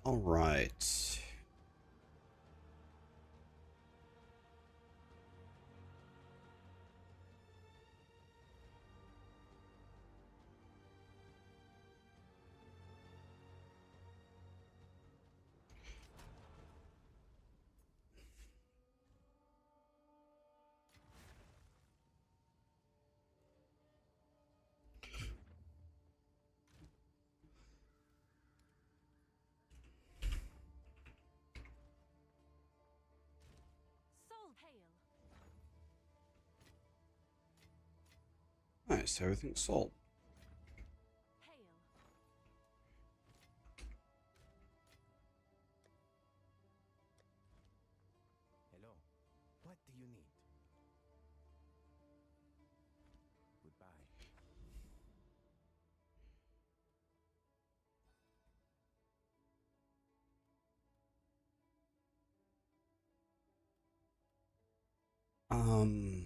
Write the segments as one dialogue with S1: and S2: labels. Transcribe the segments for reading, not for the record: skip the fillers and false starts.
S1: All right. Nice, everything's sold.
S2: Hello. What do you need? Goodbye.
S1: Um.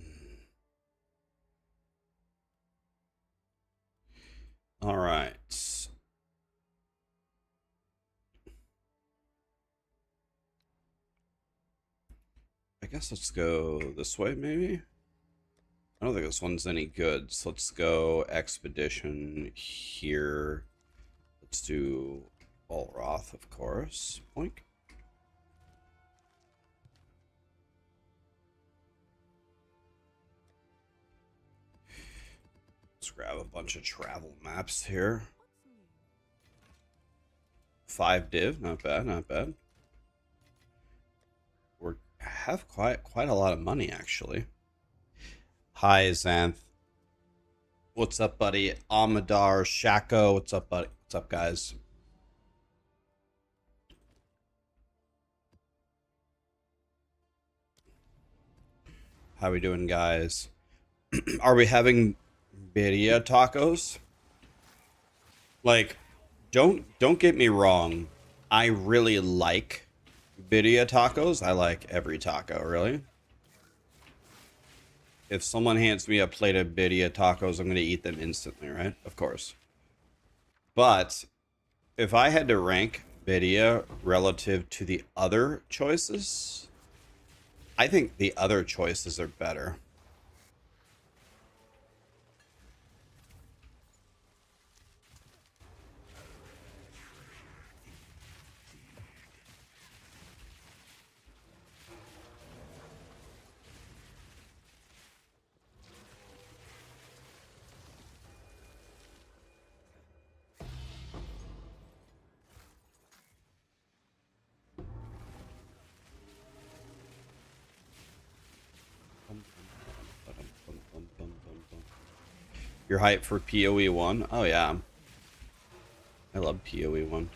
S1: All right. I guess let's go this way, maybe? I don't think this one's any good, so let's go Expedition here. Let's do Balroth, of course. Boink. Let's grab a bunch of travel maps here. 5 div, not bad, not bad. We have quite a lot of money, actually. Hi, Xanth. What's up, buddy? Amadar, Shako, what's up, buddy? What's up, guys? How we doing, guys? Are we having birria tacos? Like, don't get me wrong. I really like birria tacos. I like every taco, really. If someone hands me a plate of birria tacos, I'm going to eat them instantly, right? Of course. But if I had to rank birria relative to the other choices, I think the other choices are better. You're hyped for PoE 1? Oh, yeah. I love PoE 1.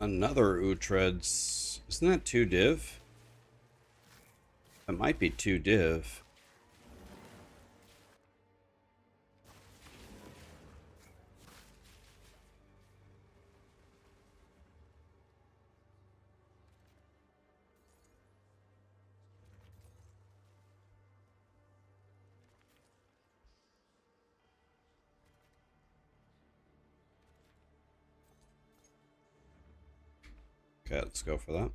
S1: Another Utreds. Isn't that 2 div? It might be 2 div. Okay, let's go for that.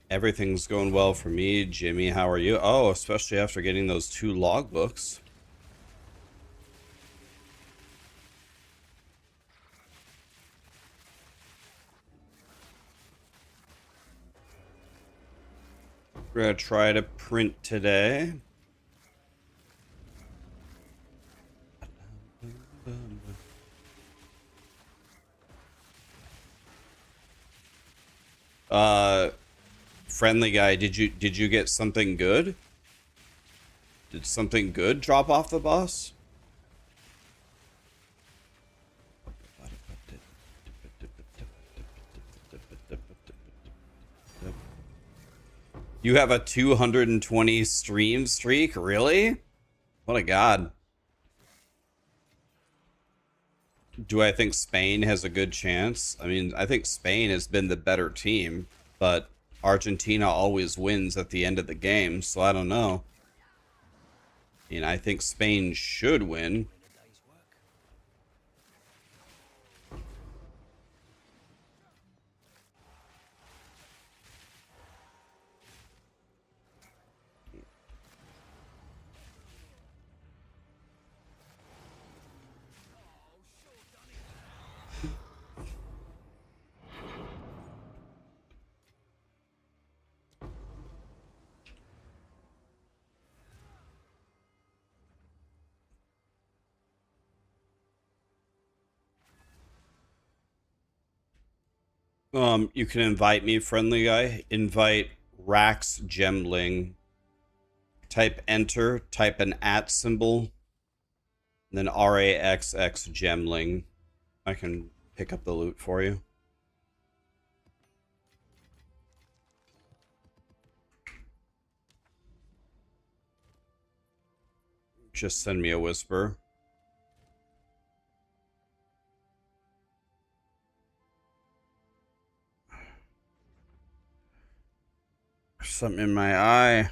S1: Everything's going well for me, Jimmy. How are you? Oh, especially after getting those 2 logbooks. We're gonna try to print today. Uh, friendly guy, did you get something good? Did something good drop off the bus? You have a 220 stream streak? Really? What a god. Do I think Spain has a good chance? I mean, I think Spain has been the better team, but Argentina always wins at the end of the game, so I don't know. I mean, I think Spain should win. You can invite me, friendly guy. Invite Rax Gemling. Type enter, type an @ symbol, and then RAXX Gemling. I can pick up the loot for you. Just send me a whisper. There's something in my eye.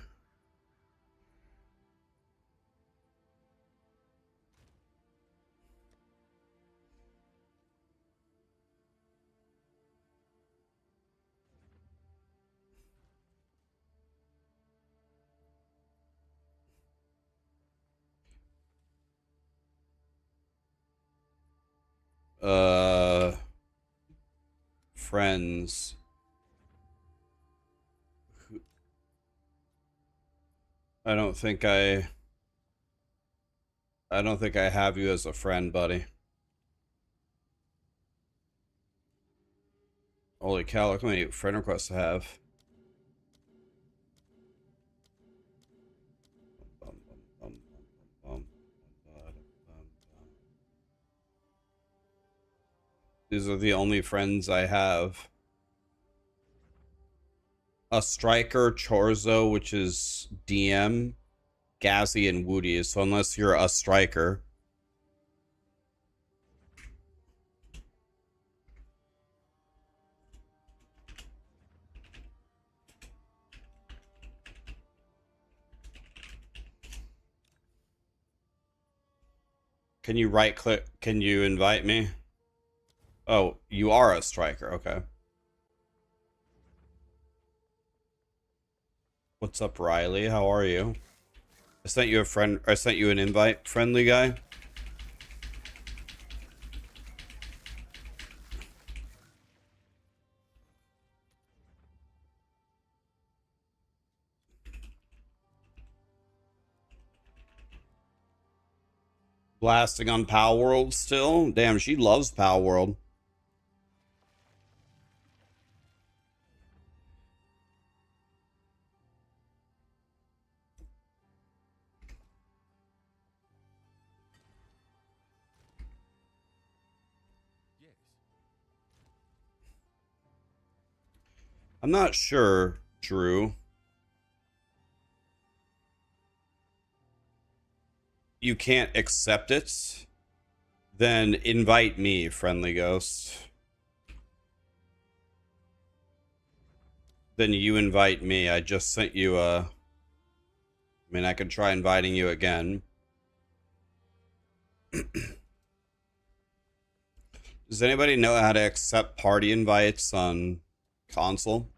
S1: Friends. I don't think I have you as a friend, buddy. Holy cow, look how many friend requests I have. These are the only friends I have. A striker, Chorzo, which is DM, Gazzy, and Woody. So unless you're a striker. Can you right click? Can you invite me? Oh, you are a striker. Okay. What's up, Riley? How are you? I sent you a friend. I sent you an invite, friendly guy. Blasting on Power World still? Damn, she loves Power World.
S2: Yes.
S1: I'm not sure, Drew. You can't accept it? Then invite me, friendly ghost. Then you invite me. I just sent you a... I mean, I could try inviting you again. Does anybody know how to accept party invites on console?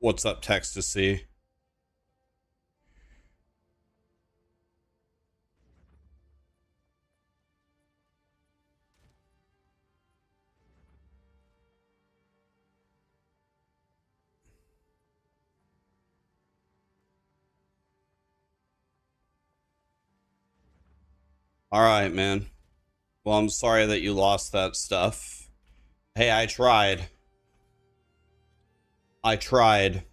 S1: What's up, text to see? All right, man. Well, I'm sorry that you lost that stuff. Hey, I tried. I tried.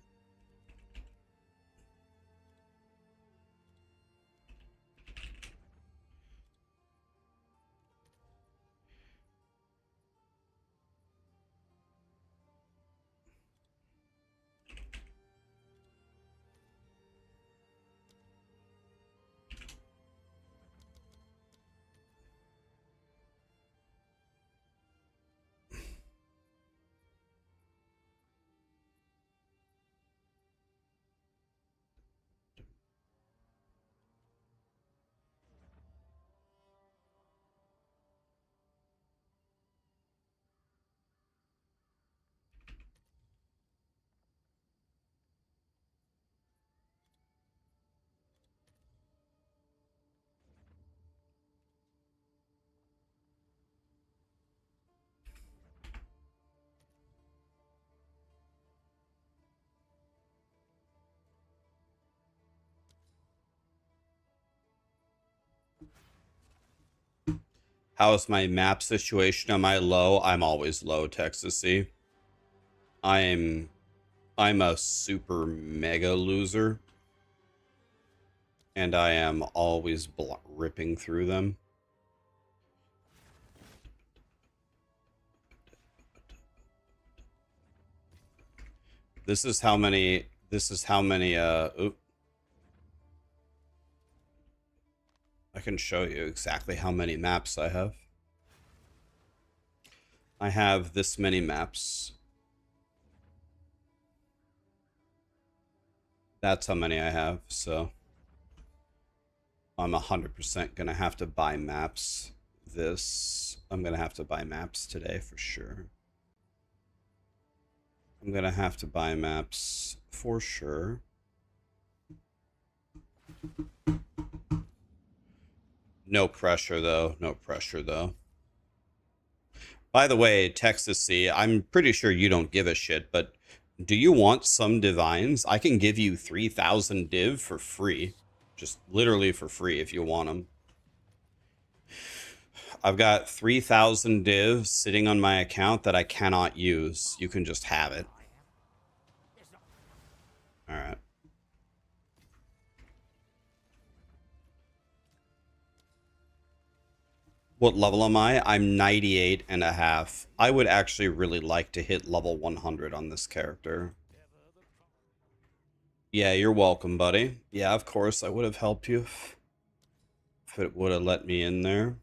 S1: How's my map situation? Am I low? I'm always low, Texasy. I'm a super mega loser. And I am always ripping through them. This is how many oop. I can show you exactly how many maps I have. I have this many maps. That's how many I have, so I'm 100% gonna have to buy maps. I'm gonna have to buy maps today for sure. I'm gonna have to buy maps for sure. No pressure though. No pressure though. By the way, Texas C, I'm pretty sure you don't give a shit, but do you want some divines? I can give you 3,000 div for free. Just literally for free if you want them. I've got 3,000 div sitting on my account that I cannot use. You can just have it. All right. What level am I? I'm 98 and a half. I would actually really like to hit level 100 on this character. Yeah, you're welcome, buddy. Yeah, of course, I would have helped you if it would have let me in there.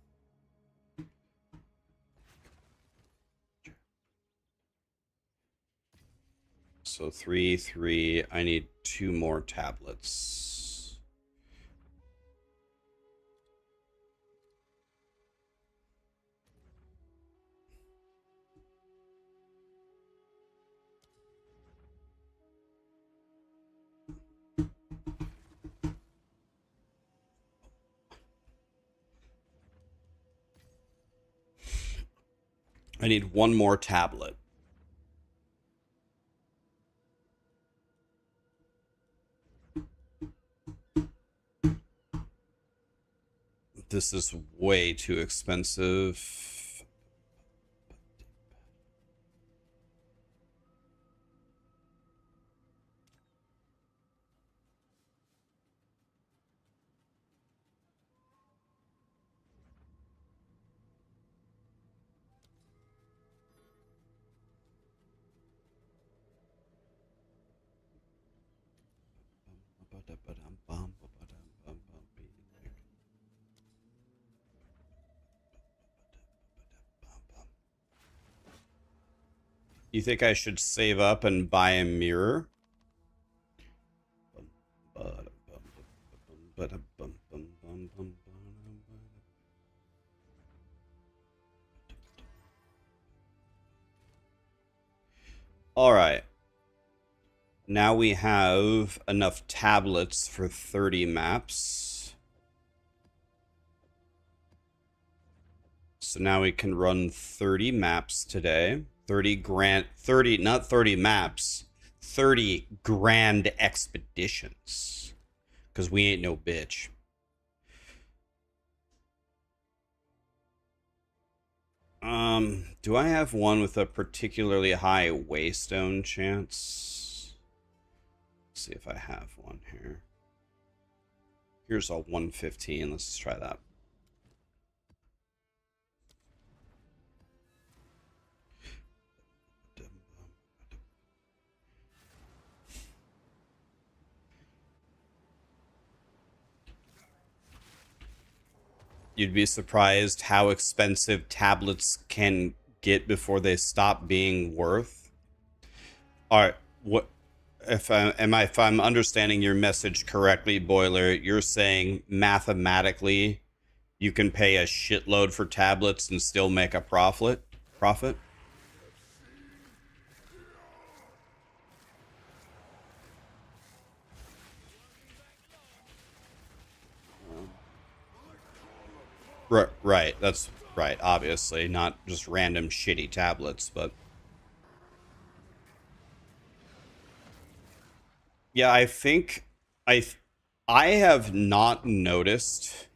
S1: So 3, I need 2 more tablets. I need 1 more tablet. This is way too expensive. You think I should save up and buy a mirror? All right. now we have enough tablets for 30 maps. So now we can run 30 maps today. 30, not 30 maps, 30 grand expeditions. Because we ain't no bitch. Do I have one with a particularly high waystone chance? Let's see if I have one here. Here's a 115. Let's try that. You'd be surprised how expensive tablets can get before they stop being worth. All right, what if I'm understanding your message correctly, Boiler? You're saying mathematically you can pay a shitload for tablets and still make a profit? Right, that's right, obviously, not just random shitty tablets, but yeah, I think I have not noticed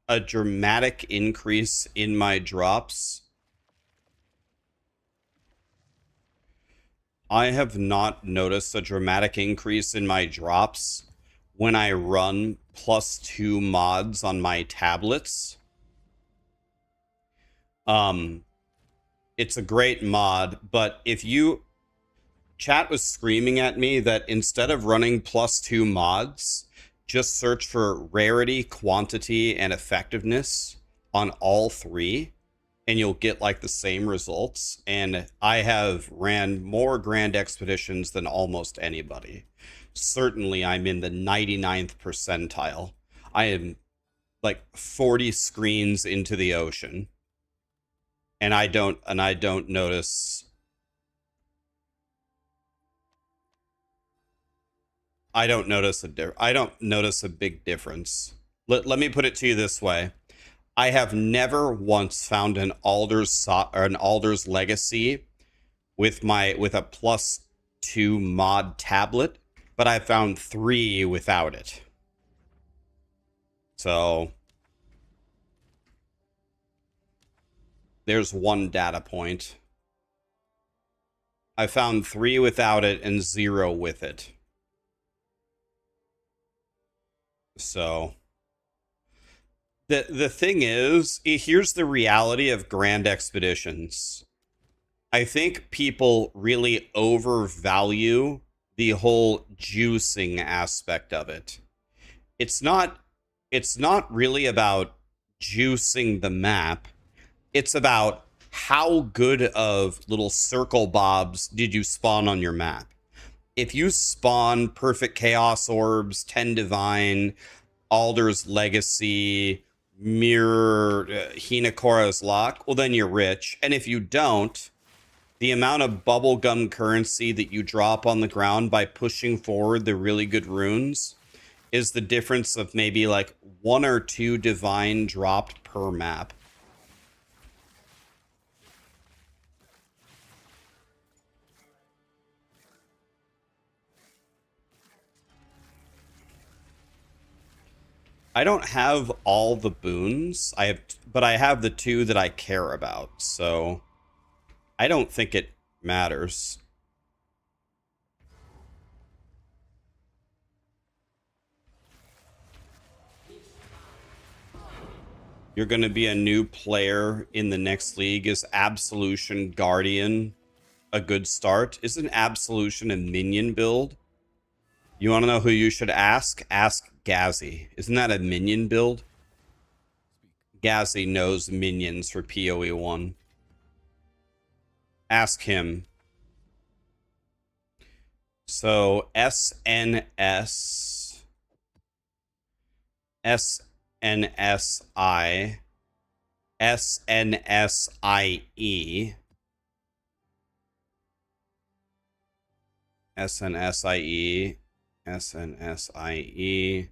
S1: a dramatic increase in my drops. I have not noticed a dramatic increase in my drops when I run +2 mods on my tablets. It's a great mod, but if you chat was screaming at me that instead of running +2 mods, just search for rarity, quantity, and effectiveness on all three, and you'll get like the same results. And I have ran more grand expeditions than almost anybody. Certainly, I'm in the 99th percentile. I am like 40 screens into the ocean, and I don't notice. I don't notice a big difference. Let me put it to you this way. I have never once found an Alder's Legacy with a +2 mod tablet, but I found 3 without it. So there's one data point. I found 3 without it and 0 with it. So the thing is, here's the reality of grand expeditions. I think people really overvalue the whole juicing aspect of it. It's not really about juicing the map. It's about how good of little circle bobs did you spawn on your map. If you spawn perfect chaos orbs, 10 divine, Alder's Legacy, Mirror, Hinakora's Lock, well, then you're rich. And if you don't, the amount of bubblegum currency that you drop on the ground by pushing forward the really good runes is the difference of maybe like 1 or 2 divine dropped per map. I don't have all the boons. But I have the 2 that I care about. So I don't think it matters. You're going to be a new player in the next league. Is Absolution Guardian a good start? Isn't Absolution a minion build? You want to know who you should ask? Ask Gazzy. Isn't that a minion build? Gazzy knows minions for PoE 1. Ask him. So SNS, SNSI, SNSIE, SNSIE. SNSIE.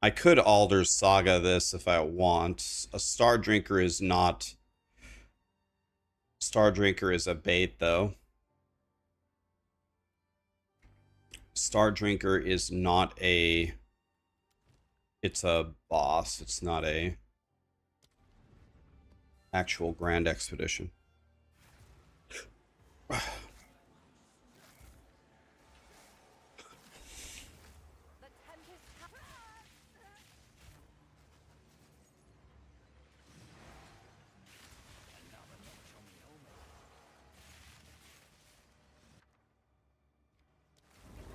S1: I could Alder's Saga this if I want. A Star Drinker is not... Star Drinker is a bait, though. Star Drinker is not a... It's a boss. It's not a... actual Grand Expedition.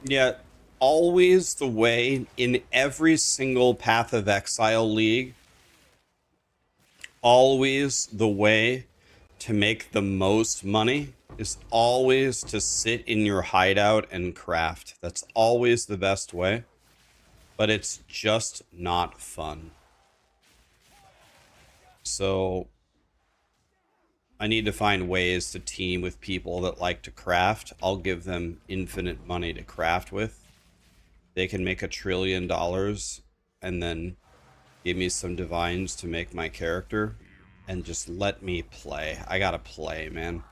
S1: Yeah, always the way in every single Path of Exile league, always the way to make the most money is always to sit in your hideout and craft. That's always the best way, but it's just not fun. So I need to find ways to team with people that like to craft. I'll give them infinite money to craft with. They can make $1 trillion and then give me some divines to make my character and just let me play. I gotta play, man.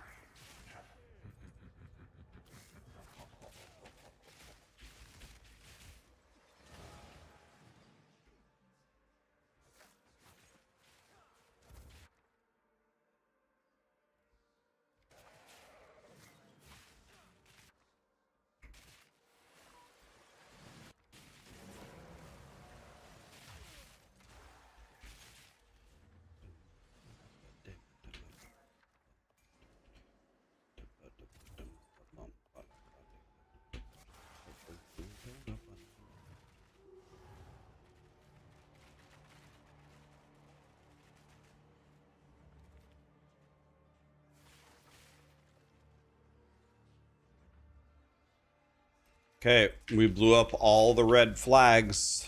S1: Okay, we blew up all the red flags.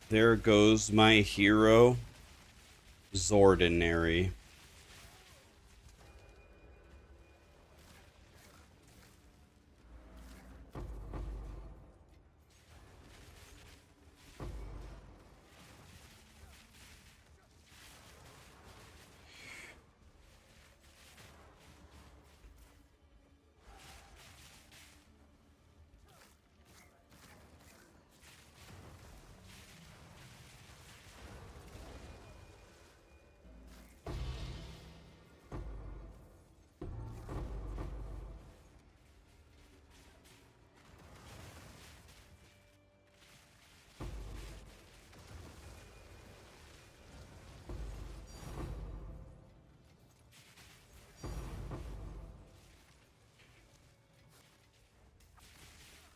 S1: There goes my hero, Zordinary.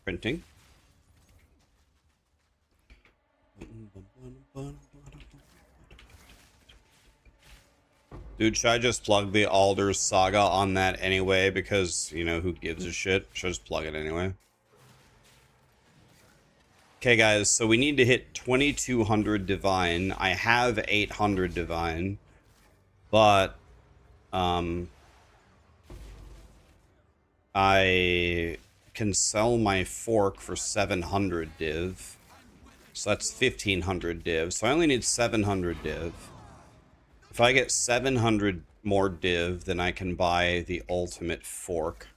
S1: Printing. Dude, should I just plug the Alder's Saga on that anyway? Because, you know, who gives a shit? Should I just plug it anyway? Okay, guys, so we need to hit 2200 divine. I have 800 divine, but I can sell my fork for 700 div. So that's 1500 div. So I only need 700 div. If I get 700 more div, then I can buy the ultimate fork.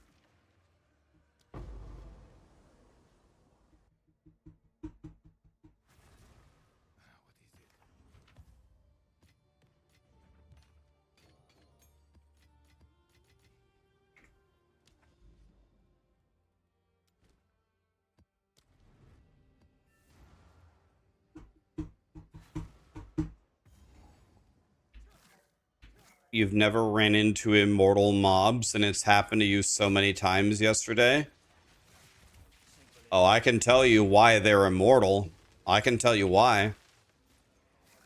S1: You've never ran into immortal mobs and it's happened to you so many times yesterday? Oh, I can tell you why they're immortal. I can tell you why.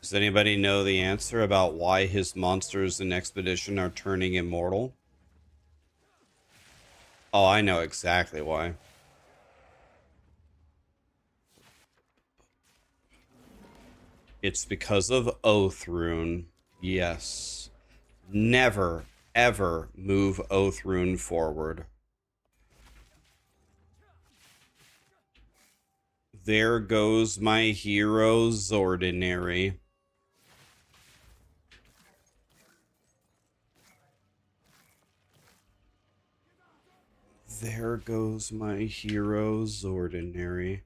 S1: Does anybody know the answer about why his monsters in Expedition are turning immortal? Oh, I know exactly why. It's because of Oath Rune. Yes. Never, ever move Oath Rune forward. There goes my hero's ordinary. There goes my hero's ordinary.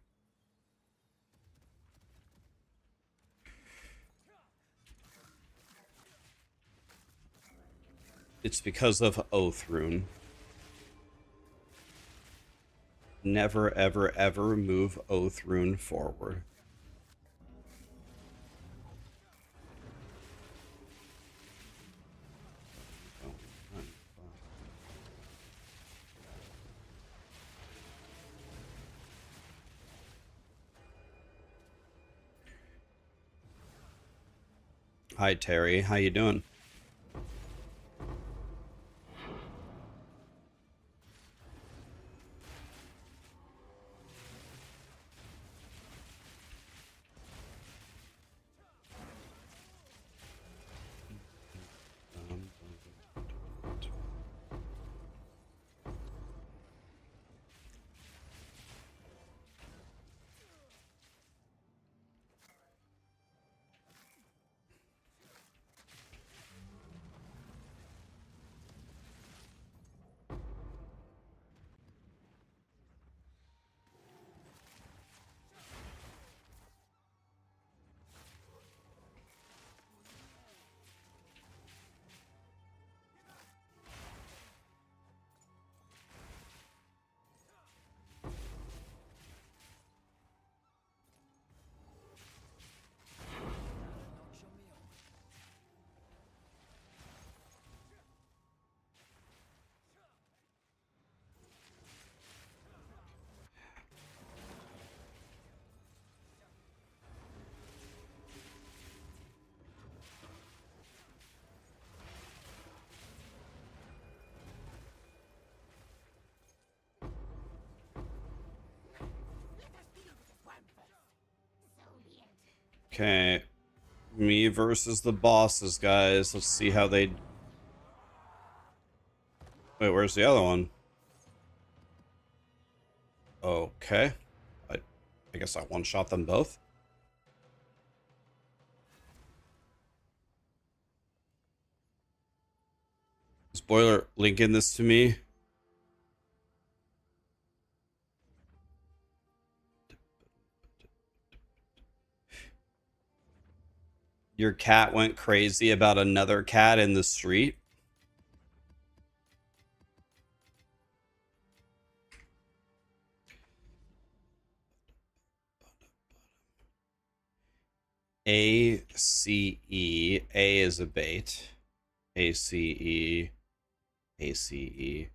S1: It's because of Oath Rune. Never, ever, ever move Oath Rune forward. Hi, Terry. How you doing? Okay. Me versus the bosses, guys. Let's see how they... Wait, where's the other one? Okay. I guess I one-shot them both. Spoiler, linking this to me. Your cat went crazy about another cat in the street. A-C-E. A is a bait. A-C-E. A-C-E.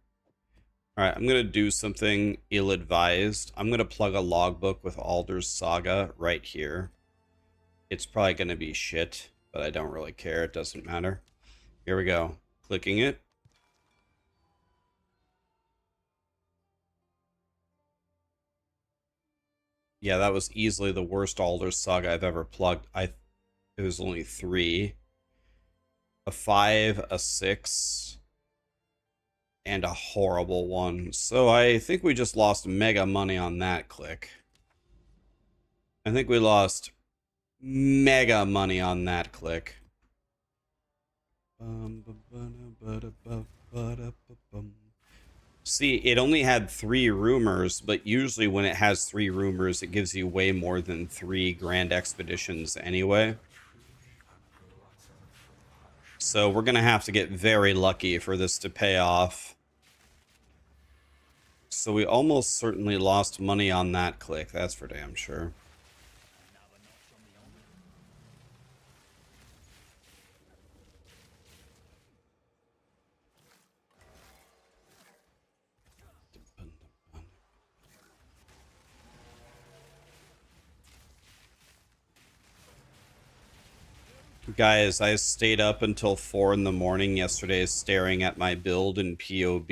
S1: Alright, I'm going to do something ill-advised. I'm going to plug a logbook with Alder's Saga right here. It's probably going to be shit, but I don't really care. It doesn't matter. Here we go. Clicking it. Yeah, that was easily the worst Alder's Saga I've ever plugged. It was only 3. A 5, a 6, and a horrible 1. So I think we just lost mega money on that click. I think we lost mega money on that click. See, it only had 3 rumors, but usually when it has 3 rumors, it gives you way more than 3 grand expeditions anyway. So we're going to have to get very lucky for this to pay off. So we almost certainly lost money on that click, that's for damn sure. Guys, I stayed up until 4 in the morning yesterday staring at my build in POB.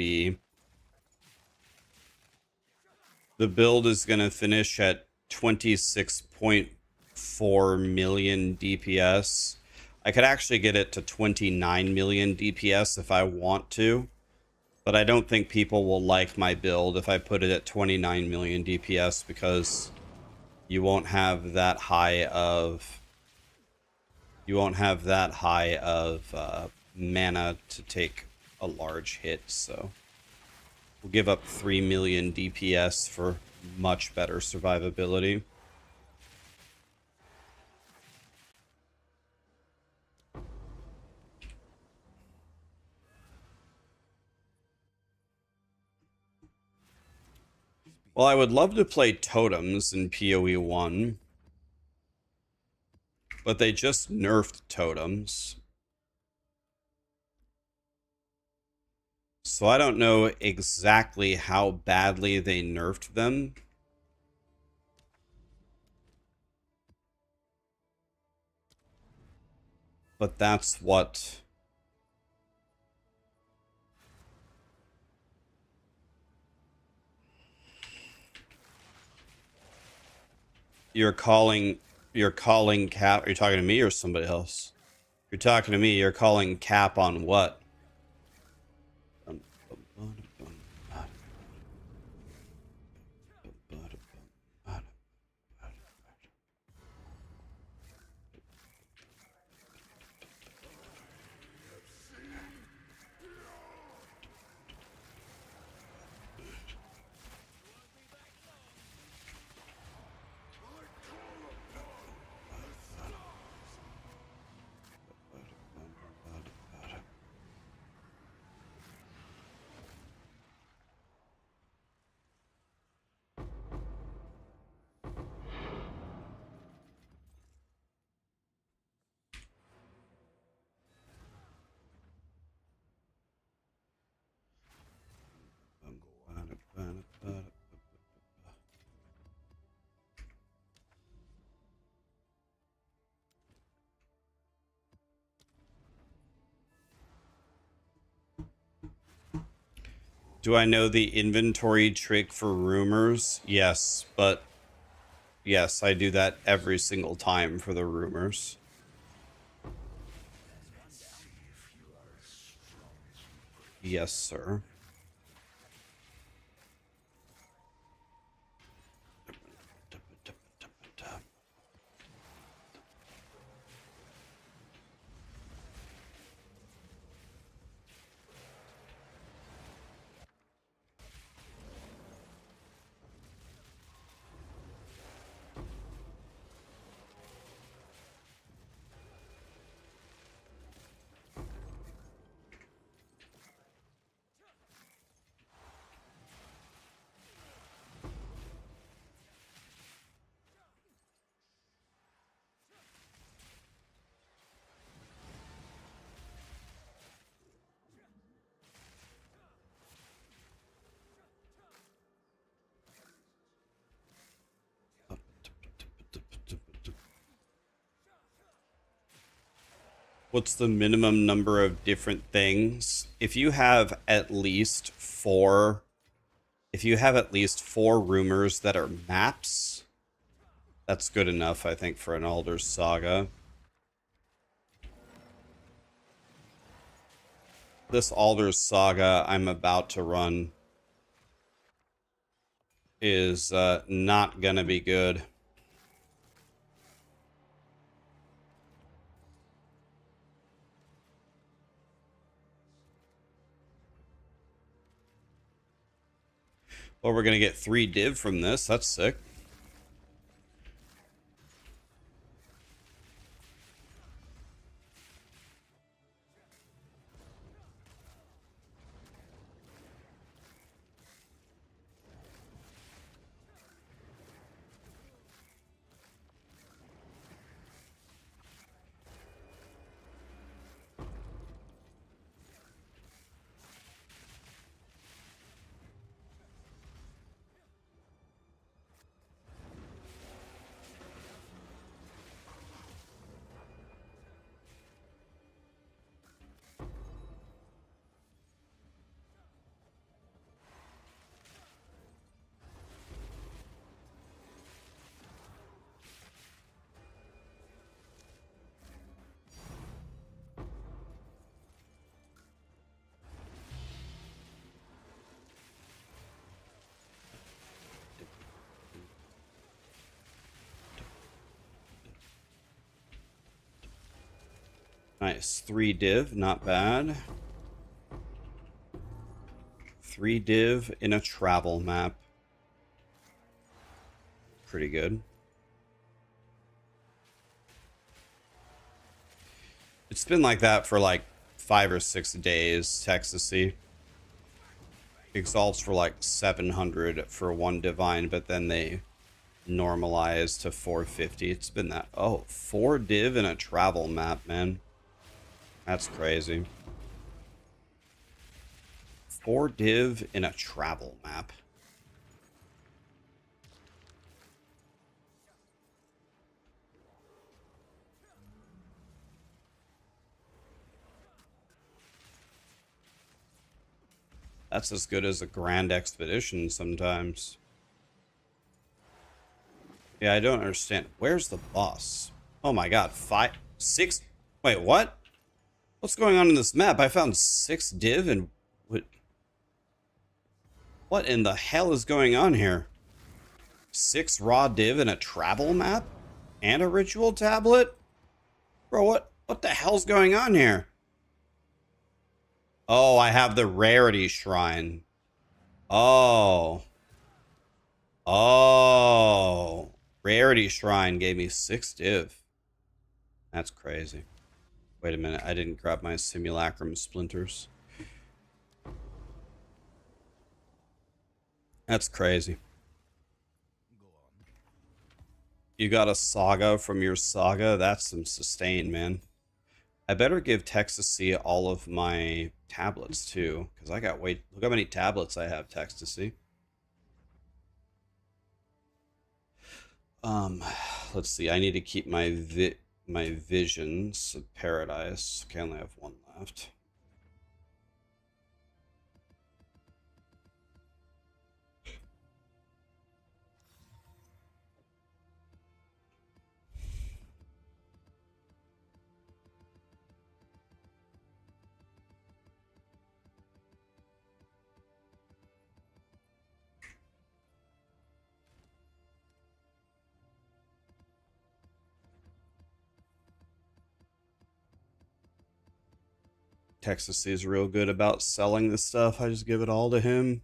S1: The build is going to finish at 26.4 4 million DPS. I could actually get it to 29 million DPS if I want to, but I don't think people will like my build if I put it at 29 million DPS, because you won't have that high of mana to take a large hit. So we'll give up 3 million DPS for much better survivability. Well, I would love to play Totems in PoE 1, but they just nerfed Totems. So I don't know exactly how badly they nerfed them. But that's what you're calling cap. Are you talking to me or somebody else? If you're talking to me, you're calling cap on what? Do I know the inventory trick for rumors? Yes, but yes, I do that every single time for the rumors. Yes, sir. What's the minimum number of different things? If you have at least four rumors that are maps, that's good enough, I think, for an Alder's Saga. This Alder's Saga I'm about to run is not gonna be good. Well, we're gonna get 3 div from this. That's sick. Nice. 3 div, not bad. 3 div in a travel map. Pretty good. It's been like that for like 5 or 6 days, Texasy. Exalts for like 700 for 1 divine, but then they normalize to 450. It's been that. Oh, 4 div in a travel map, man. That's crazy. 4 div in a travel map. That's as good as a grand expedition sometimes. Yeah, I don't understand. Where's the boss? Oh my god, 5, 6. Wait, what? What's going on in this map? I found 6 div and what in the hell is going on here? 6 raw div in a travel map and a ritual tablet? Bro, what the hell's going on here? Oh, I have the rarity shrine. Oh. Oh. Rarity shrine gave me 6 div. That's crazy. Wait a minute, I didn't grab my simulacrum splinters. That's crazy. You got a saga from your saga? That's some sustain, man. I better give Texasy all of my tablets too, because I got look how many tablets I have, Texasy. Um, let's see. I need to keep my visions of paradise. Okay, I only have 1 left. Texasy is real good about selling this stuff. I just give it all to him.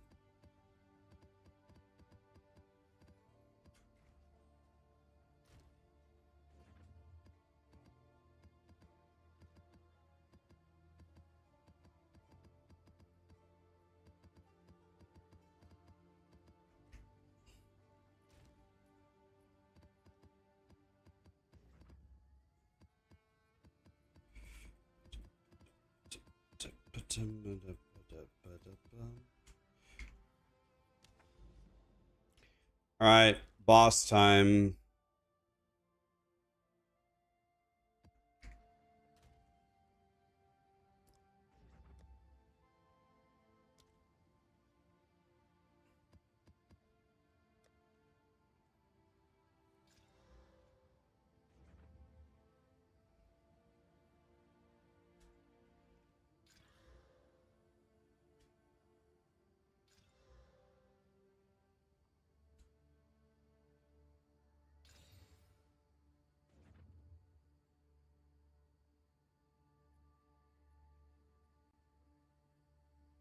S1: All right, boss time.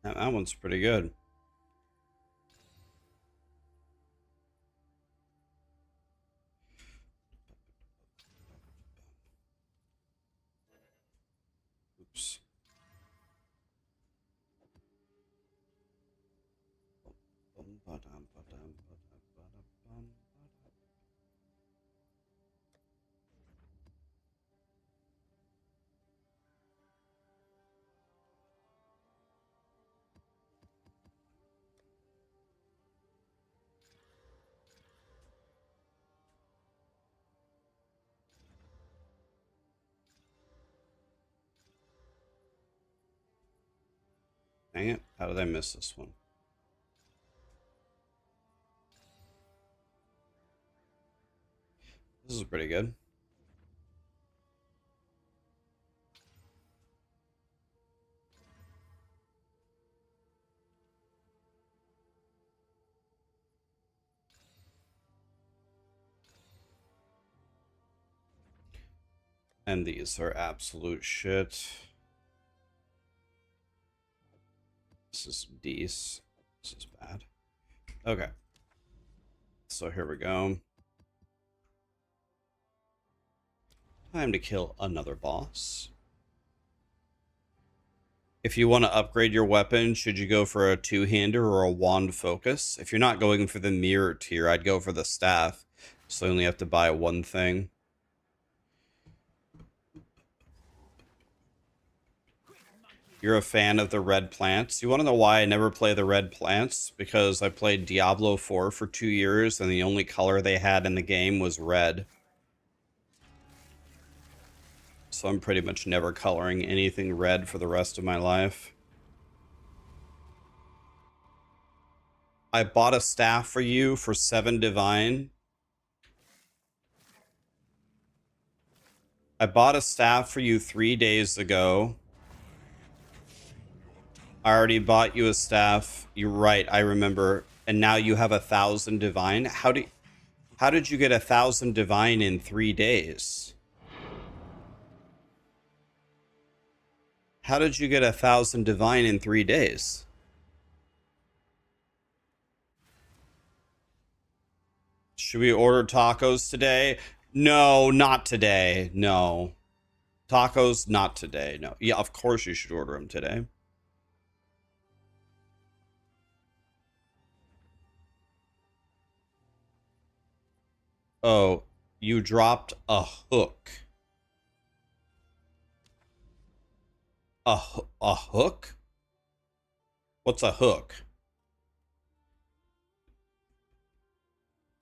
S1: That one's pretty good. Oops. Dang it. How did I miss this one? This is pretty good. And these are absolute shit. This is decent. This is bad. Okay. So here we go. Time to kill another boss. If you want to upgrade your weapon, should you go for a two-hander or a wand focus? If you're not going for the mirror tier, I'd go for the staff. So you only have to buy one thing. You're a fan of the red plants. You want to know why I never play the red plants? Because I played Diablo 4 for 2 years, and the only color they had in the game was red. So I'm pretty much never coloring anything red for the rest of my life. I bought a staff for you for 7 divine. I bought a staff for you 3 days ago. I already bought you a staff. You're right, I remember. And now you have 1,000 divine. How did you get 1,000 divine in 3 days? How did you get 1,000 divine in 3 days? Should we order tacos today? No, not today. No. Tacos, not today. No. Yeah, of course you should order them today. Oh, you dropped a hook. A hook? What's a hook?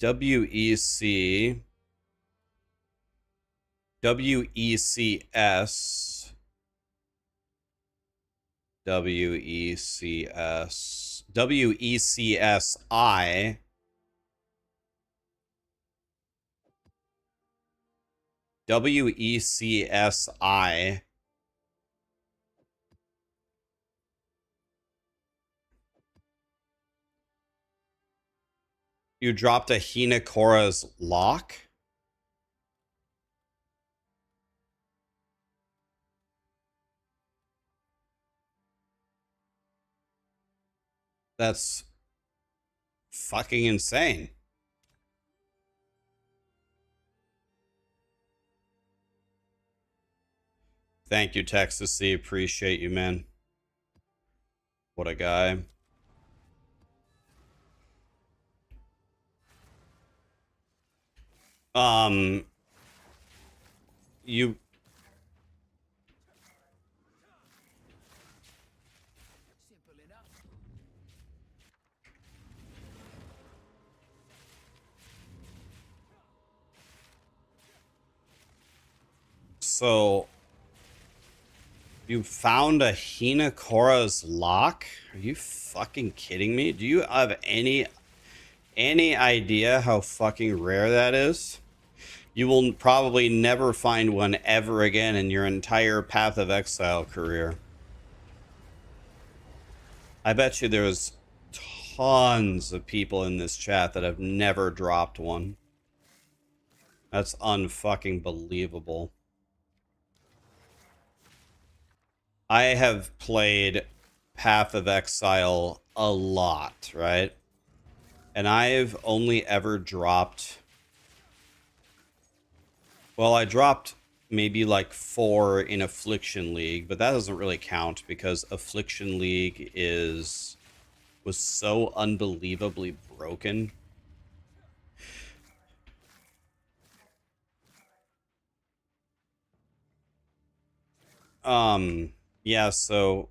S1: WEC. WECS. WECS. WECSI. WECSI. You dropped a Hinakora's lock? That's fucking insane. Thank you, Texas C. Appreciate you, man. What a guy. You... So... You found a Hinakora's lock? Are you fucking kidding me? Do you have any idea how fucking rare that is? You will probably never find one ever again in your entire Path of Exile career. I bet you there's tons of people in this chat that have never dropped one. That's unfucking believable. I have played Path of Exile a lot, right? And I've only ever dropped... Well, I dropped maybe like 4 in Affliction League, but that doesn't really count because Affliction League was so unbelievably broken. Yeah, so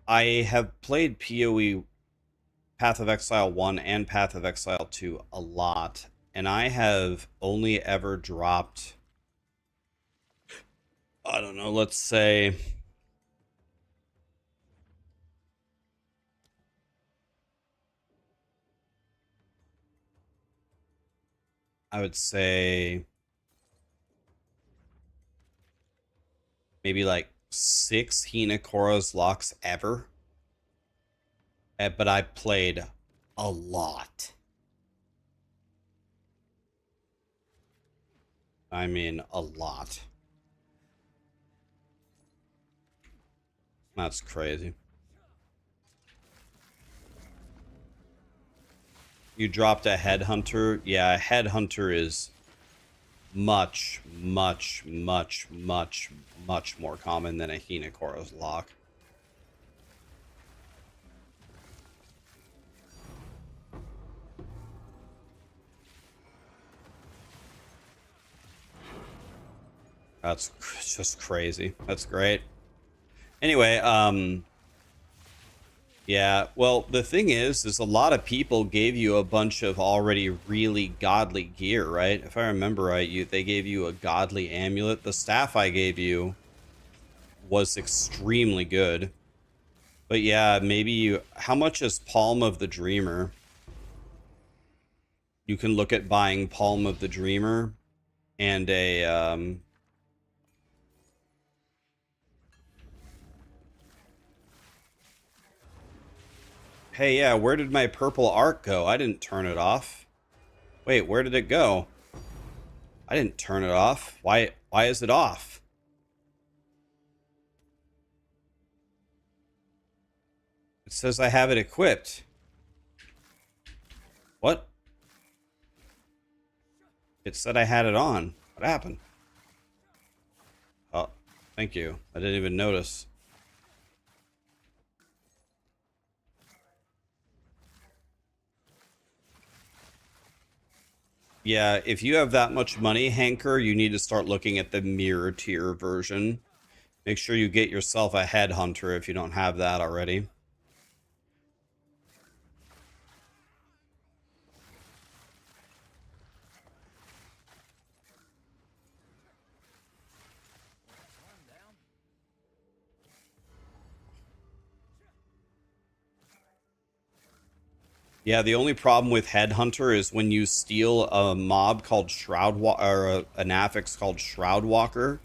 S1: I have played PoE Path of Exile 1 and Path of Exile 2 a lot, and I have only ever dropped, I don't know, let's say I would say maybe like 6 Hinakora's locks ever. But I played a lot. I mean, a lot. That's crazy. You dropped a headhunter. Yeah, a headhunter is much, much, much, much, much more common than a Hinekoro's lock. That's just crazy. That's great. Anyway, yeah, well, the thing is a lot of people gave you a bunch of already really godly gear, right? If I remember right, they gave you a godly amulet. The staff I gave you was extremely good. But yeah, maybe you... How much is Palm of the Dreamer? You can look at buying Palm of the Dreamer and a... Hey, yeah, where did my purple arc go? I didn't turn it off. Wait, where did it go? I didn't turn it off. Why is it off? It says I have it equipped. What? It said I had it on. What happened? Oh, thank you. I didn't even notice. Yeah, if you have that much money, Hanker, you need to start looking at the mirror tier version. Make sure you get yourself a headhunter if you don't have that already. Yeah, the only problem with Headhunter is when you steal a mob called an affix called Shroudwalker,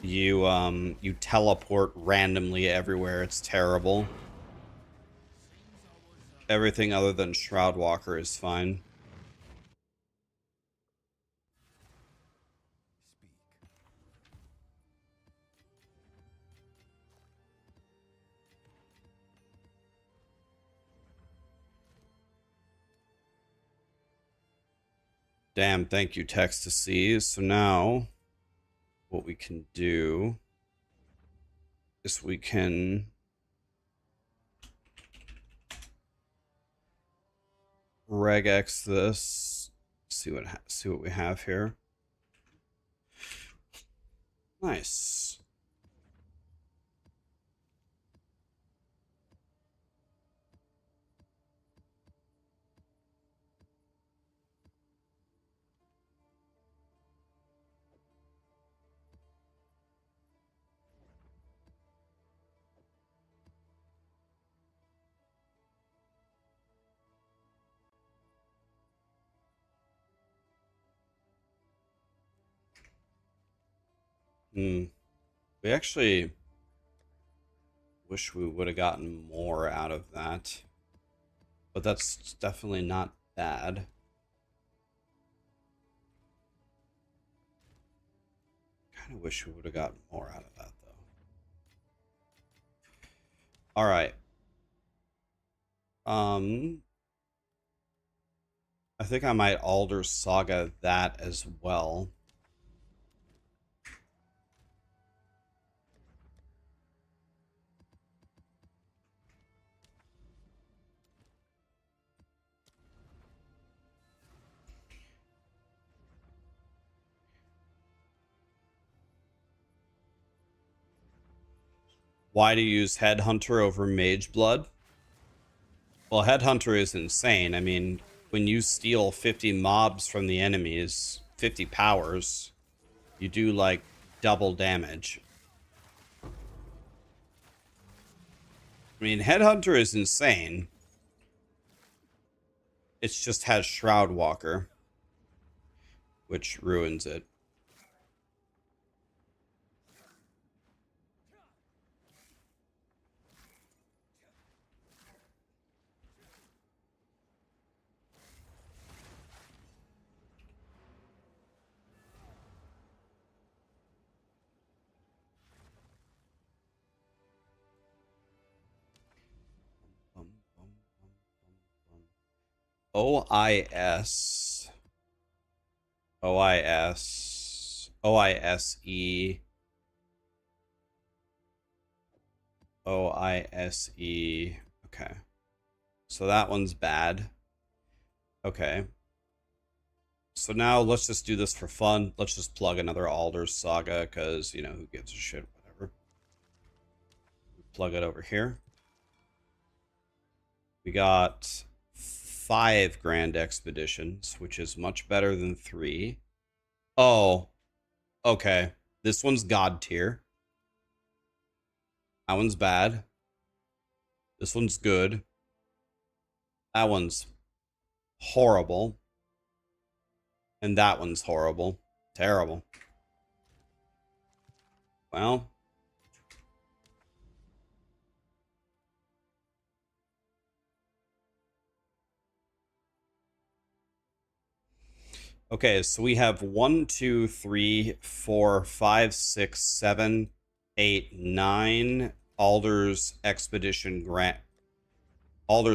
S1: you teleport randomly everywhere. It's terrible. Everything other than Shroudwalker is fine. Damn, thank you, Text to See. So now, what we can do is we can regex this. See what we have here. Nice. We actually wish we would have gotten more out of that. But that's definitely not bad. Kind of wish we would have gotten more out of that, though. All right. I think I might Alder Saga that as well. Why to use Headhunter over Mage Blood? Well, Headhunter is insane. I mean, when you steal 50 mobs from the enemies, 50 powers, you do like double damage. I mean, Headhunter is insane. It just has Shroudwalker, which ruins it. OIS. OIS. OISE. OISE. Okay. So that one's bad. Okay. So now let's just do this for fun. Let's just plug another Alder's Saga, because, you know, who gives a shit, whatever. Plug it over here. We got 5 Grand Expeditions, which is much better than 3. Oh, okay. This one's God tier. That one's bad. This one's good. That one's horrible. And that one's horrible. Terrible. Well. Okay, so we have 1, 2, 3, 4, 5, 6, 7, 8, 9 Alder's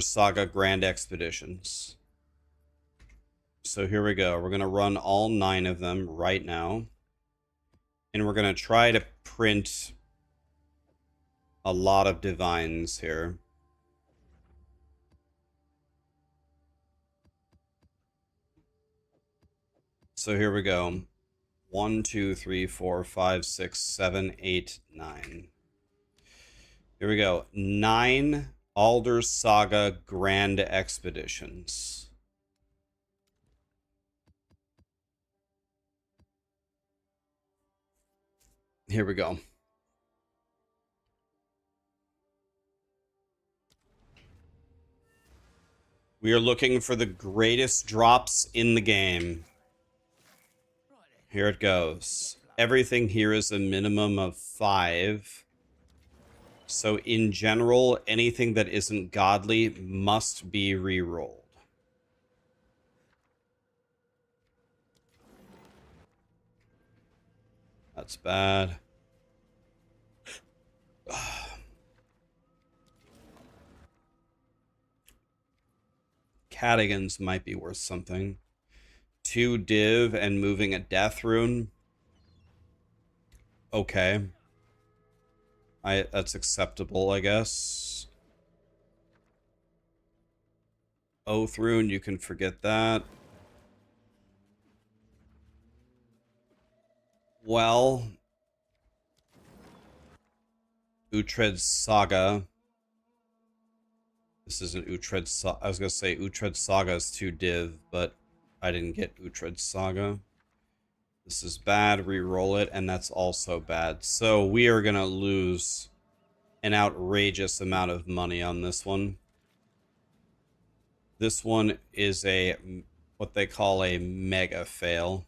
S1: Saga Grand Expeditions. So here we go. We're going to run all 9 of them right now. And we're going to try to print a lot of divines here. So here we go. 1, 2, 3, 4, 5, 6, 7, 8, 9. Here we go. 9 Alder's Saga Grand Expeditions. Here we go. We are looking for the greatest drops in the game. Here it goes. Everything here is a minimum of 5. So in general, anything that isn't godly must be re-rolled. That's bad. Cadigans might be worth something. 2 div and moving a death rune. Okay. That's acceptable, I guess. Oath rune, you can forget that. Well, Uhtred's Saga. This isn't Uhtred's Saga. I was going to say Uhtred's Saga is 2 div, but I didn't get Uhtred's Saga. This is bad. Reroll it, and that's also bad. So we are going to lose an outrageous amount of money on this one. This one is what they call a mega fail.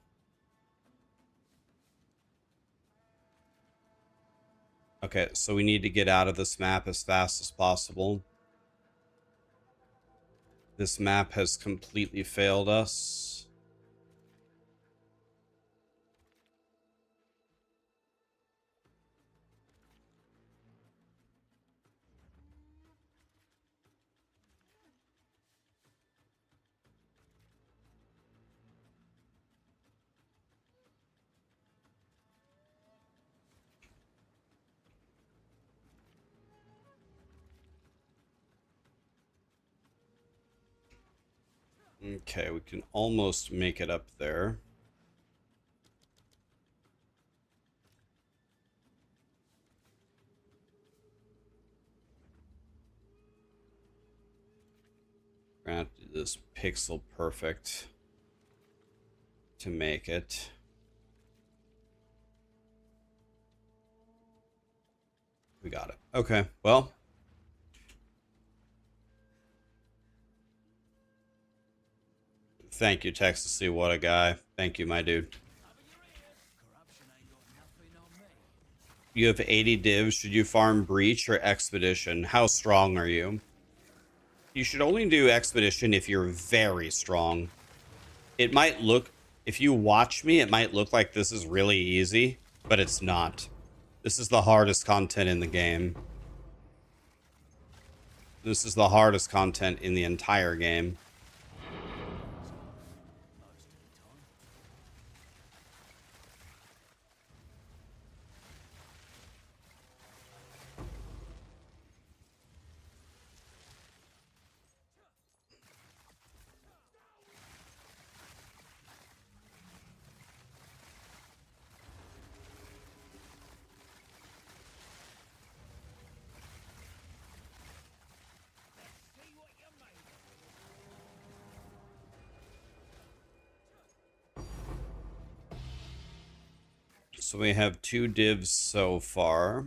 S1: Okay, so we need to get out of this map as fast as possible. This map has completely failed us. Okay, we can almost make it up there. We're gonna have to do this pixel perfect to make it. We got it. Okay, well. Thank you, Texas. What a guy. Thank you, my dude. You have 80 divs. Should you farm Breach or Expedition? How strong are you? You should only do Expedition if you're very strong. It might look, if you watch me, it might look like this is really easy, but it's not. This is the hardest content in the game. This is the hardest content in the entire game. So we have 2 divs so far.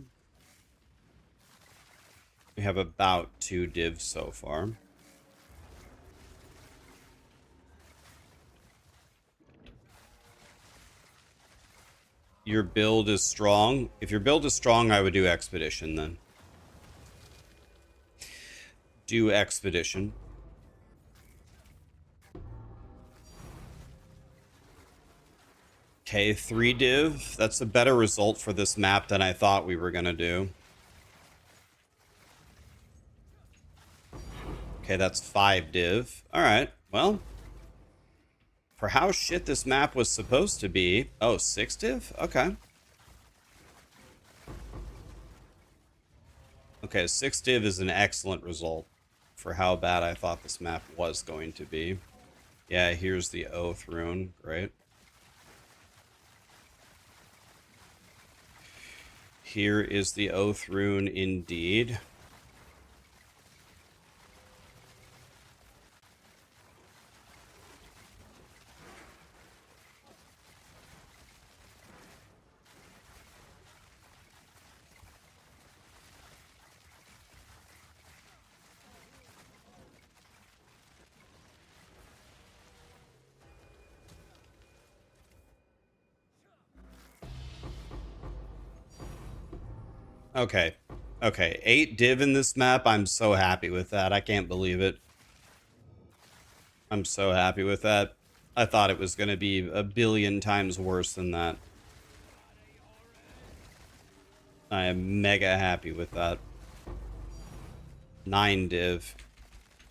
S1: We have about 2 divs so far. Your build is strong. If your build is strong, I would do Expedition then. Do Expedition. Okay, 3 div. That's a better result for this map than I thought we were going to do. Okay, that's 5 div. Alright, well. For how shit this map was supposed to be. Oh, 6 div? Okay. Okay, 6 div is an excellent result for how bad I thought this map was going to be. Yeah, here's the Oath rune. Great. Here is the Oath rune indeed. Okay. Okay, 8 div in this map. I'm so happy with that. I can't believe it. I'm so happy with that. I thought it was going to be a billion times worse than that. I am mega happy with that. 9 div.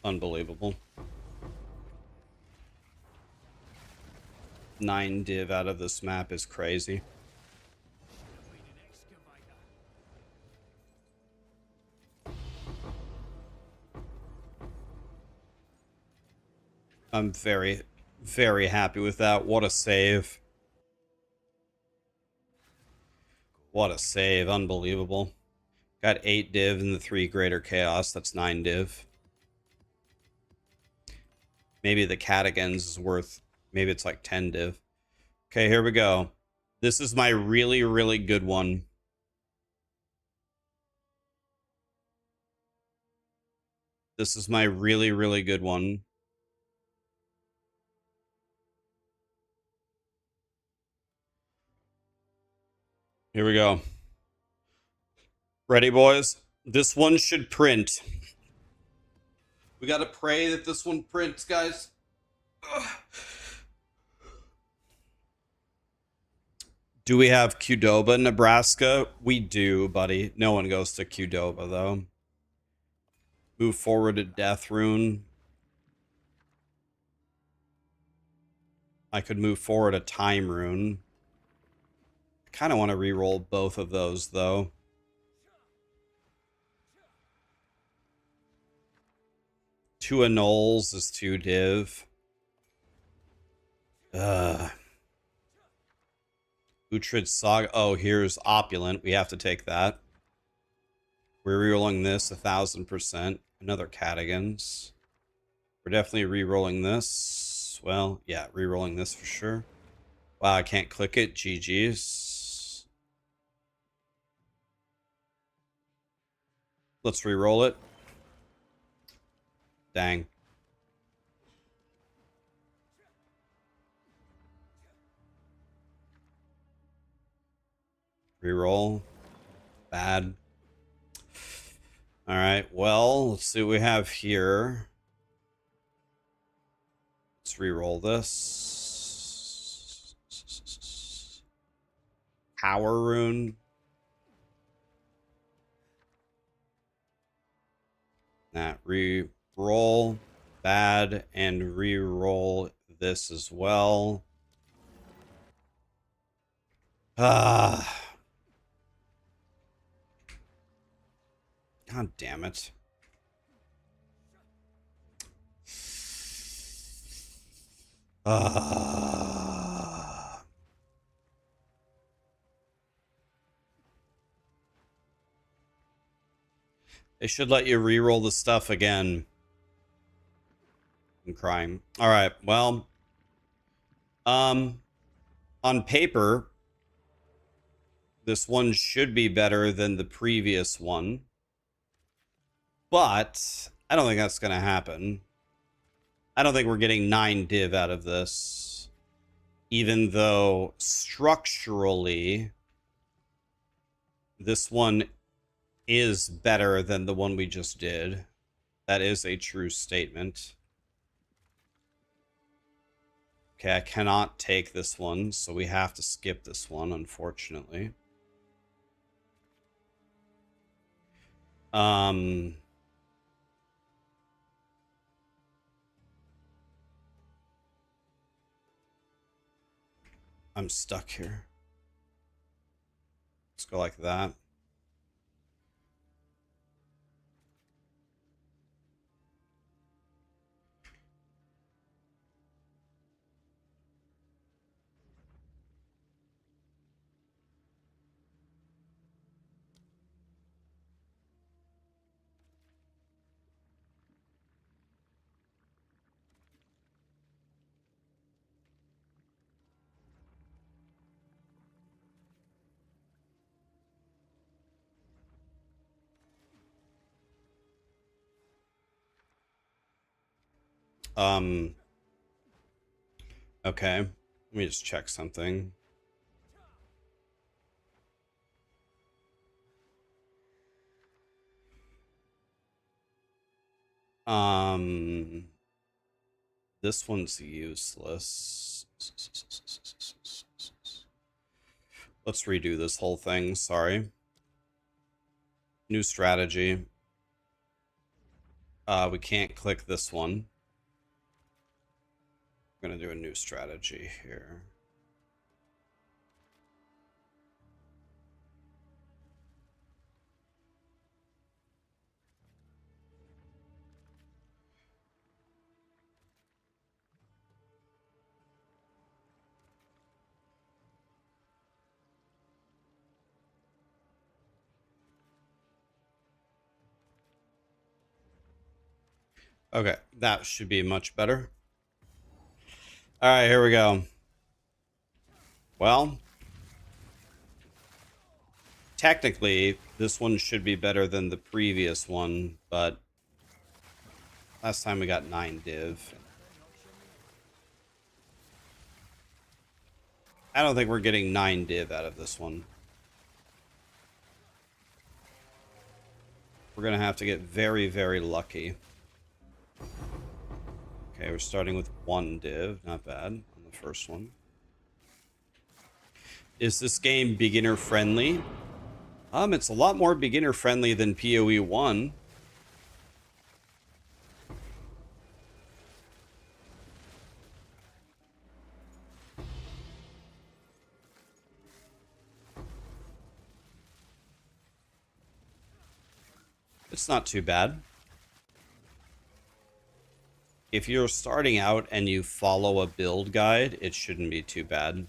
S1: Unbelievable. 9 div out of this map is crazy. I'm very, very happy with that. What a save. What a save. Unbelievable. Got 8 div in the 3 greater chaos. That's 9 div. Maybe the Catagens is worth, maybe it's like 10 div. Okay, here we go. This is my really, really good one. This is my really, really good one. Here we go. Ready, boys? This one should print. We gotta pray that this one prints, guys. Ugh. Do we have Qdoba, Nebraska? We do, buddy. No one goes to Qdoba, though. Move forward to Death Rune. I could move forward a Time Rune. I kind of want to re-roll both of those, though. Two Annuls is 2 div. Uhtred Saga. Oh, here's Opulent. We have to take that. We're re-rolling this 1000%. Another Catagens. We're definitely re-rolling this. Well, yeah, re-rolling this for sure. Wow, I can't click it. GG's. Let's re-roll it. Dang. Reroll. Bad. Alright, well, let's see what we have here. Let's reroll this. Power Rune. That re-roll. Bad. And re-roll this as well. Ah. God damn it. They should let you re-roll the stuff again. I'm crying. All right, well, on paper, This one should be better than the previous one. But I don't think that's going to happen. I don't think we're getting 9 div out of this. Even though structurally, this one is better than the one we just did. That is a true statement. Okay, I cannot take this one, so we have to skip this one, unfortunately. I'm stuck here. Let's go like that. Okay. Let me just check something. This one's useless. Let's redo this whole thing, sorry. New strategy. We can't click this one. We're gonna do a new strategy here. Okay, that should be much better. All right, here we go. Well, technically, this one should be better than the previous one, but last time we got 9 div. I don't think we're getting 9 div out of this one. We're gonna have to get very, very lucky. Okay, we're starting with 1 div. Not bad on the first one. Is this game beginner friendly? It's a lot more beginner friendly than PoE 1. It's not too bad. If you're starting out and you follow a build guide, it shouldn't be too bad.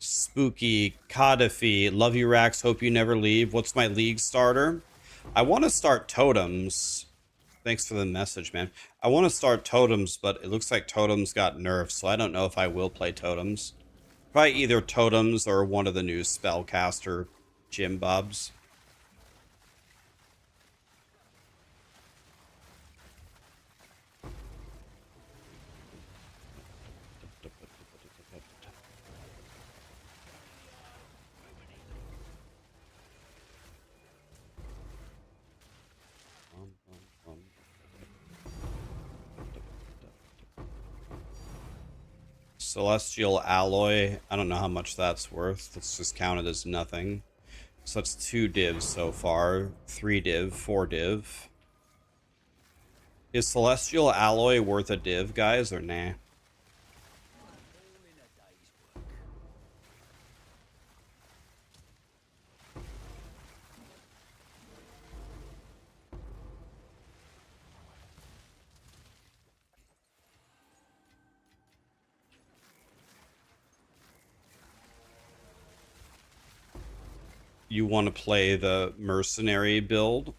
S1: Spooky, Codifi, love you Rax, hope you never leave. What's my league starter? I want to start Totems. Thanks for the message, man. I want to start Totems, but it looks like Totems got nerfed, so I don't know if I will play Totems. Probably either Totems or one of the new Spellcaster Jim Bobs. Celestial Alloy. I don't know how much that's worth. Let's just count it as nothing. So that's 2 divs so far. 3 div, 4 div. Is Celestial Alloy worth a div, guys, or nah? You want to play the mercenary build?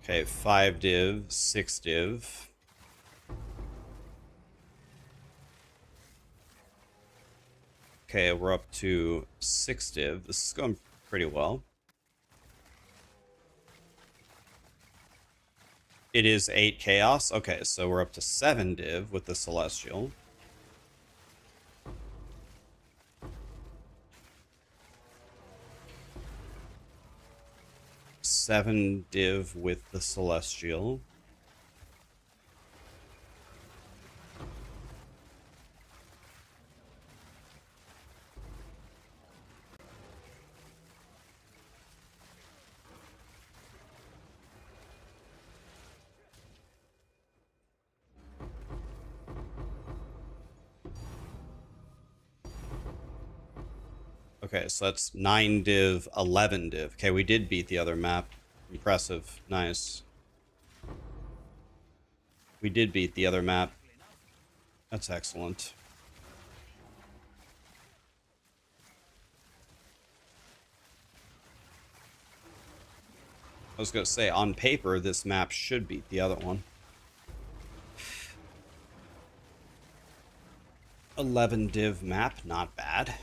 S1: Okay, 5 div, 6 div. Okay, we're up to 6 div. This is going pretty well. It is 8 chaos. Okay, so we're up to 7 div with the celestial. Seven div with the celestial. Okay, so that's 9 div, 11 div. Okay, we did beat the other map. Impressive. Nice. We did beat the other map. That's excellent. I was going to say, on paper, this map should beat the other one. 11 div map, not bad.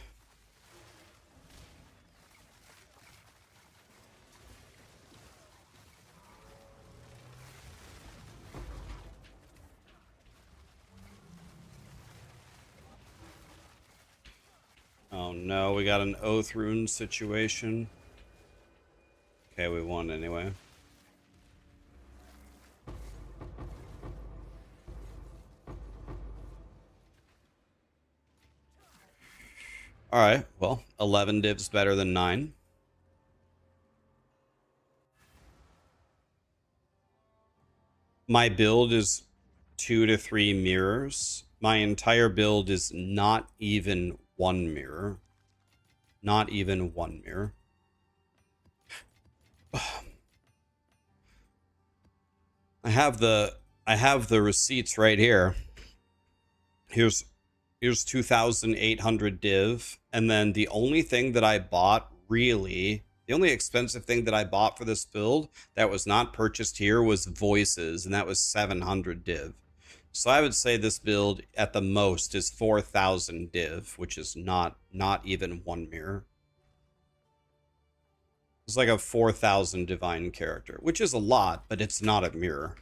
S1: Oh no, we got an Oath Rune situation. Okay, we won anyway. Alright, well, 11 divs better than 9. My build is 2 to 3 mirrors. My entire build is not even 1 mirror. Not even 1 mirror. I have the receipts right here. Here's 2,800 div, and then the only thing that I bought, really, the only expensive thing that I bought for this build that was not purchased here was voices, and that was 700 div. So I would say this build at the most is 4,000 div, which is not even 1 mirror. It's like a 4,000 divine character, which is a lot, but it's not a mirror.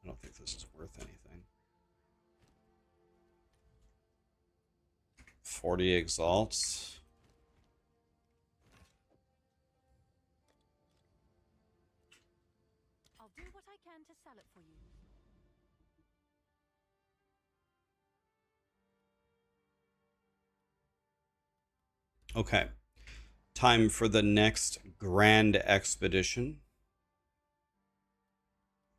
S1: I don't think this is worth anything. 40 exalts.
S3: I'll do what I can to sell it for you.
S1: Okay. Time for the next grand expedition.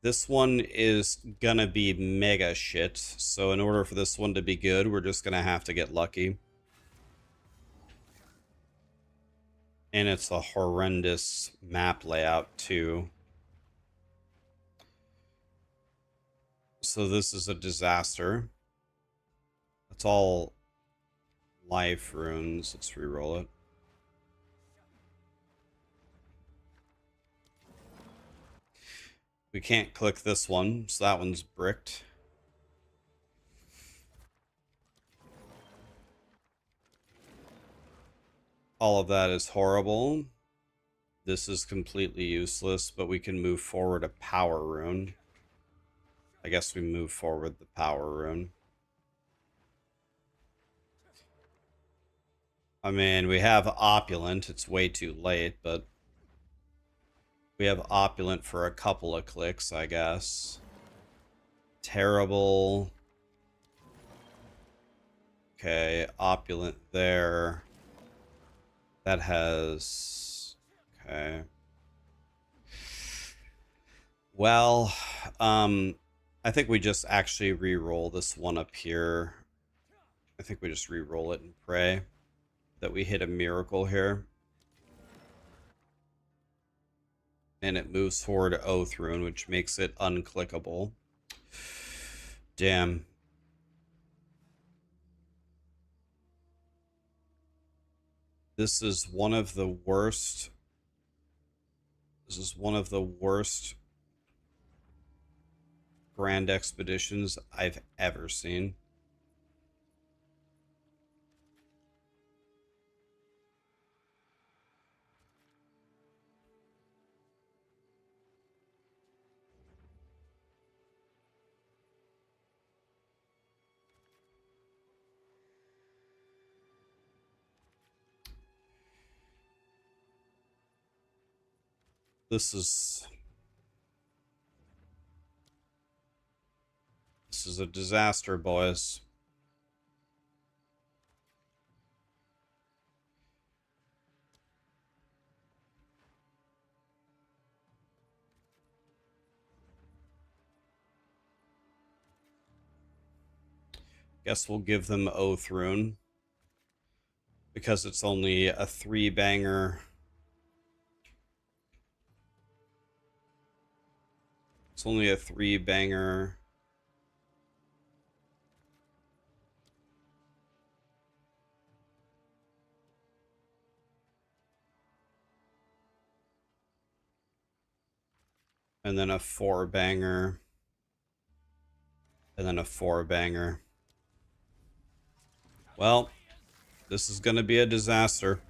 S1: This one is gonna be mega shit, so in order for this one to be good, we're just gonna have to get lucky. And it's a horrendous map layout, too. So this is a disaster. It's all life runes. Let's reroll it. We can't click this one, so that one's bricked. All of that is horrible. This is completely useless, but we can move forward a power rune. I guess we move forward the power rune. I mean, we have opulent. It's way too late, but we have opulent for a couple of clicks, I guess. Terrible. Okay, opulent there. That has... Okay. Well, I think we just actually re-roll this one up here. I think we just re-roll it and pray that we hit a miracle here. And it moves forward Oath Rune, which makes it unclickable. Damn. This is one of the worst. This is one of the worst grand expeditions I've ever seen. This is a disaster, boys. Guess we'll give them Oath Rune because it's only a 3-banger. It's only a 3-banger. And then a 4-banger. And then a 4-banger. Well, this is going to be a disaster.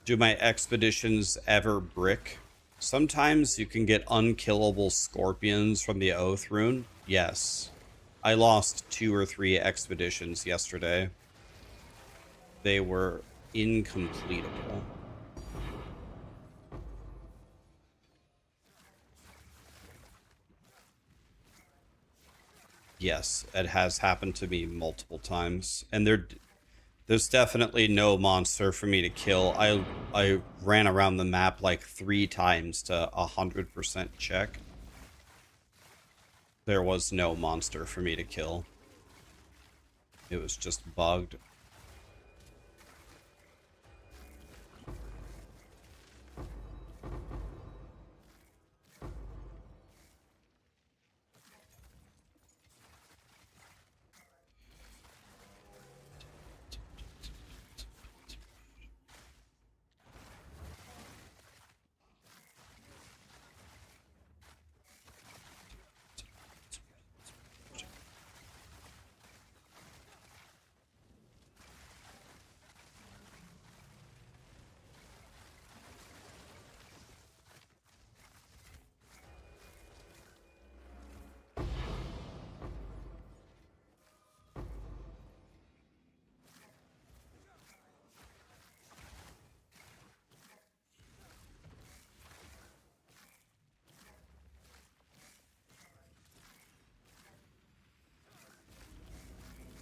S1: Do my expeditions ever brick? Sometimes you can get unkillable scorpions from the Oath Rune. Yes. I lost 2 or 3 expeditions yesterday. They were incompletable. Yes, it has happened to me multiple times. And there's definitely no monster for me to kill. I ran around the map like 3 times to 100% check. There was no monster for me to kill. It was just bugged.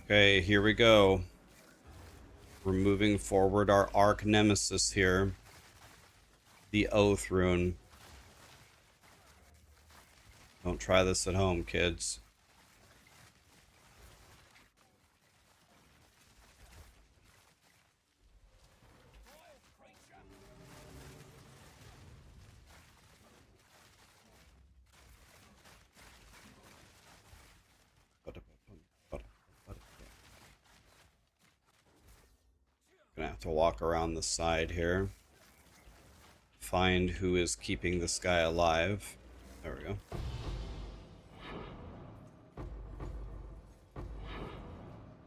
S1: Okay, here we go. We're moving forward our arch nemesis here. The Oath Rune. Don't try this at home, kids. Gonna have to walk around the side here. Find who is keeping this guy alive. There we go.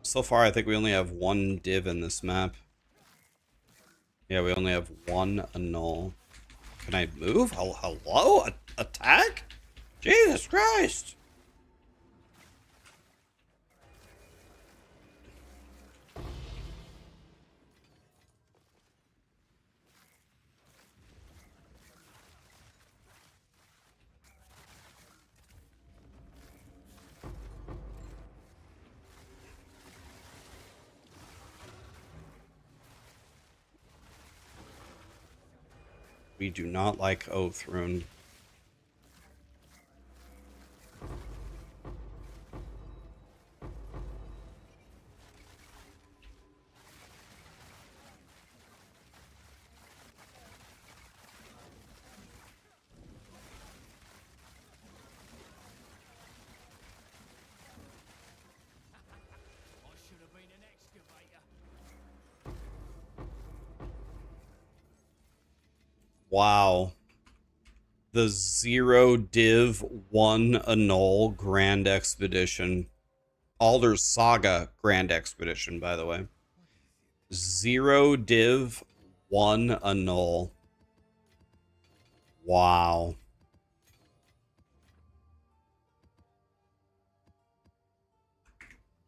S1: So far, I think we only have 1 div in this map. Yeah, we only have 1 annul. Can I move? Hello? Attack? Jesus Christ! We do not like Oath Rune. Wow. The 0 div 1 annul Grand Expedition. Alder's Saga Grand Expedition, by the way. 0 div 1 annul. Wow.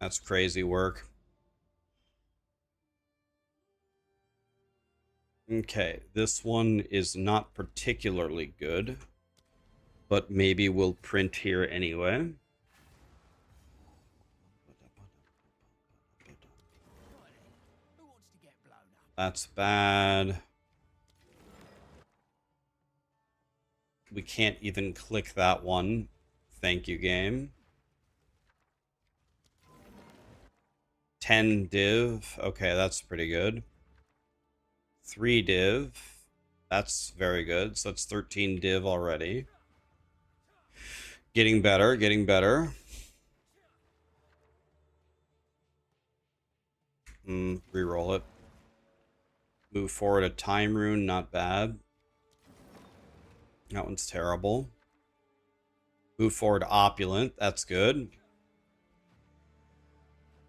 S1: That's crazy work. Okay, this one is not particularly good, but maybe we'll print here anyway. That's bad. We can't even click that one. Thank you, game. 10 div. Okay, that's pretty good. 3 div. That's very good. So that's 13 div already. Getting better, getting better. Reroll it. Move forward a time rune, not bad. That one's terrible. Move forward opulent, that's good.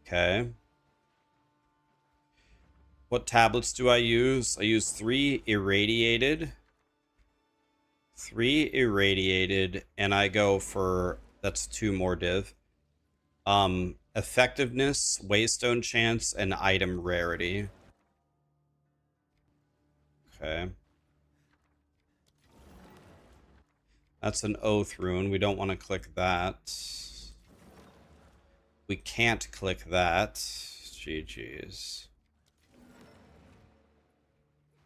S1: Okay. What tablets do I use? I use 3 irradiated. 3 irradiated, and I go for, that's 2 more div. Effectiveness, waystone chance, and item rarity. Okay. That's an oath rune. We don't want to click that. We can't click that. GG's.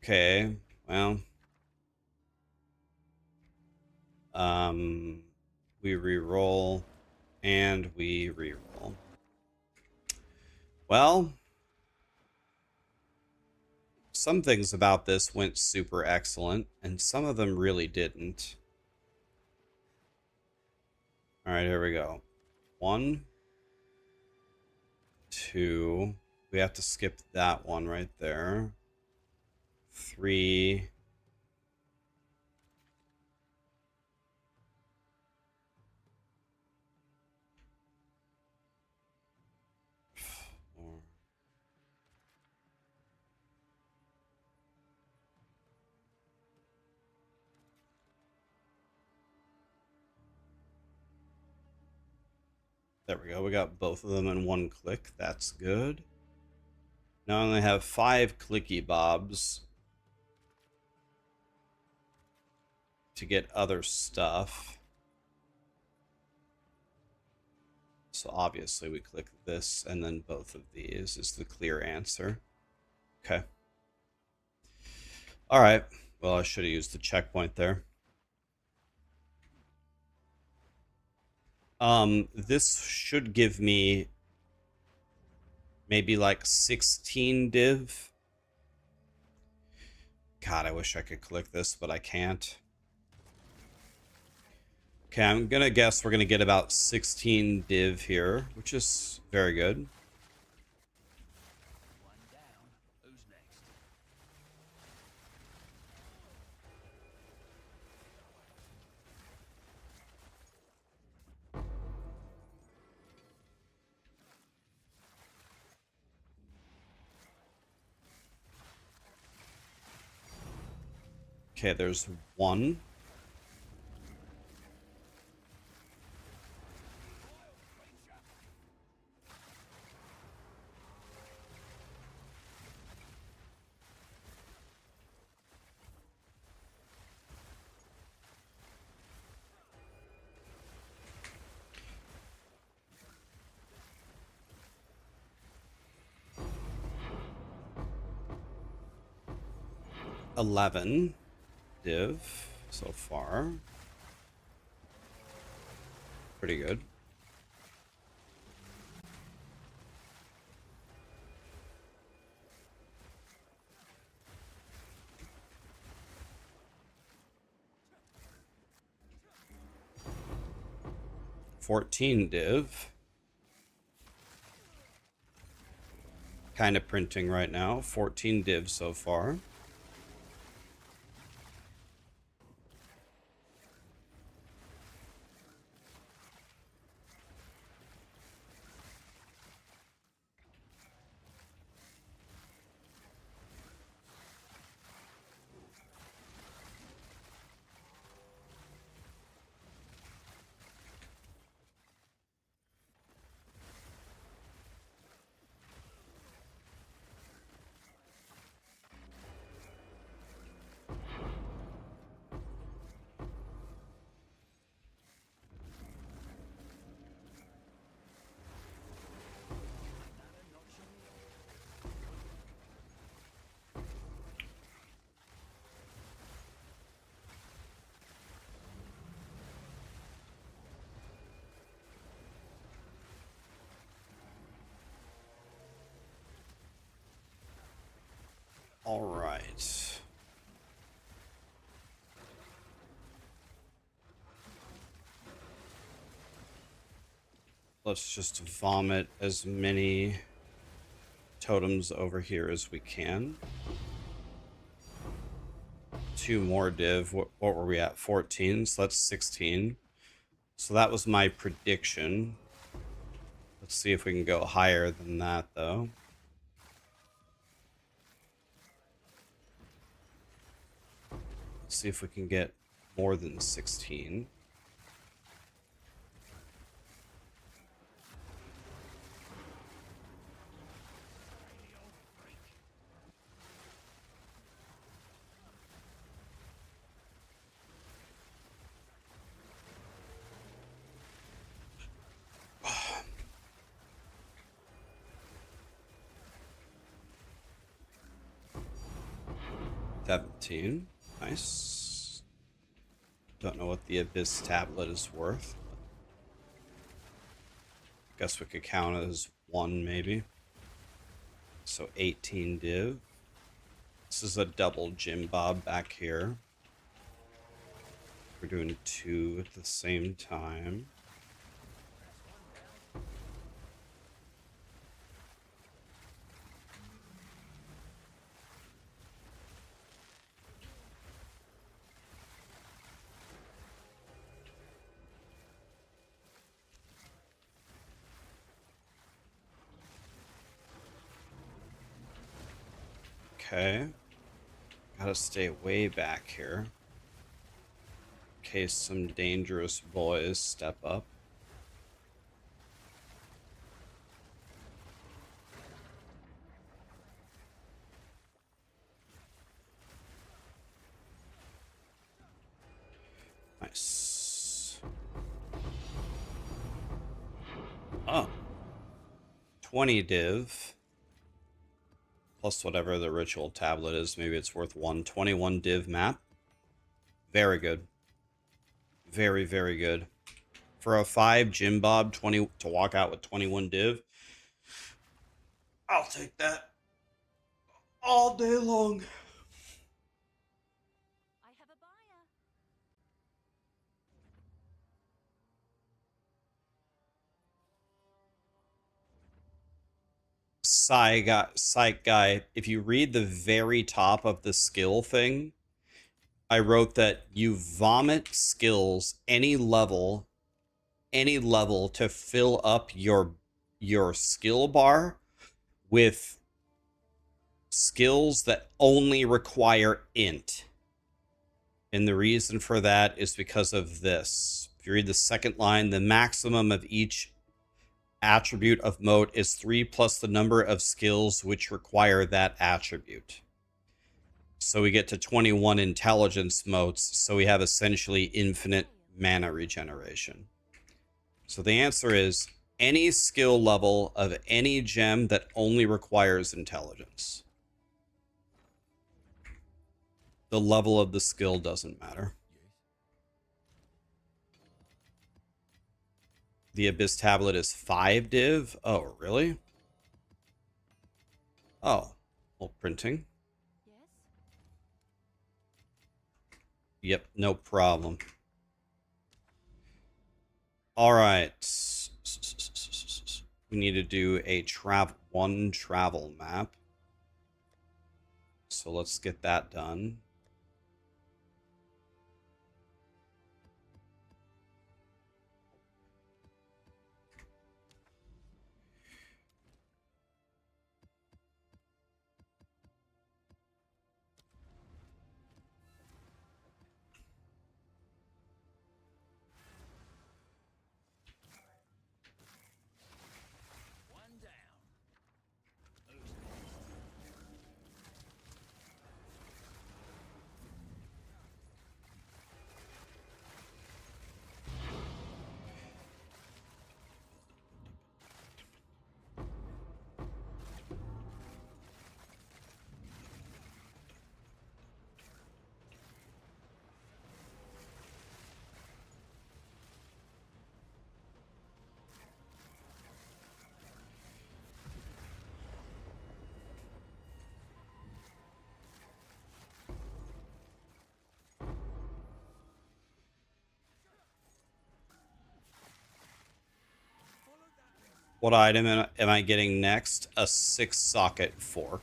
S1: Okay, well. We re-roll, and we re-roll. Well, some things about this went super excellent, and some of them really didn't. All right, here we go. 1, 2. We have to skip that one right there. 3. 4. There we go. We got both of them in one click. That's good. Now I only have 5 clicky bobs to get other stuff. So obviously we click this, and then both of these is the clear answer. Okay. All right. Well, I should have used the checkpoint there. This should give me maybe like 16 div. God, I wish I could click this, but I can't. Okay, I'm gonna guess we're gonna get about 16 div here, which is very good. Okay, there's 1. $11 div so far. Pretty good. $14 div. Kind of printing right now. 14 div so far. All right. Let's just vomit as many totems over here as we can. 2 more div. What were we at? 14. So that's 16. So that was my prediction. Let's see if we can go higher than that, though. Let's see if we can get more than 16. $17. Nice. Don't know what the Abyss tablet is worth. Guess we could count it as 1 maybe. So 18 div. This is a double Jim Bob back here. We're doing 2 at the same time. Okay. Gotta stay way back here. In case some dangerous boys step up. Nice. Oh. 20 div. Plus whatever the ritual tablet is. Maybe it's worth 1. 21 div map. Very good. Very, very good. For a 5 Jim Bob 20 to walk out with 21 div. I'll take that all day long.
S3: I have a buyer.
S1: Psych guy, if you read the very top of the skill thing, I wrote that you vomit skills any level to fill up your skill bar with skills that only require int. And the reason for that is because of this. If you read the second line, the maximum of each attribute of mote is 3 plus the number of skills which require that attribute. So we get to 21 intelligence motes, so we have essentially infinite mana regeneration. So the answer is any skill level of any gem that only requires intelligence. The level of the skill doesn't matter. The Abyss tablet is 5 div. Oh, really? Oh, well, printing.
S3: Yes?
S1: Yep, no problem. All right. We need to do a one travel map. So let's get that done. What item am I getting next? A 6-socket fork.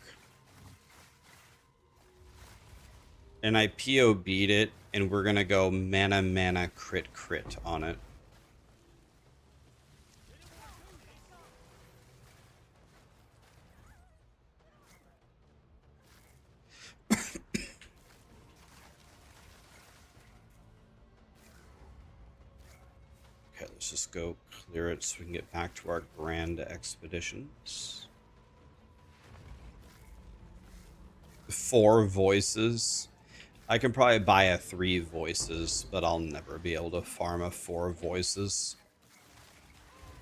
S1: And I POB'd it, and we're gonna go mana crit on it. Okay, let's just go clear it so we can get back to our grand expeditions. 4 voices. I can probably buy a 3 voices, but I'll never be able to farm a 4 voices.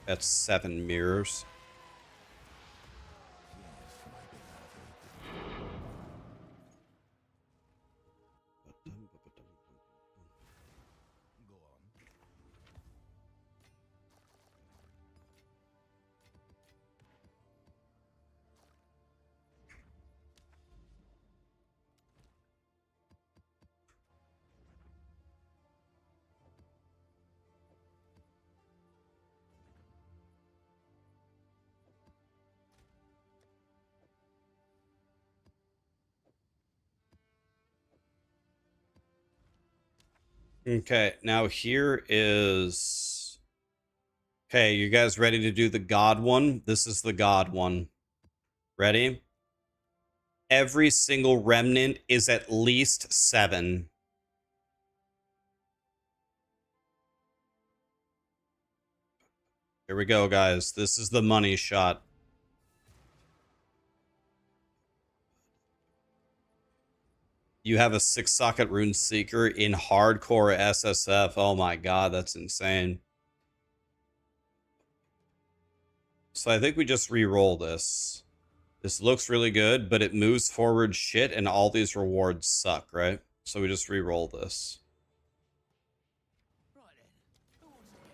S1: That's 7 mirrors.
S2: Go on.
S1: Okay, now here is... Okay, you guys ready to do the God one? This is the God one. Ready? Every single remnant is at least 7. Here we go, guys. This is the money shot. You have a 6-socket Rune Seeker in hardcore SSF. Oh my god, that's insane. So I think we just re-roll this. This looks really good, but it moves forward shit, and all these rewards suck, right? So we just re-roll this.
S2: Right then. Who wants to get blood?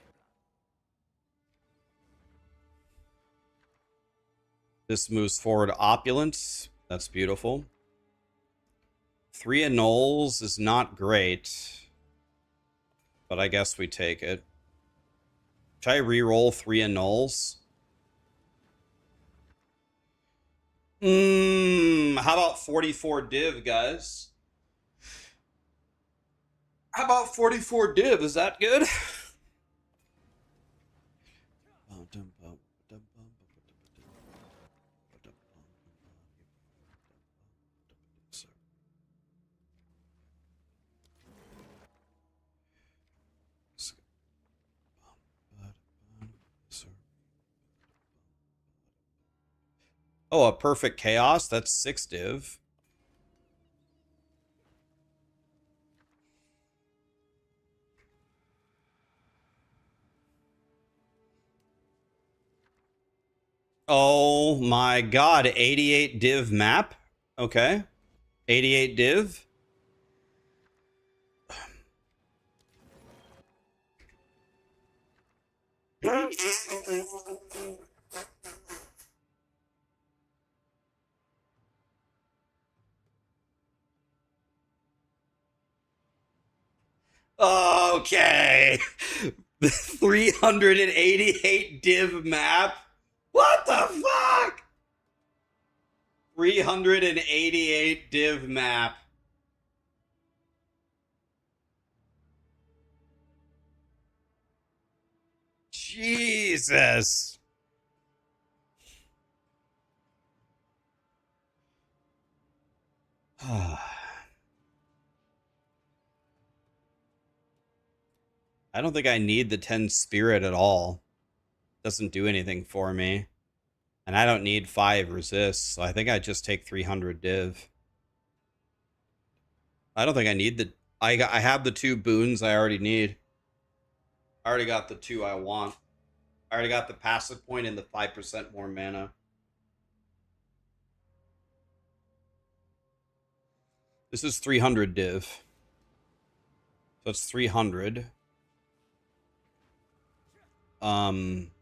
S1: This moves forward opulent. That's beautiful. 3 annuls is not great, but I guess we take it. Should I re-roll 3 annuls? How about 44 div, guys? How about 44 div? Is that good? Oh, a perfect chaos? That's 6 div. Oh my god, 88 div map? Okay. 88 div? Okay. 388 div map? What the fuck? 388 div map. Jesus. I don't think I need the 10 spirit at all. Doesn't do anything for me. And I don't need 5 resist, so I think I just take 300 div. I don't think I need the... I have the 2 boons I already need. I already got the 2 I want. I already got the passive point and the 5% more mana. This is 300 div. So it's 300.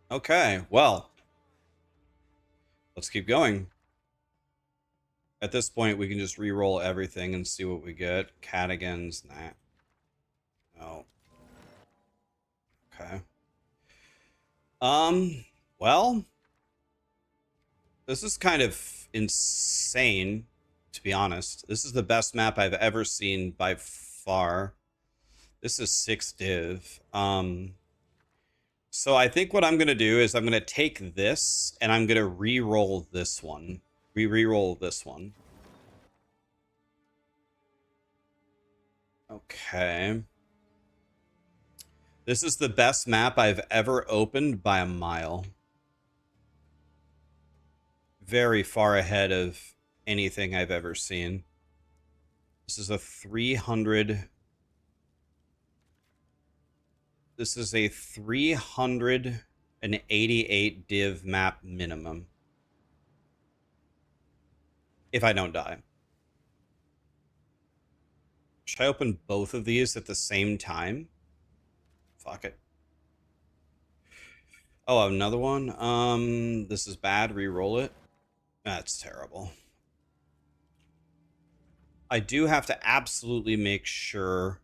S1: Okay, well. Let's keep going. At this point, we can just re-roll everything and see what we get. Catigans, nah. No. Okay. Well, This is kind of insane, to be honest. This is the best map I've ever seen by far. This is 6 div. So I think what I'm going to do is I'm going to take this and I'm going to re-roll this one. Re-roll this one. Okay. This is the best map I've ever opened by a mile. Very far ahead of anything I've ever seen. This is a 300... This is a 388 div map minimum. If I don't die. Should I open both of these at the same time? Fuck it. Oh, another one? This is bad. Reroll it. That's terrible. I do have to absolutely make sure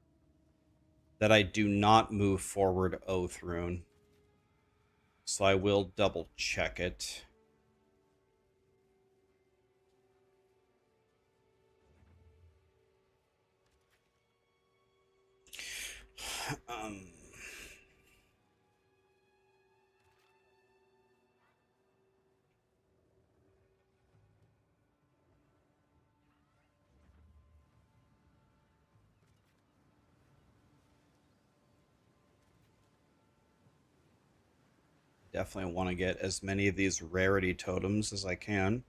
S1: that I do not move forward Oath Rune. So I will double check it. Definitely want to get as many of these rarity totems as I can.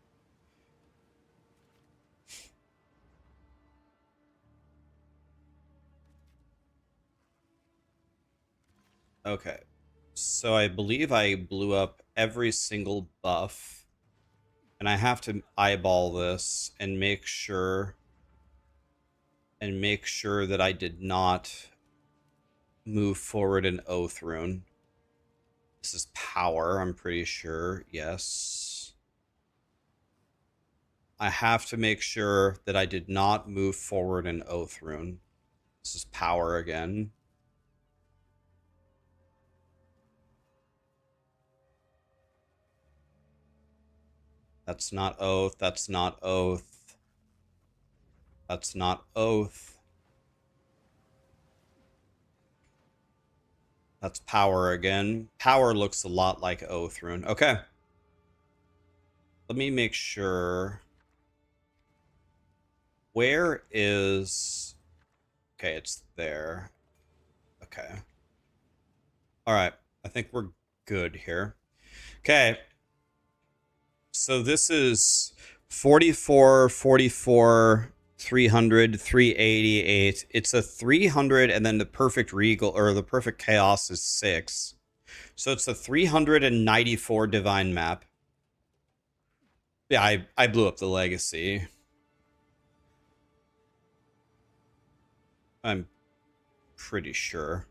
S1: Okay. So I believe I blew up every single buff. And I have to eyeball this and make sure that I did not move forward an Oath Rune. This is power, I'm pretty sure. Yes. I have to make sure that I did not move forward an Oath Rune. This is power again. That's not Oath. That's not Oath. That's not Oath. That's power again. Power looks a lot like Oath Rune. Okay. Let me make sure. Where is... Okay, it's there. Okay. All right. I think we're good here. Okay. So this is 44, 44, 300, 388. It's a 300, and then the perfect regal, or the perfect chaos is 6. So it's a 394 divine map. Yeah, I blew up the legacy. I'm pretty sure.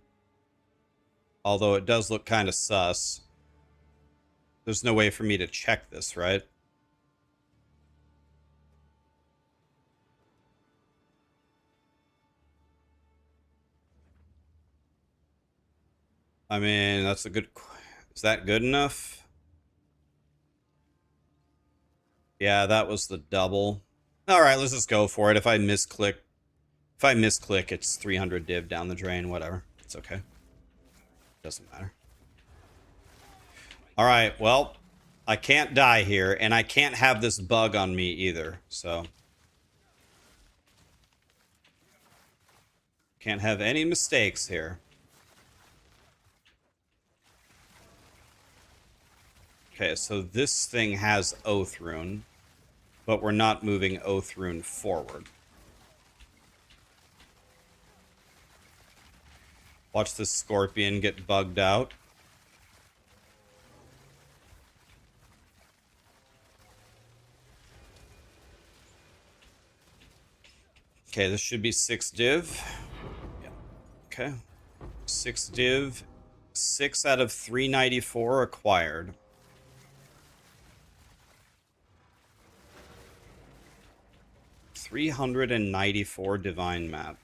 S1: Although it does look kind of sus. There's no way for me to check this, right? I mean, that's a good... Is that good enough? Yeah, that was the double. All right, let's just go for it. If I misclick, it's 300 div down the drain, whatever. It's okay. Doesn't matter. All right, well, I can't die here, and I can't have this bug on me either, so... Can't have any mistakes here. Okay, so this thing has Oath Rune, but we're not moving Oath Rune forward. Watch this Scorpion get bugged out. Okay, this should be 6 div. Yeah. Okay. 6 div. 6 out of 394 acquired. $394 divine map.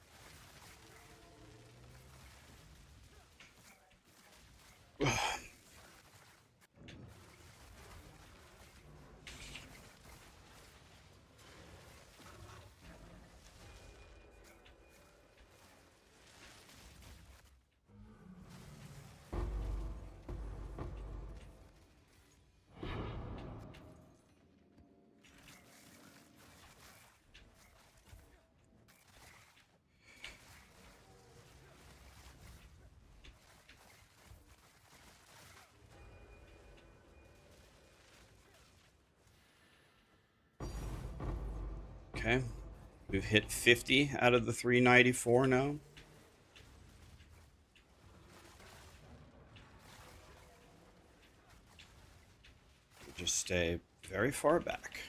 S1: Okay. We've hit 50 out of the 394 now. Just stay very far back.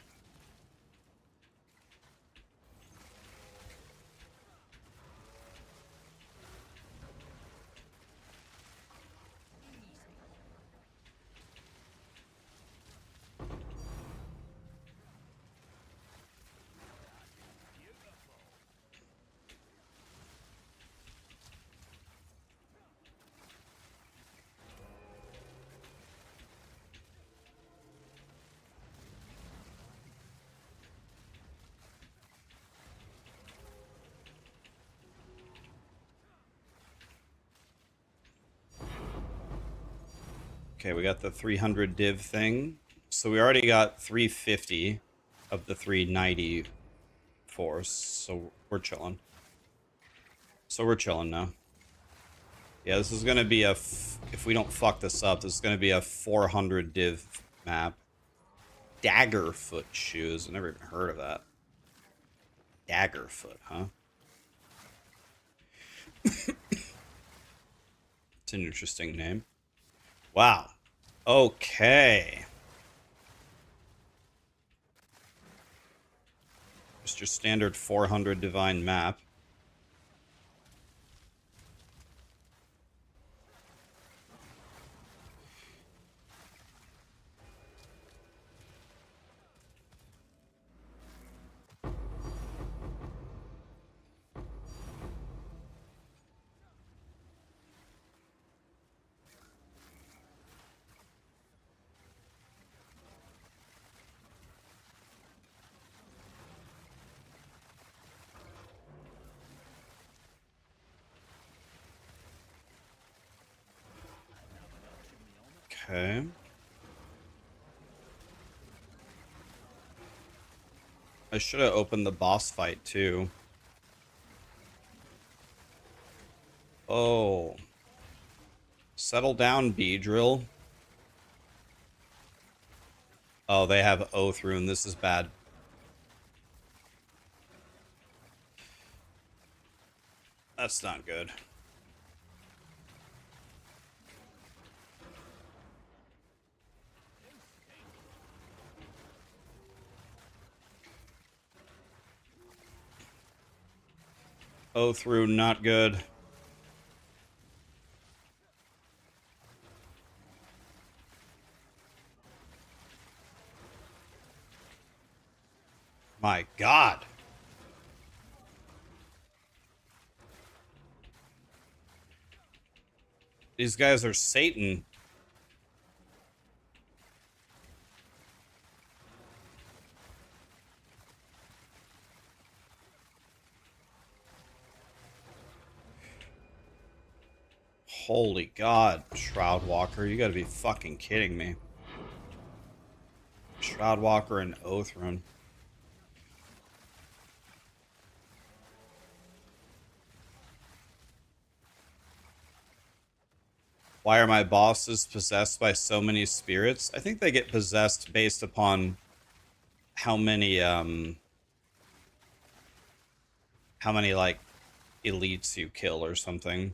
S1: Okay, we got the 300 div thing. So we already got 350 of the 394, so we're chilling. now. Yeah, this is going to be if we don't fuck this up, this is going to be a 400 div map. Daggerfoot shoes. I never even heard of that. Daggerfoot, huh? It's an interesting name. Wow. Okay. Just your standard 400 divine map. Okay. I should have opened the boss fight too. Oh. Settle down, B-Drill. Oh, they have Oath Rune. This is bad. That's not good. Oath Rune, not good. My God. These guys are Satan. Holy God, Shroud Walker. You gotta be fucking kidding me. Shroud Walker and Oath Rune. Why are my bosses possessed by so many spirits? I think they get possessed based upon how many like elites you kill or something.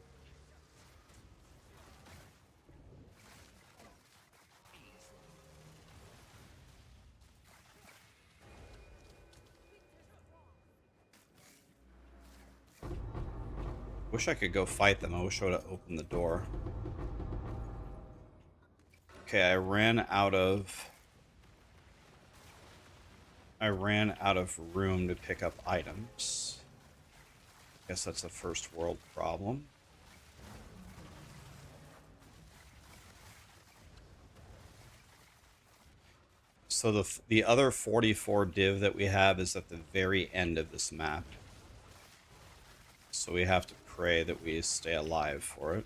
S1: Wish I could go fight them. I wish I would have opened the door. Okay, I ran out of room to pick up items. Guess that's a first world problem. So the other 44 div that we have is at the very end of this map. So we have to pray that we stay alive for it.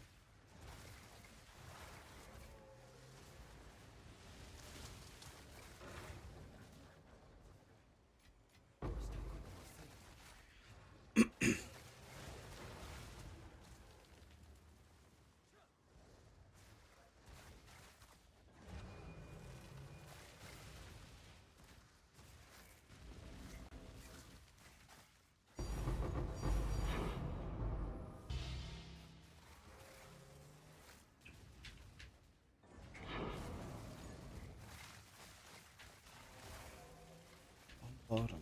S1: Bottom.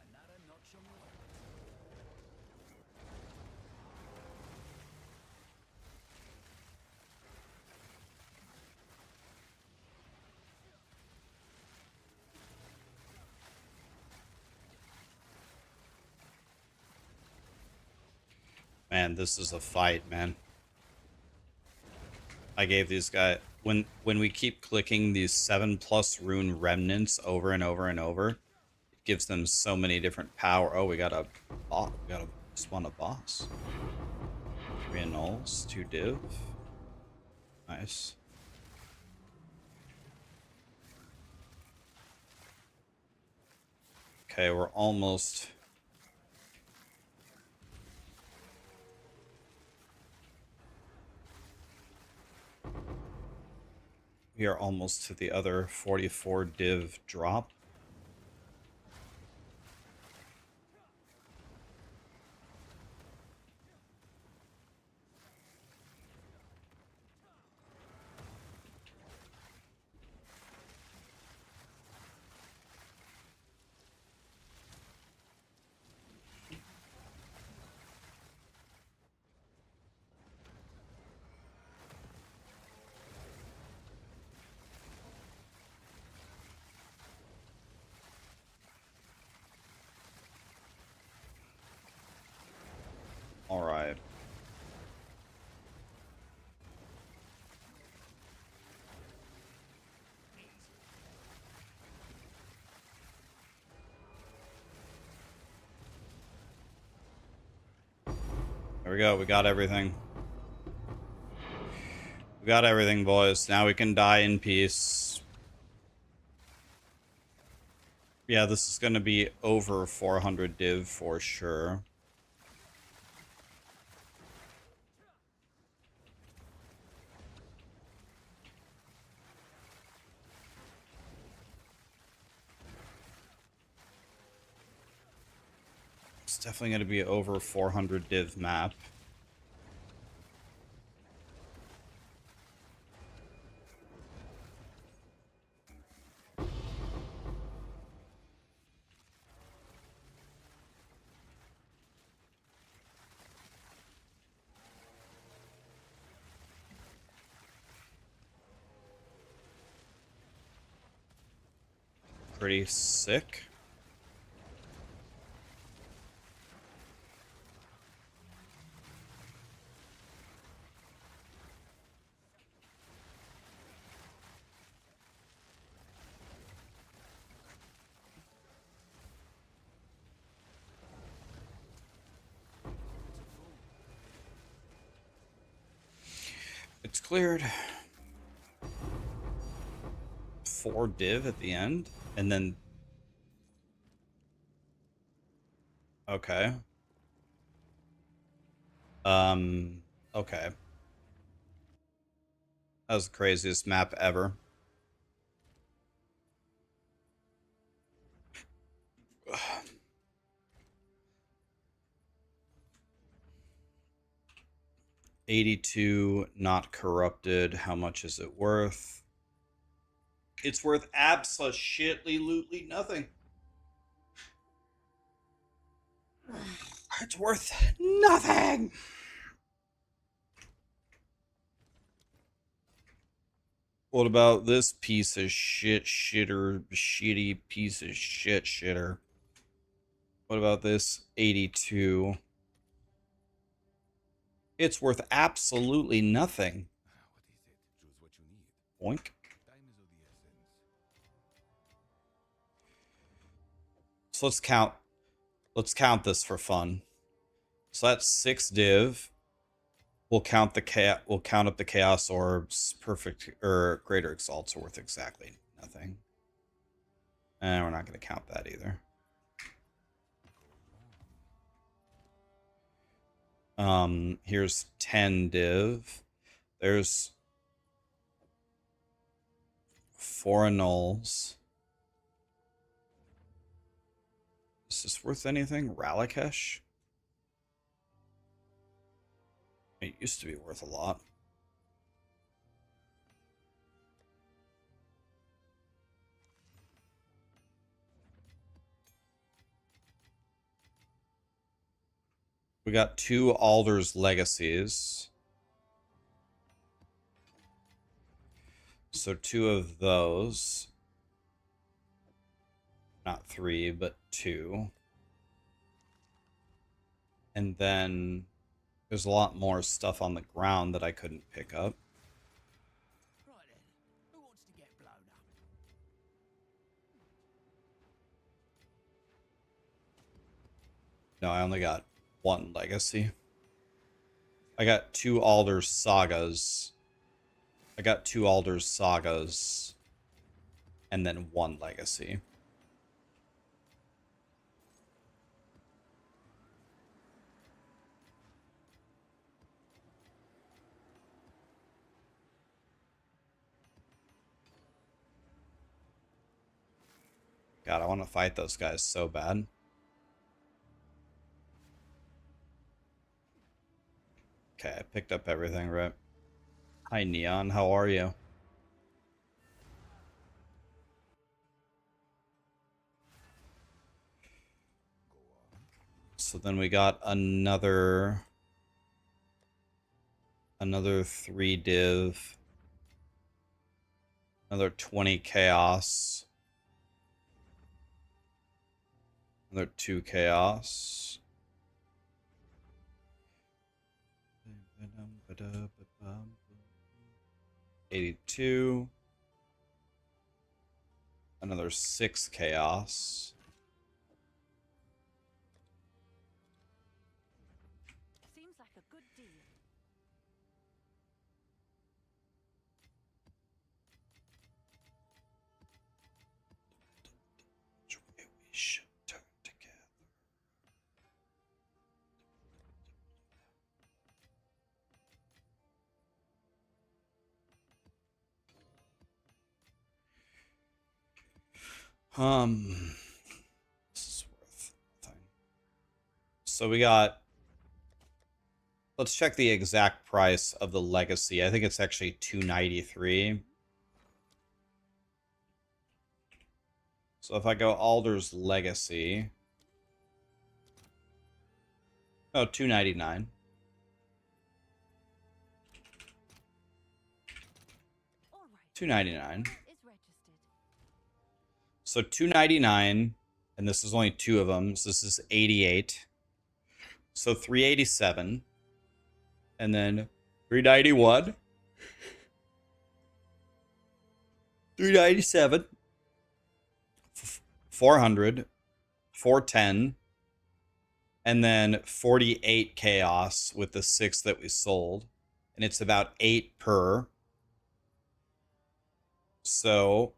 S2: Another notch on your weapon.
S1: Man, this is a fight, man. I gave these guys when we keep clicking these 7+ rune remnants over and over and over, it gives them so many different power. Oh, we got a spawn a boss. 3 annuls, 2 div. Nice. Okay, we're almost. We are almost to the other 44 div drop. All right. There we go. We got everything. We got everything, boys. Now we can die in peace. Yeah, this is going to be over 400 div for sure. It's definitely going to be over 400 div map. Pretty sick. It's cleared. 4 div at the end, and then okay. Okay. That was the craziest map ever. $82 not corrupted. How much is it worth? It's worth absolutely nothing. It's worth nothing. What about this piece of shitty piece of shitter? What about this 82? It's worth absolutely nothing.
S2: What is it? Choose what you need.
S1: Boink.
S2: Time is of the essence.
S1: So let's count this for fun. So that's 6 div. We'll count up the chaos orbs. Perfect or greater exalts are worth exactly nothing. And we're not going to count that either. Here's 10 div. There's 4 nulls. Is this worth anything? Ralakesh? It used to be worth a lot. We got 2 Alder's Legacies. So 2 of those. Not 3, but 2. And then there's a lot more stuff on the ground that I couldn't pick up.
S2: Right then, who wants to get blown up?
S1: No, I only got 1 legacy. I got 2 Alder's Sagas. I got 2 Alder's Sagas. And then 1 legacy. God, I want to fight those guys so bad. Okay, I picked up everything, right? Hi, Neon. How are you? So then we got another 3 div. Another 20 chaos. Another 2 chaos. 82. Another 6 chaos.
S3: Seems like a good deal.
S1: We should turn together. This is worth nothing. So we got. Let's check the exact price of the legacy. I think it's actually 293. So if I go Alder's Legacy. Oh, 299.
S3: All right.
S1: 299.
S3: Is registered.
S1: So 299, and this is only 2 of them. So this is 88. So 387. And then 391. 397. 400. 410. And then 48 chaos with the 6 that we sold. And it's about 8 per. So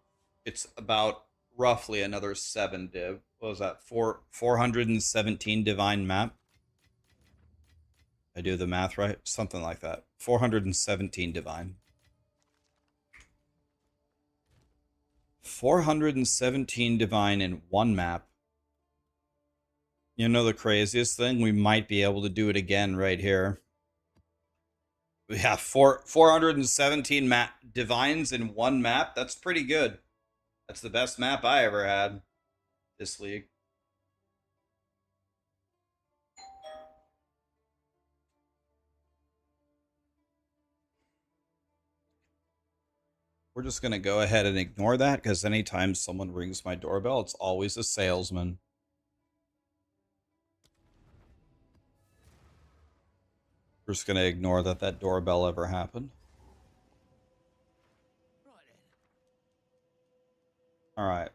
S1: it's about roughly another 7 div. What was that? 417 divine map. I do the math right? Something like that. 417 divine. 417 divine in 1 map. You know the craziest thing? We might be able to do it again right here. We have 417 divines in 1 map. That's pretty good. That's the best map I ever had this league. We're just going to go ahead and ignore that because anytime someone rings my doorbell, it's always a salesman. We're just going to ignore that doorbell ever happened.
S2: Right then.
S1: All right.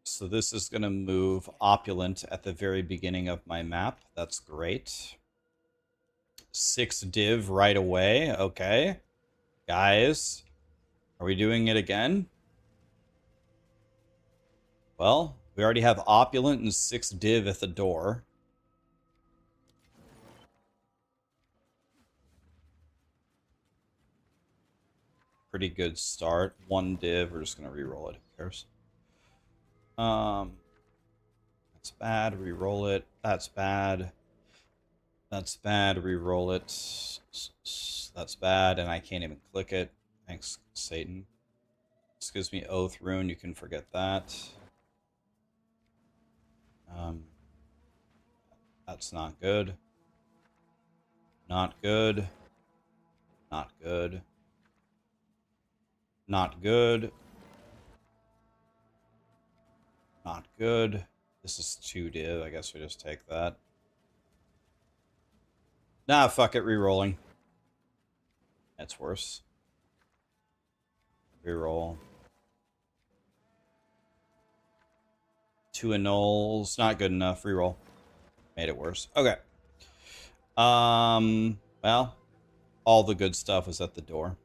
S1: So this is going to move opulent at the very beginning of my map. That's great. 6 div right away. Okay. Guys, are we doing it again? Well, we already have opulent and 6 div at the door. pretty good start. 1 div. We're just gonna reroll it. Who cares? That's bad. Reroll it. That's bad. That's bad. Reroll it. That's bad, and I can't even click it. Thanks, Satan. This gives me Oath Rune. You can forget that. That's not good. Not good. Not good. Not good. Not good. This is 2 div. I guess we just take that. Nah, fuck it. Rerolling. That's worse. Reroll. 2 annuls. Not good enough. Reroll. Made it worse. Okay. Well, all the good stuff was at the door.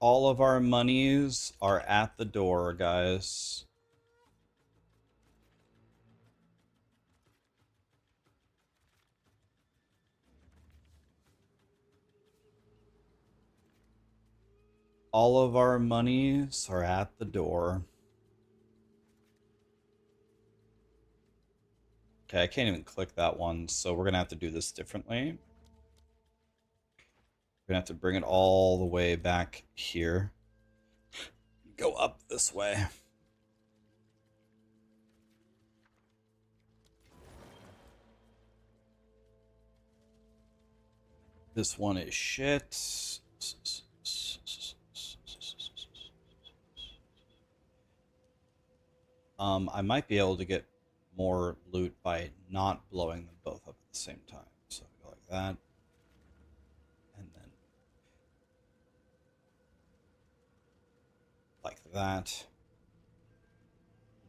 S1: All of our monies are at the door, guys. All of our monies are at the door. Okay, I can't even click that one, so we're gonna have to do this differently. We're gonna have to bring it all the way back here. Go up this way. This one is shit. I might be able to get more loot by not blowing them both up at the same time. So go like that. And then like that.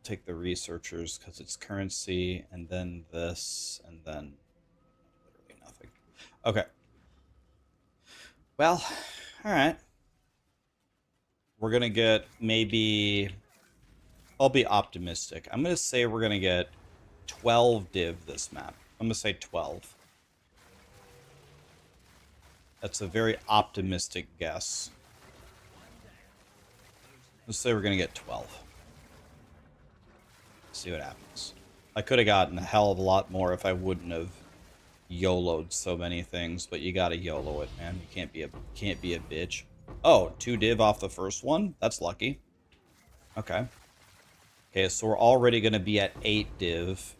S1: Take the researchers because it's currency, and then this, and then literally nothing. Okay. Well, alright. We're gonna get maybe... I'll be optimistic. I'm gonna say we're gonna get 12 div this map. I'm gonna say 12. That's a very optimistic guess. Let's say we're gonna get 12. See what happens. I could have gotten a hell of a lot more if I wouldn't have YOLO'd so many things, but you gotta YOLO it, man. You can't be a bitch. Oh, 2 div off the first one? That's lucky. Okay. Okay, so we're already gonna be at 8 div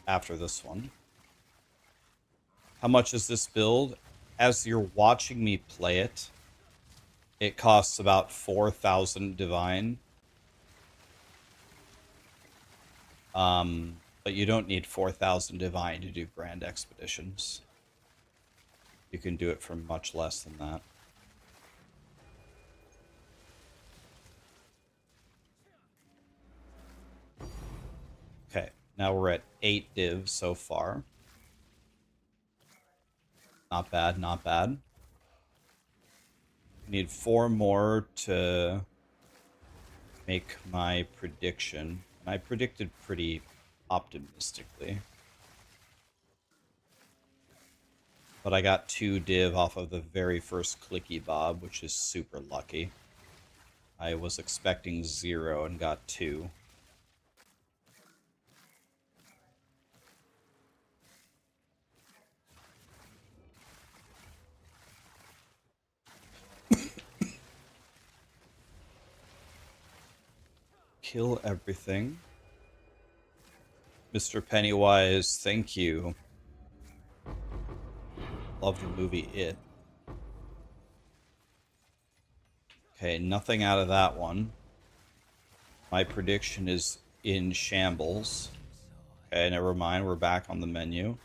S1: after this one. How much is this build? As you're watching me play it, it costs about 4,000 divine. But you don't need 4,000 divine to do grand expeditions. You can do it for much less than that. Okay, now we're at 8 divs so far. Not bad, not bad. Need 4 more to make my prediction. And I predicted pretty optimistically. But I got 2 div off of the very first clicky bob, which is super lucky. I was expecting 0 and got 2. Kill everything. Mr. Pennywise, thank you. Love the movie It. Okay, nothing out of that one. My prediction is in shambles. Okay, never mind. We're back on the menu.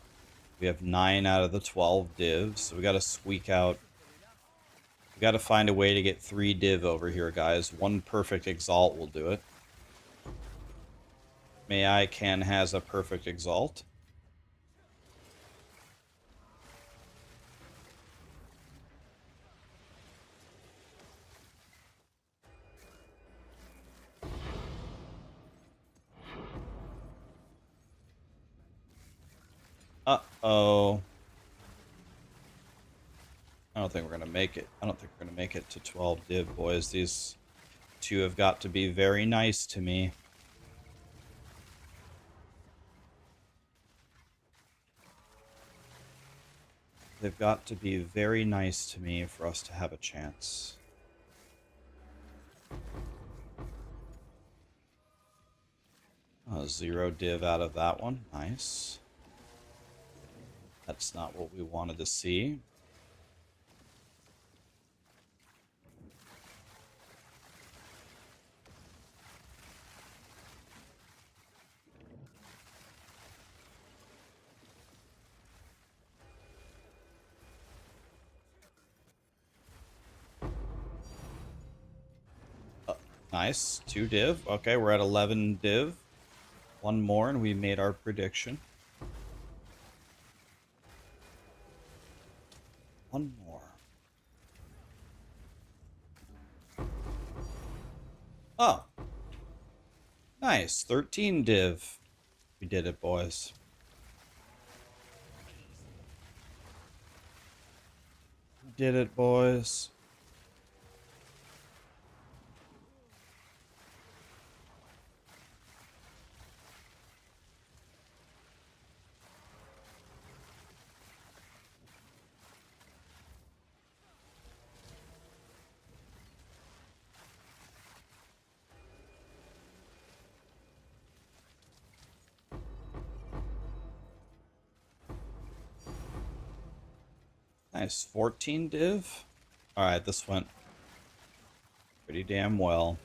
S1: We have 9 out of the 12 divs, so we gotta squeak out. We gotta find a way to get 3 div over here, guys. 1 perfect exalt will do it. May I can has a perfect exalt. Uh-oh. I don't think we're going to make it. I don't think we're going to make it to 12 div, boys. These two have got to be very nice to me. They've got to be very nice to me for us to have a chance. Zero div out of that one. Nice. That's not what we wanted to see. Nice. 2 div. Okay, we're at 11 div. One more and we made our prediction. One more. Oh. Nice. 13 div. We did it, boys. We did it, boys. Nice. 14 div. Alright, this went pretty damn well.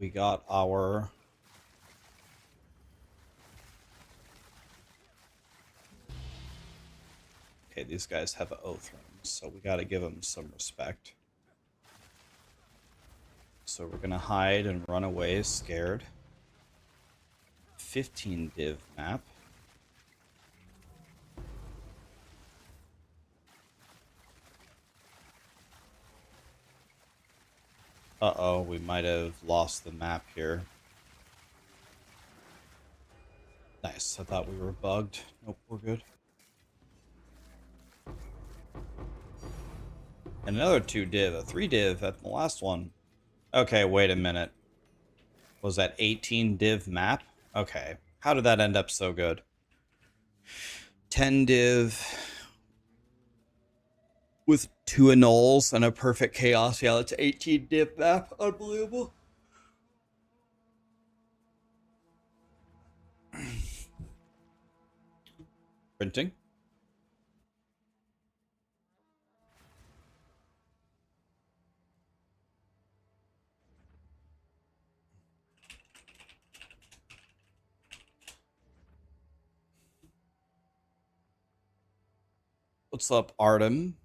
S1: We got our... Okay, these guys have an oath ring, so we gotta give them some respect. So we're gonna hide and run away scared. 15 div map. Uh-oh, we might have lost the map here. Nice, I thought we were bugged. Nope, we're good. And another 2 div, a 3 div at the last one. Okay, wait a minute. Was that 18 div map? Okay, how did that end up so good? 10 div with 2 annuls and a perfect chaos. Yeah, that's 18 div map. Unbelievable. Printing. What's up, Artem?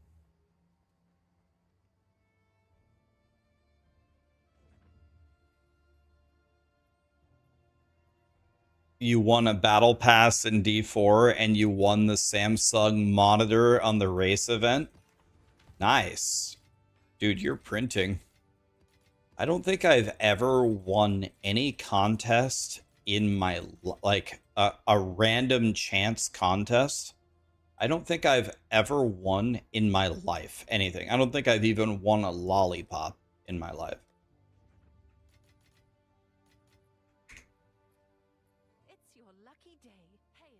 S1: You won a battle pass in D4 and you won the Samsung monitor on the race event. Nice. Dude, you're printing. I don't think I've ever won any contest in my, like, a random chance contest. I don't think I've ever won in my life anything. I don't think I've even won a lollipop in my life.
S3: It's your lucky day. Hail.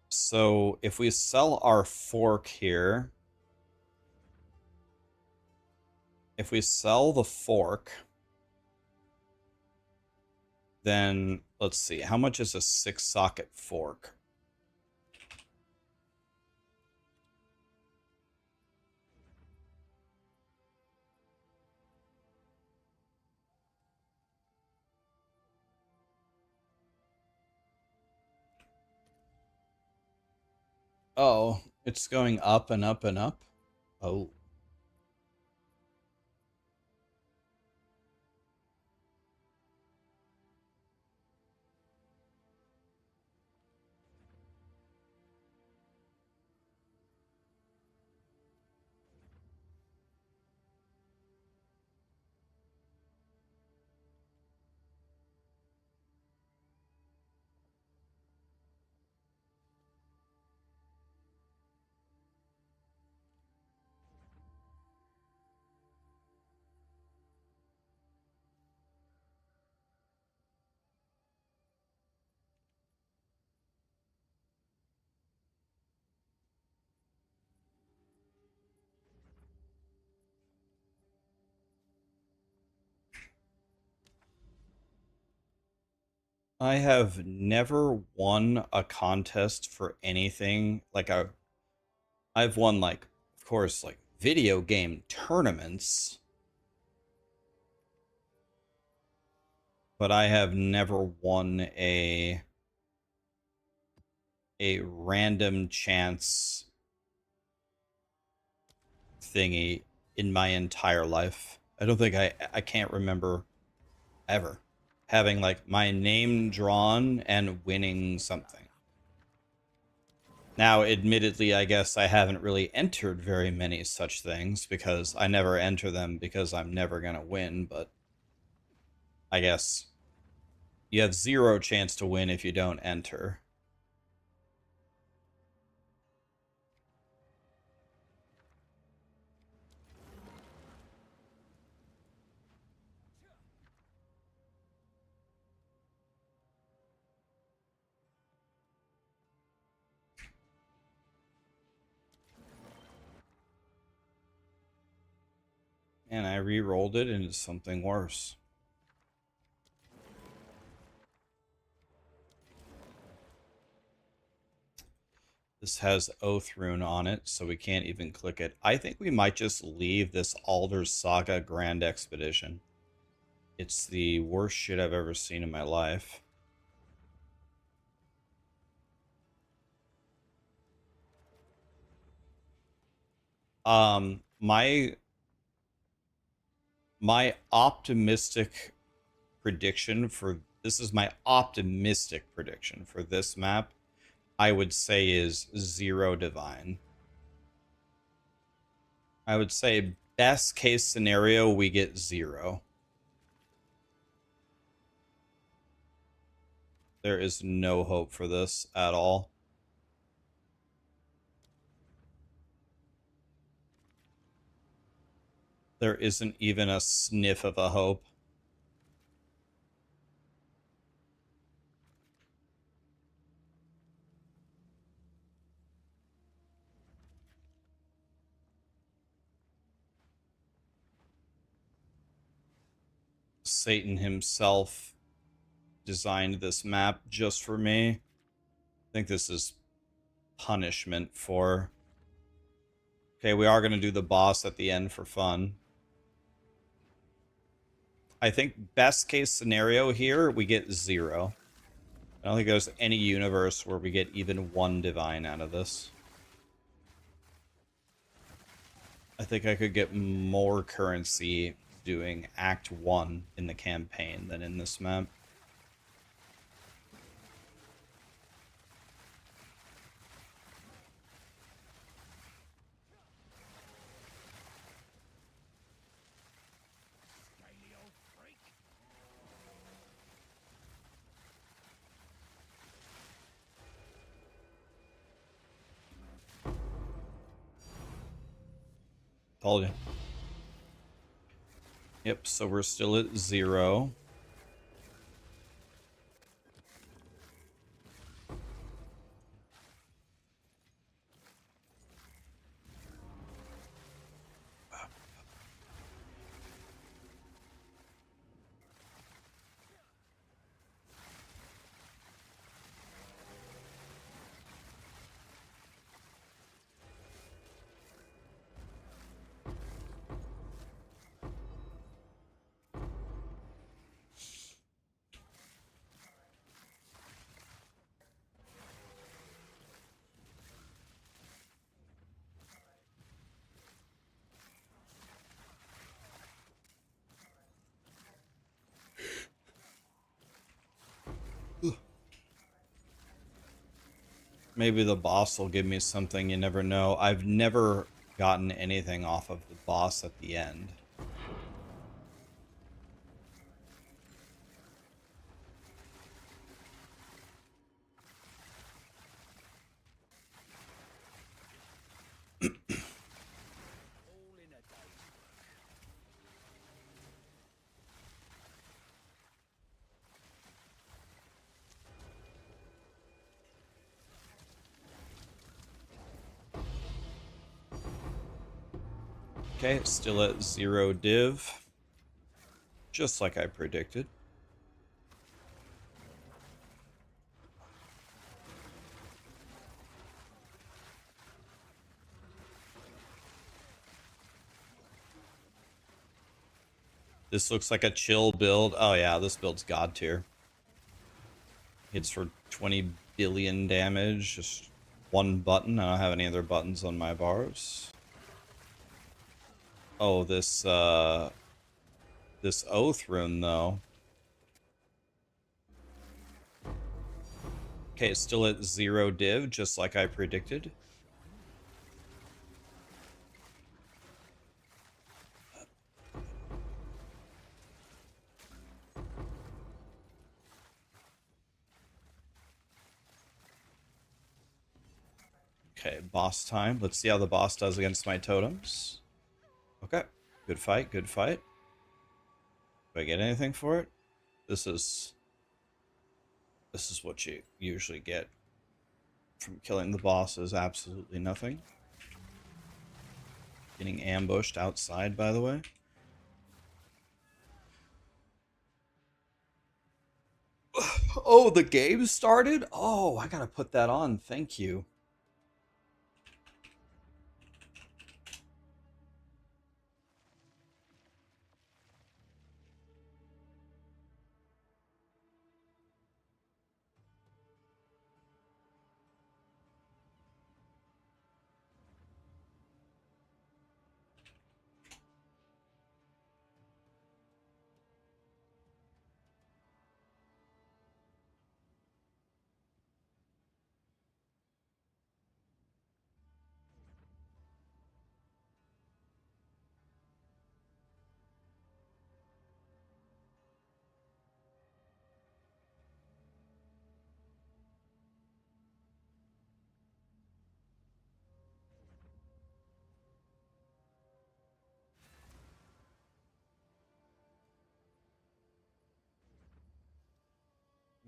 S1: So if we sell our fork here, if we sell the fork, then let's see, how much is a 6-socket fork? Oh, It's going up and up and up. Oh. I have never won a contest for anything. I've won, like, of course, like video game tournaments, but I have never won a random chance thingy in my entire life. I don't think I can't remember ever having like my name drawn and winning something. Now, admittedly, I guess I haven't really entered very many such things because I never enter them because I'm never going to win, but I guess you have zero chance to win if you don't enter. And I re-rolled it into something worse. This has Oath Rune on it, so we can't even click it. I think we might just leave this Alder's Saga Grand Expedition. It's the worst shit I've ever seen in my life. My optimistic prediction for this is my optimistic prediction for this map, I would say, is 0 divine. I would say best case scenario we get 0. There is no hope for this at all. There isn't even a sniff of a hope. Satan himself designed this map just for me. I think this is punishment for... Okay, we are going to do the boss at the end for fun. I think best case scenario here, we get 0. I don't think there's any universe where we get even 1 divine out of this. I think I could get more currency doing Act 1 in the campaign than in this map. Told you. Yep, so we're still at 0. Maybe the boss will give me something, you never know. I've never gotten anything off of the boss at the end.
S2: All in a day's work.
S1: Okay, still at 0 div. Just like I predicted. This looks like a chill build. Oh yeah, this build's god tier. Hits for 20 billion damage. Just one button. I don't have any other buttons on my bars. Oh, this oath rune though. Okay, it's still at 0 div, just like I predicted. Okay, boss time. Let's see how the boss does against my totems. Okay, good fight, good fight. Do I get anything for it? This is what you usually get from killing the bosses. Absolutely nothing. Getting ambushed outside, by the way. Oh, the game started? Oh, I gotta put that on. Thank you.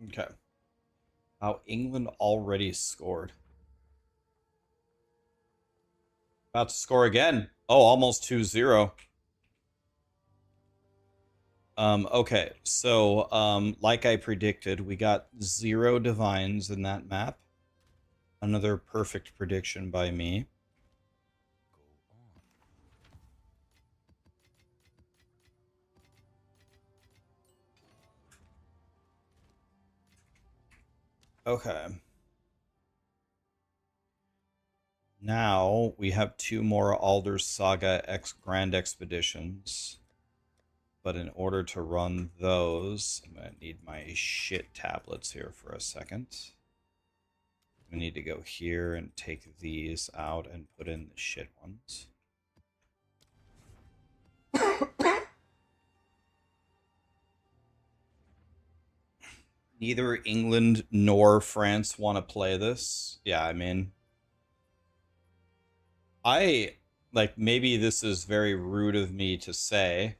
S1: Okay. Wow, England already scored. About to score again. Oh, almost 2-0. Okay, so like I predicted, we got 0 divines in that map. Another perfect prediction by me. Okay. Now we have 2 more Alder's Saga X Grand Expeditions. But in order to run those, I'm going to need my shit tablets here for a second. We need to go here and take these out and put in the shit ones. Neither England nor France want to play this. Yeah, I mean, like, maybe this is very rude of me to say,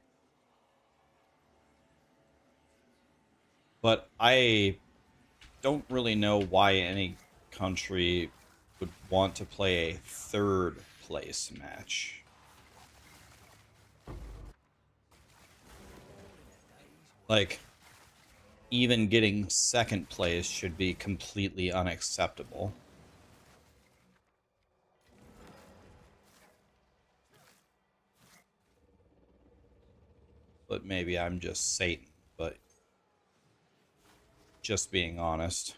S1: but I don't really know why any country would want to play a third place match. Like, even getting second place should be completely unacceptable. But maybe I'm just Satan, but just being honest.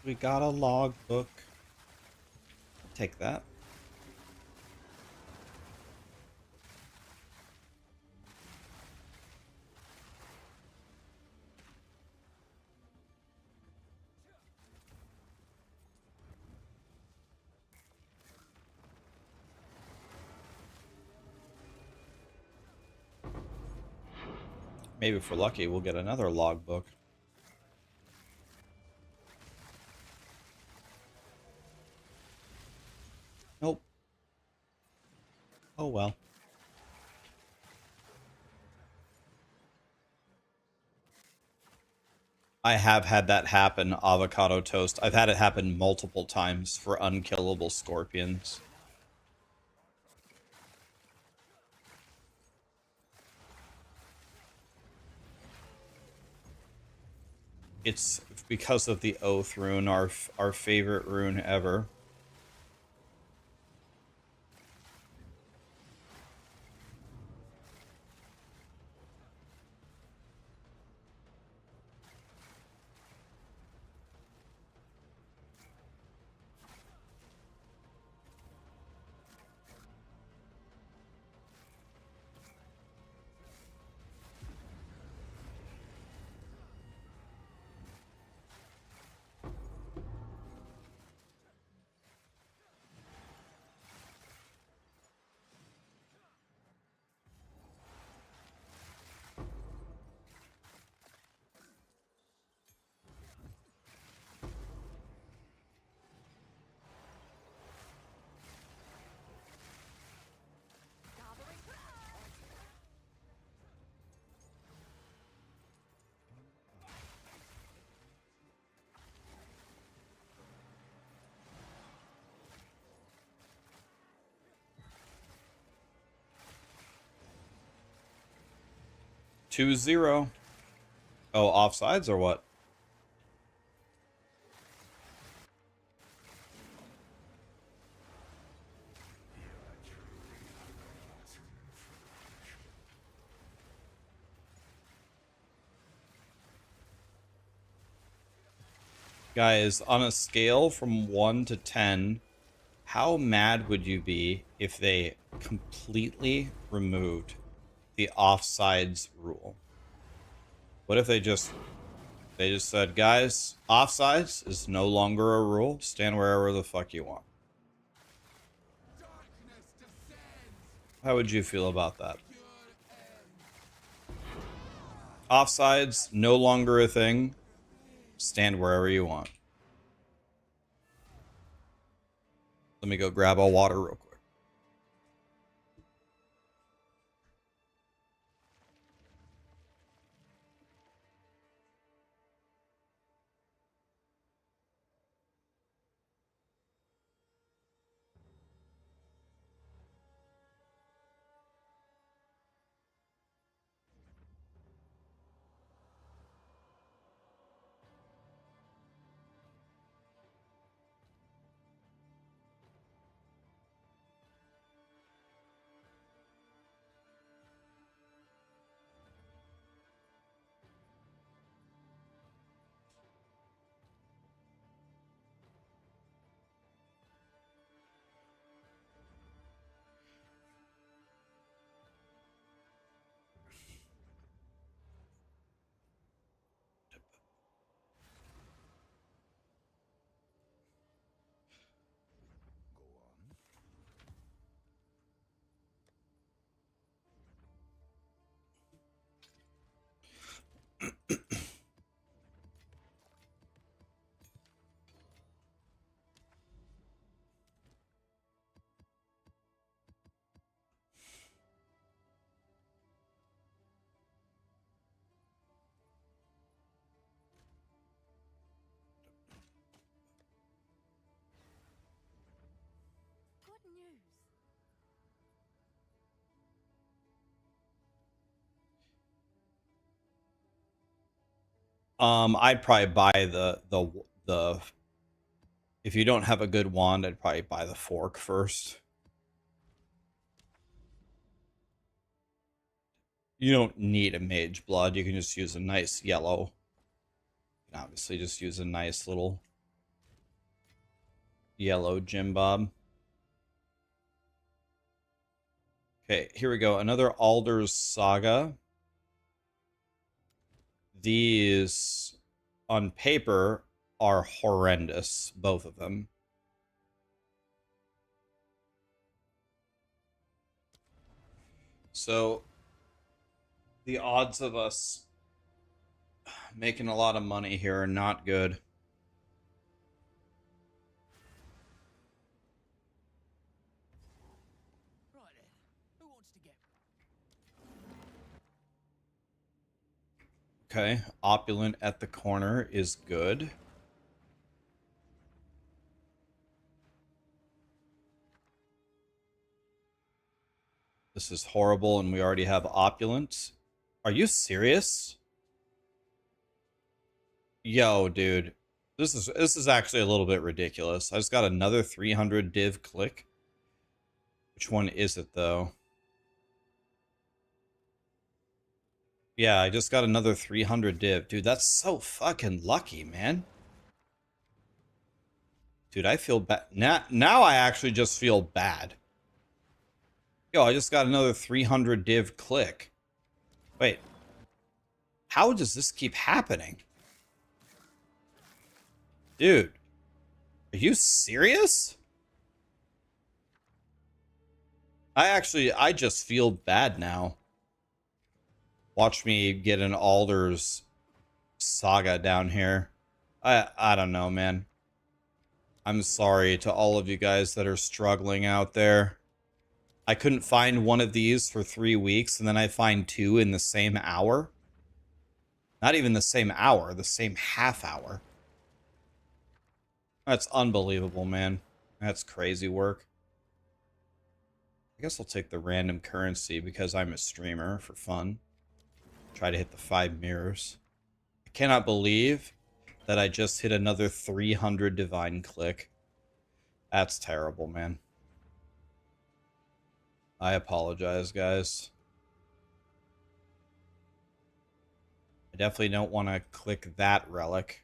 S1: We got a logbook. Take that. Maybe if we're lucky, we'll get another logbook. Nope. Oh well. I have had that happen, avocado toast. I've had it happen multiple times for unkillable scorpions. It's because of the Oath rune, our favorite rune ever.
S3: Gathering.
S1: 2-0. Oh, offsides or what? Guys, on a scale from 1 to 10, how mad would you be if they completely removed the offsides rule? What if they just said, guys, offsides is no longer a rule. Stand wherever the fuck you want. How would you feel about that? Offsides, no longer a thing. Stand wherever you want. Let me go grab a water real quick.
S3: Good news.
S1: I'd probably buy the if you don't have a good wand, I'd probably buy the fork first. You don't need a mage blood. You can just use a nice yellow. You can obviously just use a nice little Yellow Jim Bob. Okay, here we go. Another Alder's Saga. These, on paper, are horrendous, both of them. So, the odds of us making a lot of money here are not good.
S2: Right then. Who wants to get?
S1: Okay, Opulent at the corner is good. This is horrible, and we already have Opulent. Are you serious? Yo, dude. This is actually a little bit ridiculous. I just got another 300 div click. Which one is it, though? Yeah, I just got another 300 div. Dude, that's so fucking lucky, man. Dude, I feel bad. Now I actually just feel bad. Yo, I just got another 300 div click. Wait. How does this keep happening? Dude. Are you serious? I just feel bad now. Watch me get an Alder's Saga down here. I don't know, man. I'm sorry to all of you guys that are struggling out there. I couldn't find one of these for 3 weeks, and then I find two in the same hour. Not even the same hour, the same half hour. That's unbelievable, man. That's crazy work. I guess I'll take the random currency because I'm a streamer for fun. Try to hit the 5 mirrors. I cannot believe that I just hit another 300 divine click. That's terrible, man. I apologize, guys. I definitely don't want to click that relic.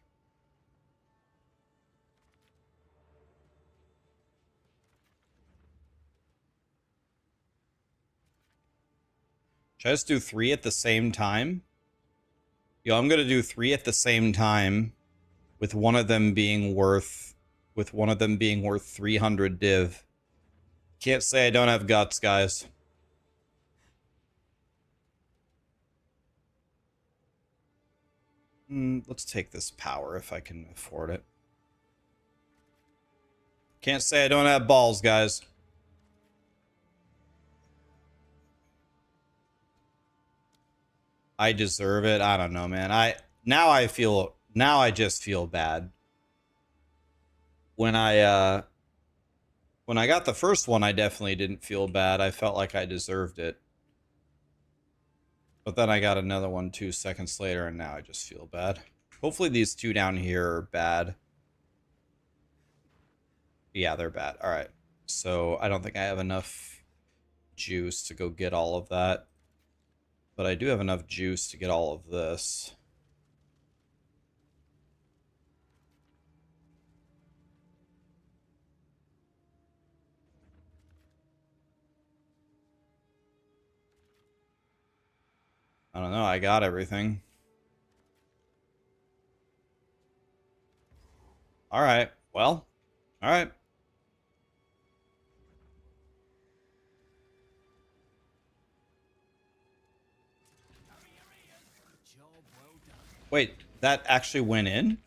S1: Should I just do 3 at the same time? Yo, I'm gonna do 3 at the same time, with one of them being worth 300 div. Can't say I don't have guts, guys. Let's take this power if I can afford it. Can't say I don't have balls, guys. I deserve it. I don't know, man. Now I just feel bad. When I got the first one, I definitely didn't feel bad. I felt like I deserved it. But then I got another one 2 seconds later, and now I just feel bad. Hopefully these two down here are bad. Yeah, they're bad. All right. So I don't think I have enough juice to go get all of that. But I do have enough juice to get all of this. I don't know. I got everything. All right. Well, all right.
S2: Job well done.
S1: Wait, that actually went in?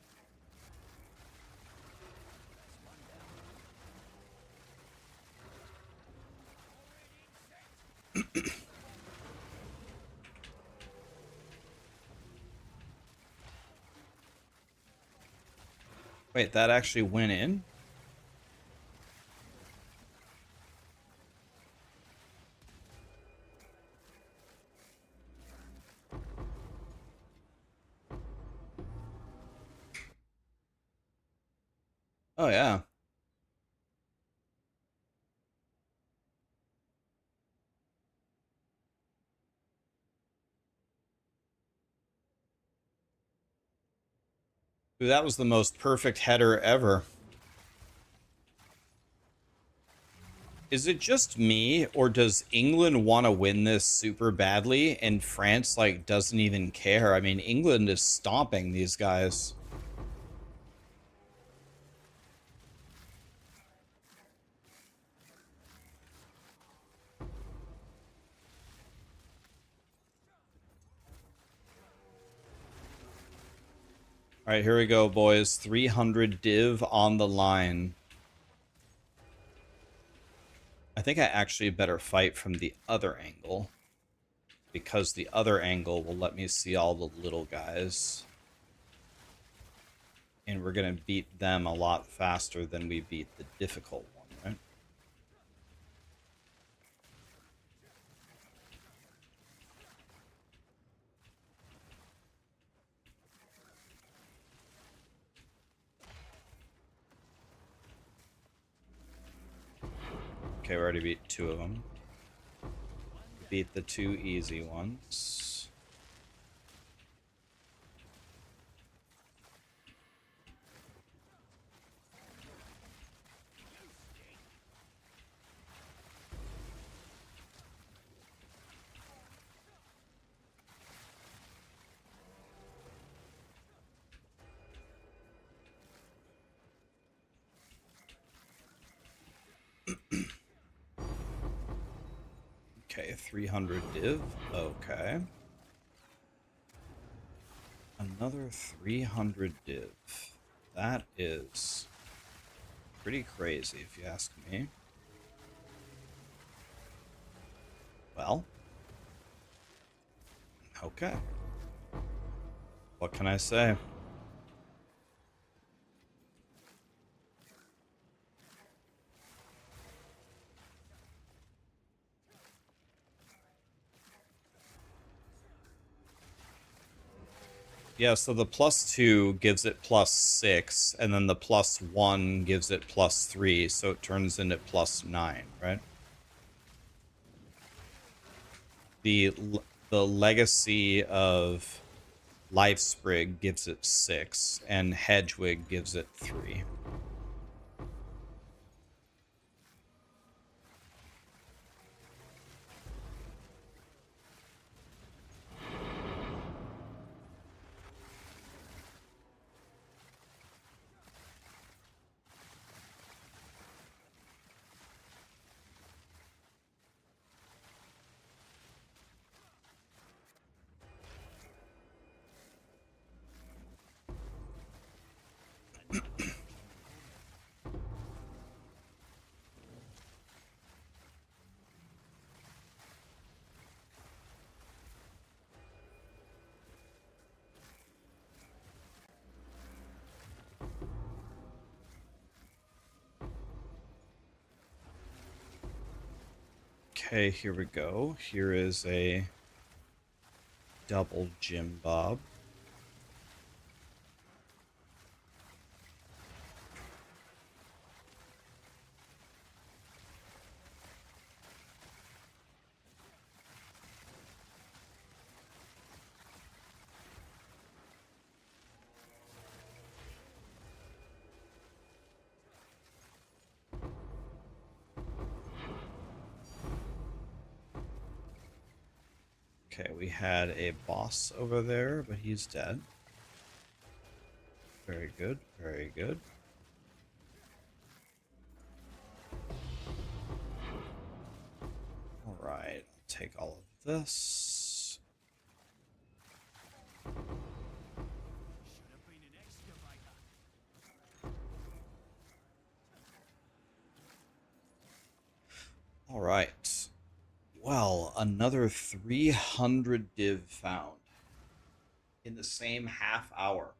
S1: Wait, that actually went in? Oh, yeah. Dude, that was the most perfect header ever. Is it just me, or does England want to win this super badly, and France, like, doesn't even care? I mean, England is stomping these guys. All right, here we go, boys. 300 div on the line. I think I actually better fight from the other angle, because the other angle will let me see all the little guys. And we're going to beat them a lot faster than we beat the difficult one, right? Okay, we already beat 2 of them. Beat the 2 easy ones. Okay, 300 div. Okay. Another 300 div. That is pretty crazy, if you ask me. Well. Okay. What can I say? Yeah, so the +2 gives it +6, and then the +1 gives it +3, so it turns into +9, right? The legacy of Lifesprig gives it 6, and Hedwig gives it 3. Okay, here we go. Here is a double Jim Bob. Okay, we had a boss over there, but he's dead. Very good, very good. Alright, I'll take all of this.
S2: Should have been an excavator.
S1: Alright. Well, another 300 div found in the same half hour.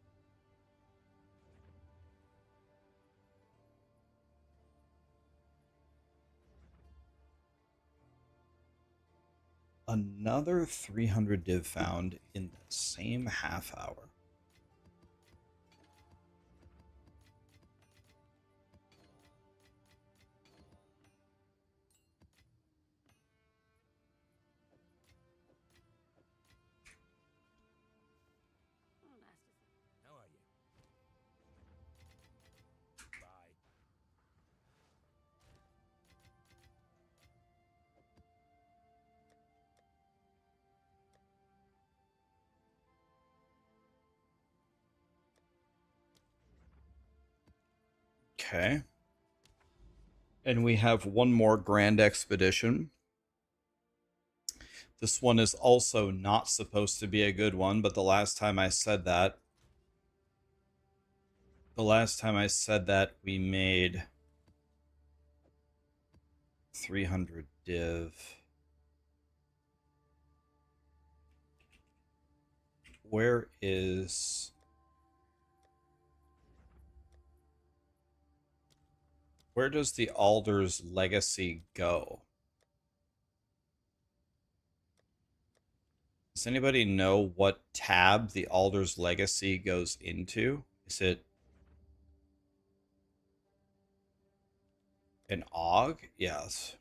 S1: Another 300 div found in the same half hour.
S3: Oh, nasty.
S2: How are you? Bye.
S1: Okay. And we have one more grand expedition. This one is also not supposed to be a good one, but the last time I said that, we made 300 div. Where does the Alder's legacy go? Does anybody know what tab the Alder's legacy goes into? Is it an AUG? Yes.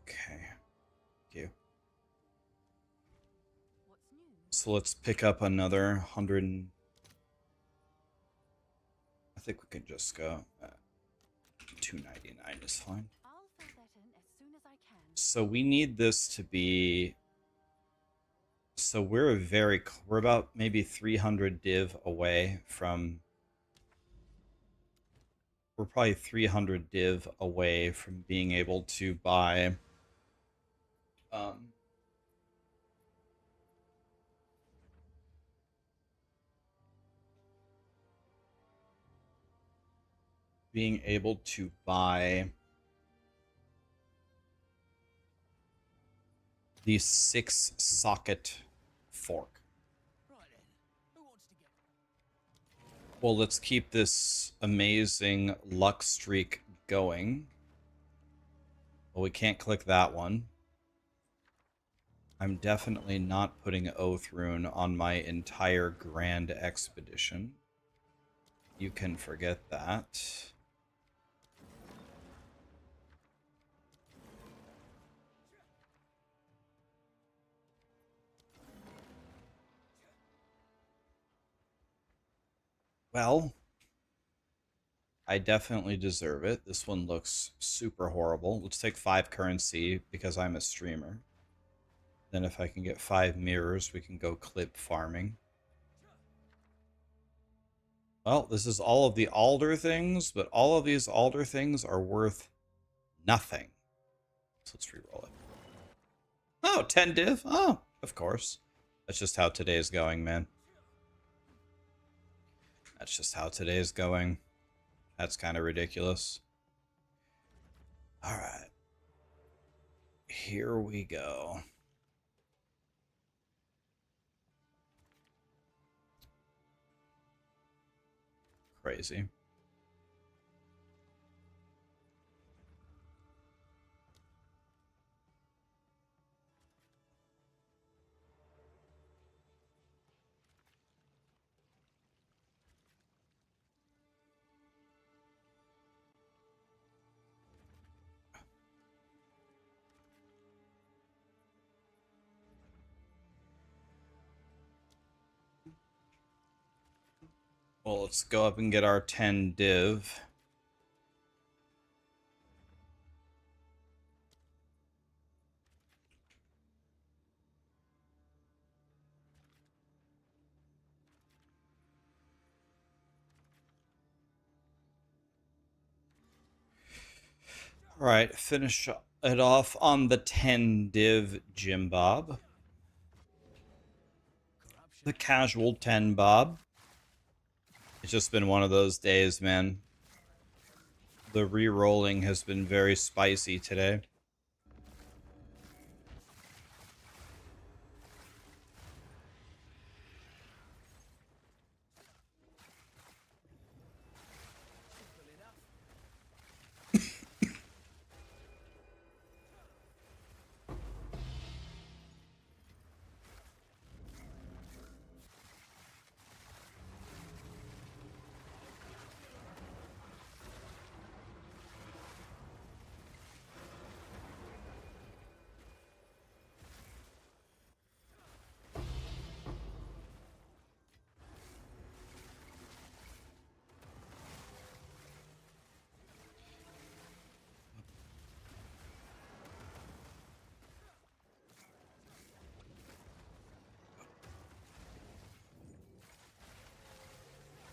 S1: Okay. Thank you.
S3: What's new?
S1: So let's pick up another 100. I think we can just go. 299 is fine.
S3: I'll fill that in as soon as I can.
S1: So we need this to be. So we're about maybe 300 div away from. We're probably 300 div away from being able to buy. Being able to buy the 6-socket fork.
S2: Right then. Who wants to get?
S1: Well, let's keep this amazing luck streak going. Well, we can't click that one. I'm definitely not putting Oath Rune on my entire grand expedition. You can forget that. Well, I definitely deserve it. This one looks super horrible. Let's take 5 currency because I'm a streamer. Then if I can get 5 mirrors, we can go clip farming. Well, this is all of the Alder things, but all of these Alder things are worth nothing. So let's reroll it. Oh, 10 div? Oh, of course. That's just how today's going, man. That's just how today's going. That's kind of ridiculous. Alright. Here we go. Crazy. Well, let's go up and get our 10 div. Alright, finish it off on the 10 div Jim Bob. The casual 10 Bob. It's just been one of those days, man. The re-rolling has been very spicy today.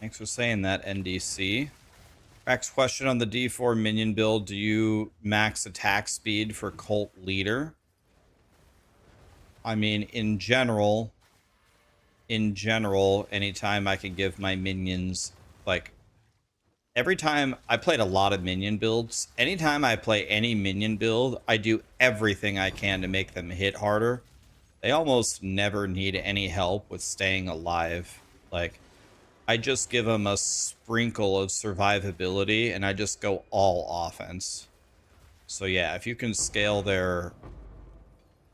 S1: Thanks for saying that, NDC. Rax, question on the D4 minion build. Do you max attack speed for Cult Leader? I mean, in general, anytime I can give my minions, like, every time I played a lot of minion builds, anytime I play any minion build, I do everything I can to make them hit harder. They almost never need any help with staying alive. Like, I just give them a sprinkle of survivability and I just go all offense. So yeah, if you can scale their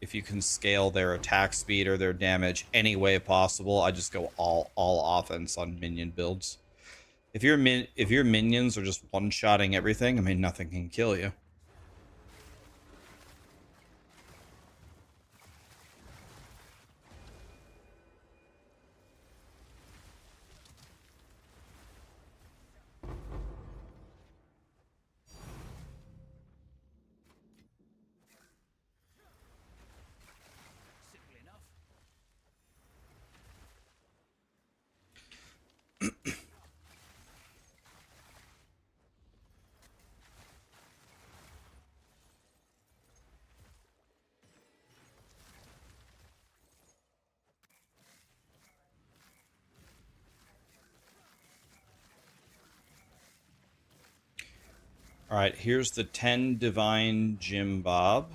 S1: attack speed or their damage any way possible, I just go all offense on minion builds. If your minions are just one-shotting everything, I mean, nothing can kill you.
S2: Simple enough.
S1: All right, here's the 10 Divine Jim Bob.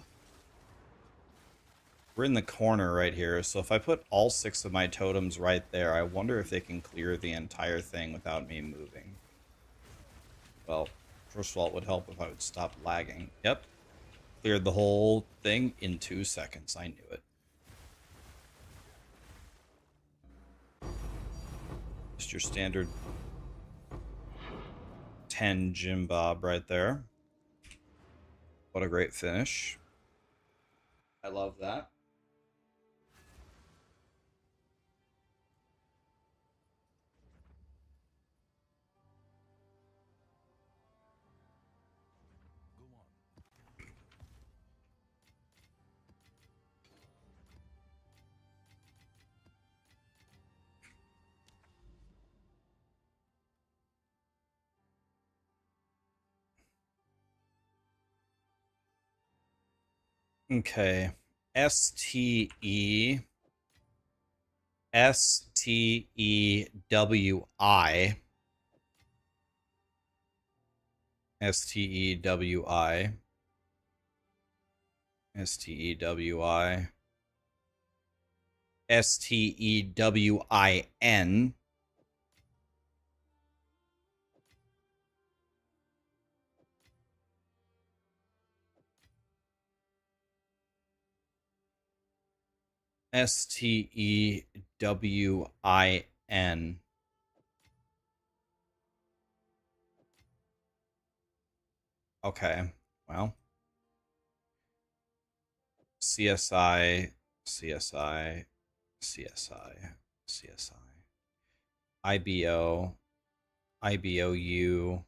S1: We're in the corner right here, so if I put all 6 of my totems right there, I wonder if they can clear the entire thing without me moving. Well, first of all, it would help if I would stop lagging. Yep. Cleared the whole thing in 2 seconds. I knew it. Just your standard 10 Jim Bob right there. What a great finish. I love that.
S2: Go on.
S1: Okay. S-T-E-W-I. S-T-E-W-I. S-T-E-W-I. S-T-E-W-I-N. S-T-E-W-I-N. Okay, well. CSI, CSI, CSI, CSI. IBO, IBOU,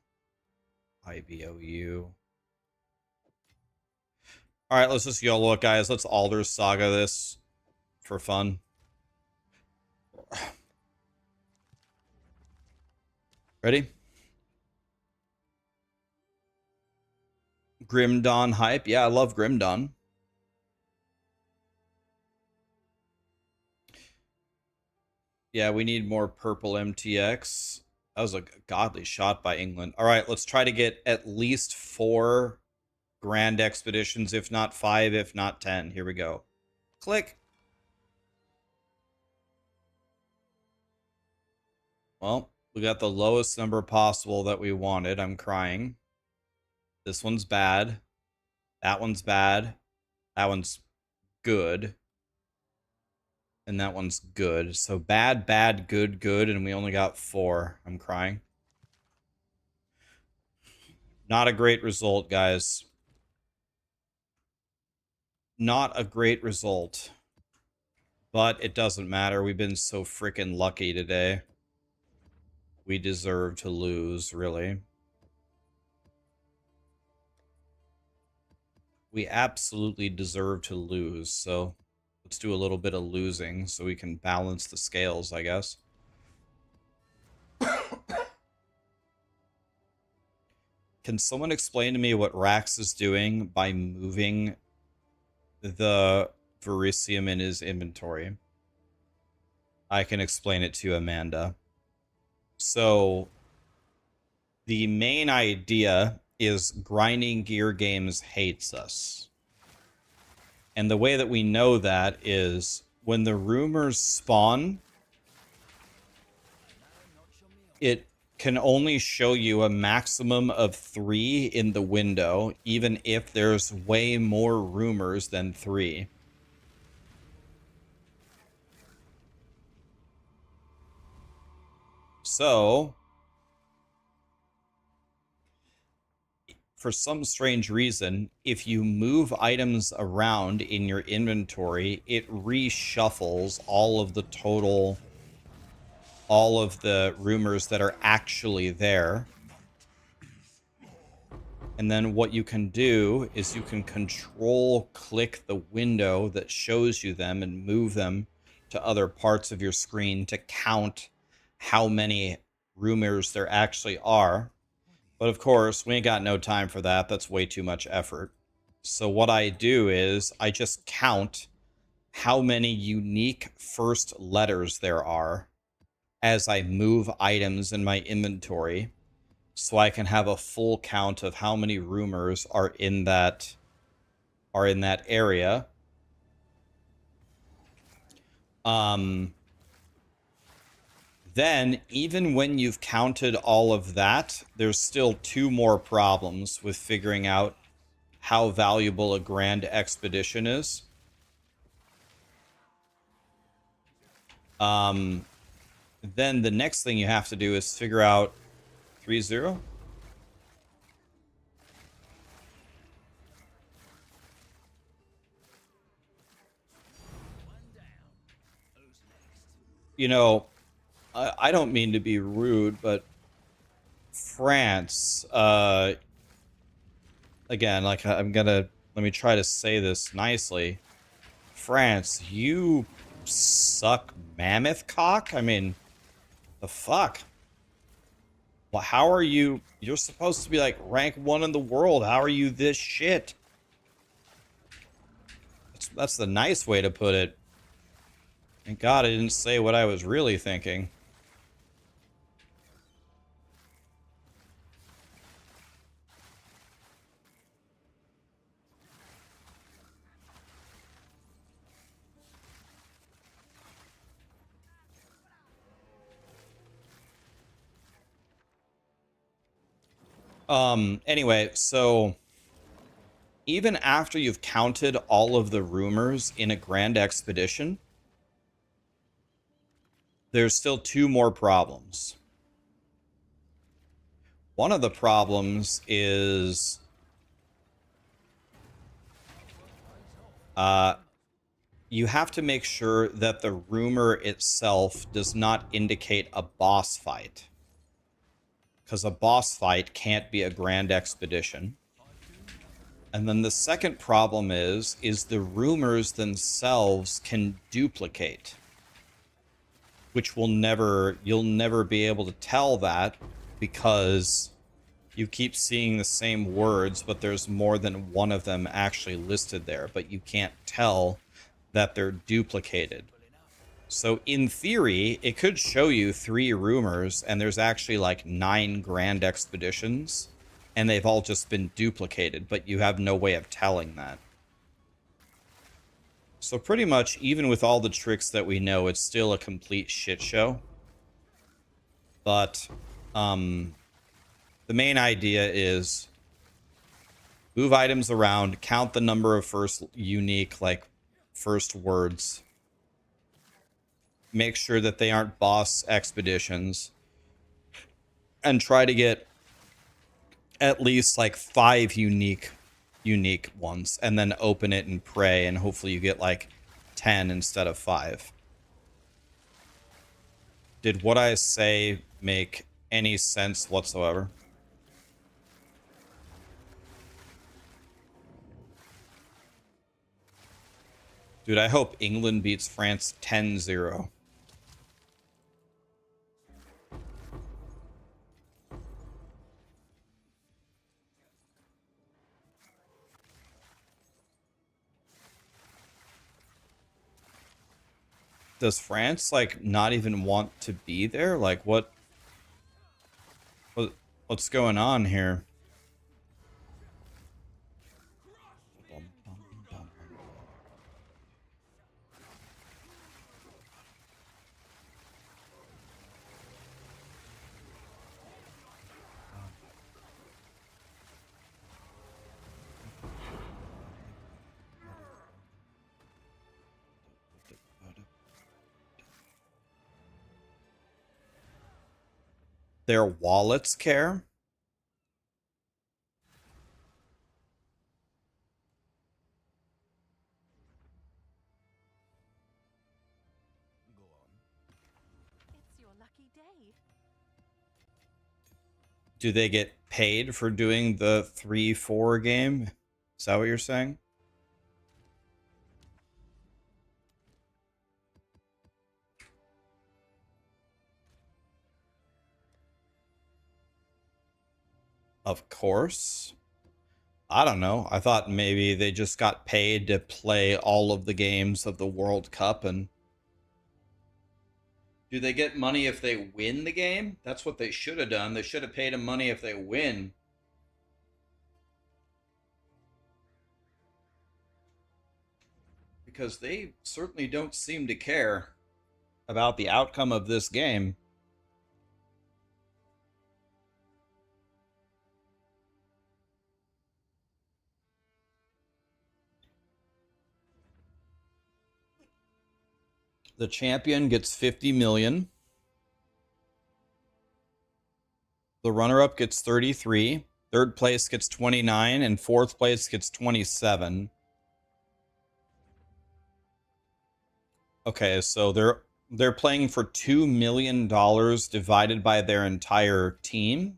S1: IBOU. All right, let's just YOLO it, guys. Let's Alder Saga this for fun. Ready? Grim Dawn hype. Yeah, I love Grim Dawn. Yeah, we need more purple MTX. That was a godly shot by England. All right, let's try to get at least 4 grand expeditions, if not 5, if not 10. Here we go. Click. Well, we got the lowest number possible that we wanted. I'm crying. This one's bad. That one's bad. That one's good. And that one's good. So bad, bad, good, good, and we only got 4. I'm crying. Not a great result, guys. Not a great result. But it doesn't matter. We've been so freaking lucky today. We deserve to lose, really. We absolutely deserve to lose, so let's do a little bit of losing so we can balance the scales, I guess. Can someone explain to me what Rax is doing by moving the Verisium in his inventory? I can explain it to Amanda. So, the main idea is Grinding Gear Games hates us. And the way that we know that is when the rumors spawn, it can only show you a maximum of 3 in the window, even if there's way more rumors than 3. So, for some strange reason, if you move items around in your inventory, it reshuffles all of the rumors that are actually there. And then what you can do is you can control click the window that shows you them and move them to other parts of your screen to count how many rumors there actually are. But of course, we ain't got no time for that. That's way too much effort. So what I do is I just count how many unique first letters there are as I move items in my inventory, so I can have a full count of how many rumors are in that area. Then, even when you've counted all of that, there's still 2 more problems with figuring out how valuable a grand expedition is. Then the next thing you have to do is figure out 3-0. You know, I don't mean to be rude, but France, again, like let me try to say this nicely. France, you suck mammoth cock? I mean, the fuck? Well, how are you? You're supposed to be like rank 1 in the world. How are you this shit? That's the nice way to put it. Thank God I didn't say what I was really thinking. Anyway, so even after you've counted all of the rumors in a grand expedition, there's still 2 more problems. One of the problems is you have to make sure that the rumor itself does not indicate a boss fight, because a boss fight can't be a grand expedition. And then the second problem is the rumors themselves can duplicate, which you'll never be able to tell that, because you keep seeing the same words, but there's more than one of them actually listed there, but you can't tell that they're duplicated. So in theory, it could show you 3 rumors, and there's actually like 9 grand expeditions, and they've all just been duplicated, but you have no way of telling that. So pretty much, even with all the tricks that we know, it's still a complete shit show. But, the main idea is move items around, count the number of first words, make sure that they aren't boss expeditions, and try to get at least like 5 unique ones, and then open it and pray, and hopefully you get like 10 instead of 5. Did what I say make any sense whatsoever? Dude, I hope England beats France 10-0. does France like not even want to be there? Like what's going on here? Their wallets care?
S2: Go on.
S3: It's your lucky day.
S1: Do they get paid for doing the 3-4 game? Is that what you're saying? Of course. I don't know. I thought maybe they just got paid to play all of the games of the World Cup. And do they get money if they win the game? That's what they should have done. They should have paid them money if they win. Because they certainly don't seem to care about the outcome of this game. The champion gets 50 million. The runner-up gets 33. Third place gets 29, and fourth place gets 27. Okay, so they're playing for $2 million divided by their entire team.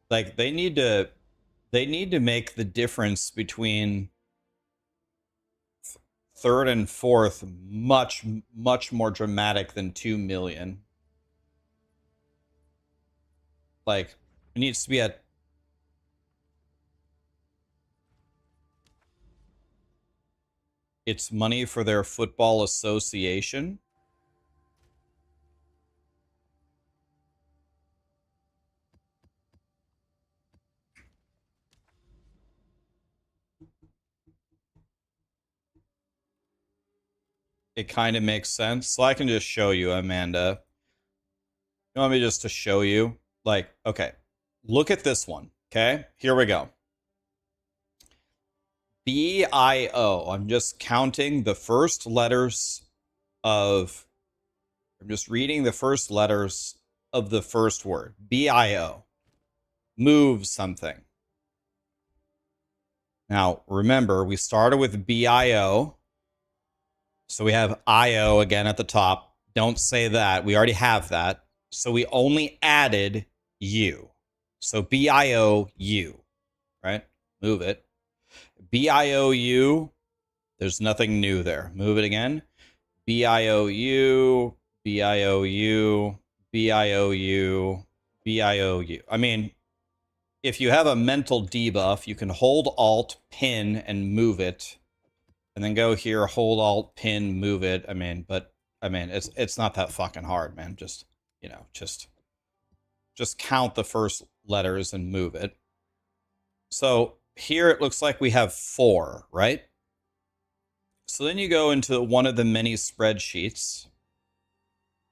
S1: Like they need to make the difference between third and fourth much more dramatic than 2 million. Like it needs to be at it's money for their football association. It kind of makes sense. So I can just show you, Amanda. You want me just to show you? Like, okay, look at this one. Okay, here we go. BIO. I'm just counting the first letters of. I'm just reading the first letters of the first word. BIO. Move something. Now, remember, we started with BIO. So we have IO again at the top. Don't say that. We already have that. So we only added U. So BIOU, right? Move it. BIOU, there's nothing new there. Move it again. BIOU, BIOU, BIOU, BIOU. I mean, if you have a mental debuff, you can hold Alt, pin, and move it. And then go here, hold Alt, pin, move it. I mean, it's not that fucking hard, man. Just, you know, just count the first letters and move it. So here it looks like we have 4, right? So then you go into one of the many spreadsheets.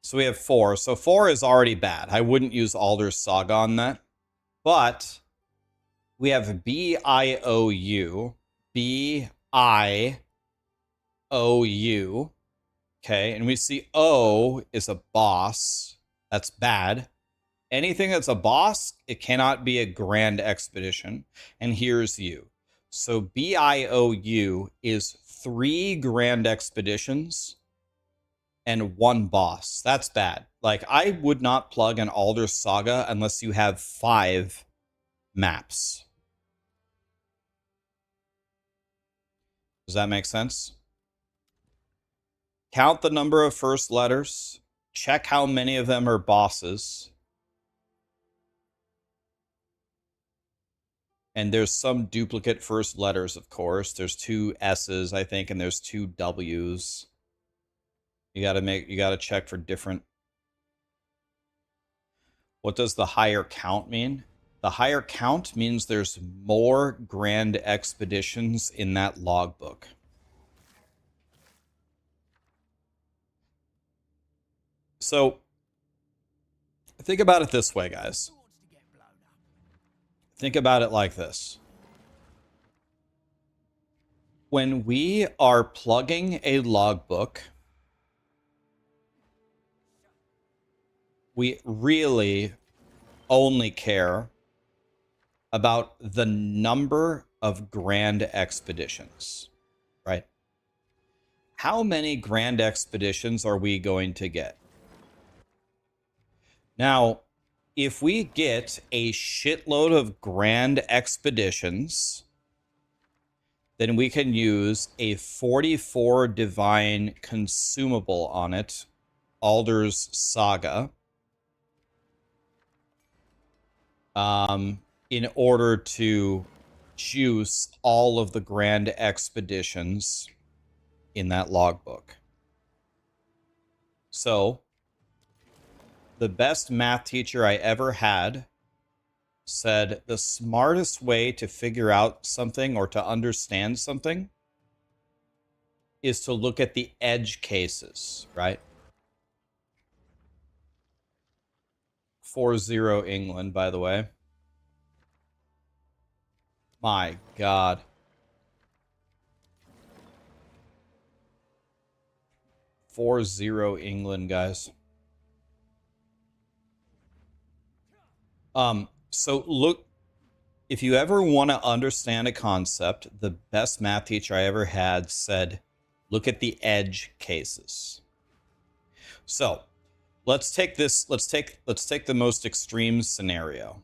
S1: So we have 4. So 4 is already bad. I wouldn't use Alder's Saga on that. But we have BIOU, BIOU. Okay, and we see O is a boss. That's bad. Anything that's a boss, it cannot be a grand expedition. And here's U. So BIOU is 3 grand expeditions and 1 boss. That's bad. Like, I would not plug an Alder Saga unless you have 5 maps. Does that make sense? Count the number of first letters. Check how many of them are bosses. And there's some duplicate first letters, of course. There's 2 S's, I think, and there's 2 W's. You gotta check for different. What does the higher count mean? The higher count means there's more grand expeditions in that logbook. So think about it this way, guys. Think about it like this. When we are plugging a logbook, we really only care about the number of grand expeditions, right? How many grand expeditions are we going to get? Now, if we get a shitload of grand expeditions, then we can use a 44 divine consumable on it, Alder's Saga, in order to juice all of the grand expeditions in that logbook. So, the best math teacher I ever had said the smartest way to figure out something or to understand something is to look at the edge cases, right? 4-0 England, by the way. My God. England, guys. So look, if you ever want to understand a concept, the best math teacher I ever had said, look at the edge cases. So let's take the most extreme scenario.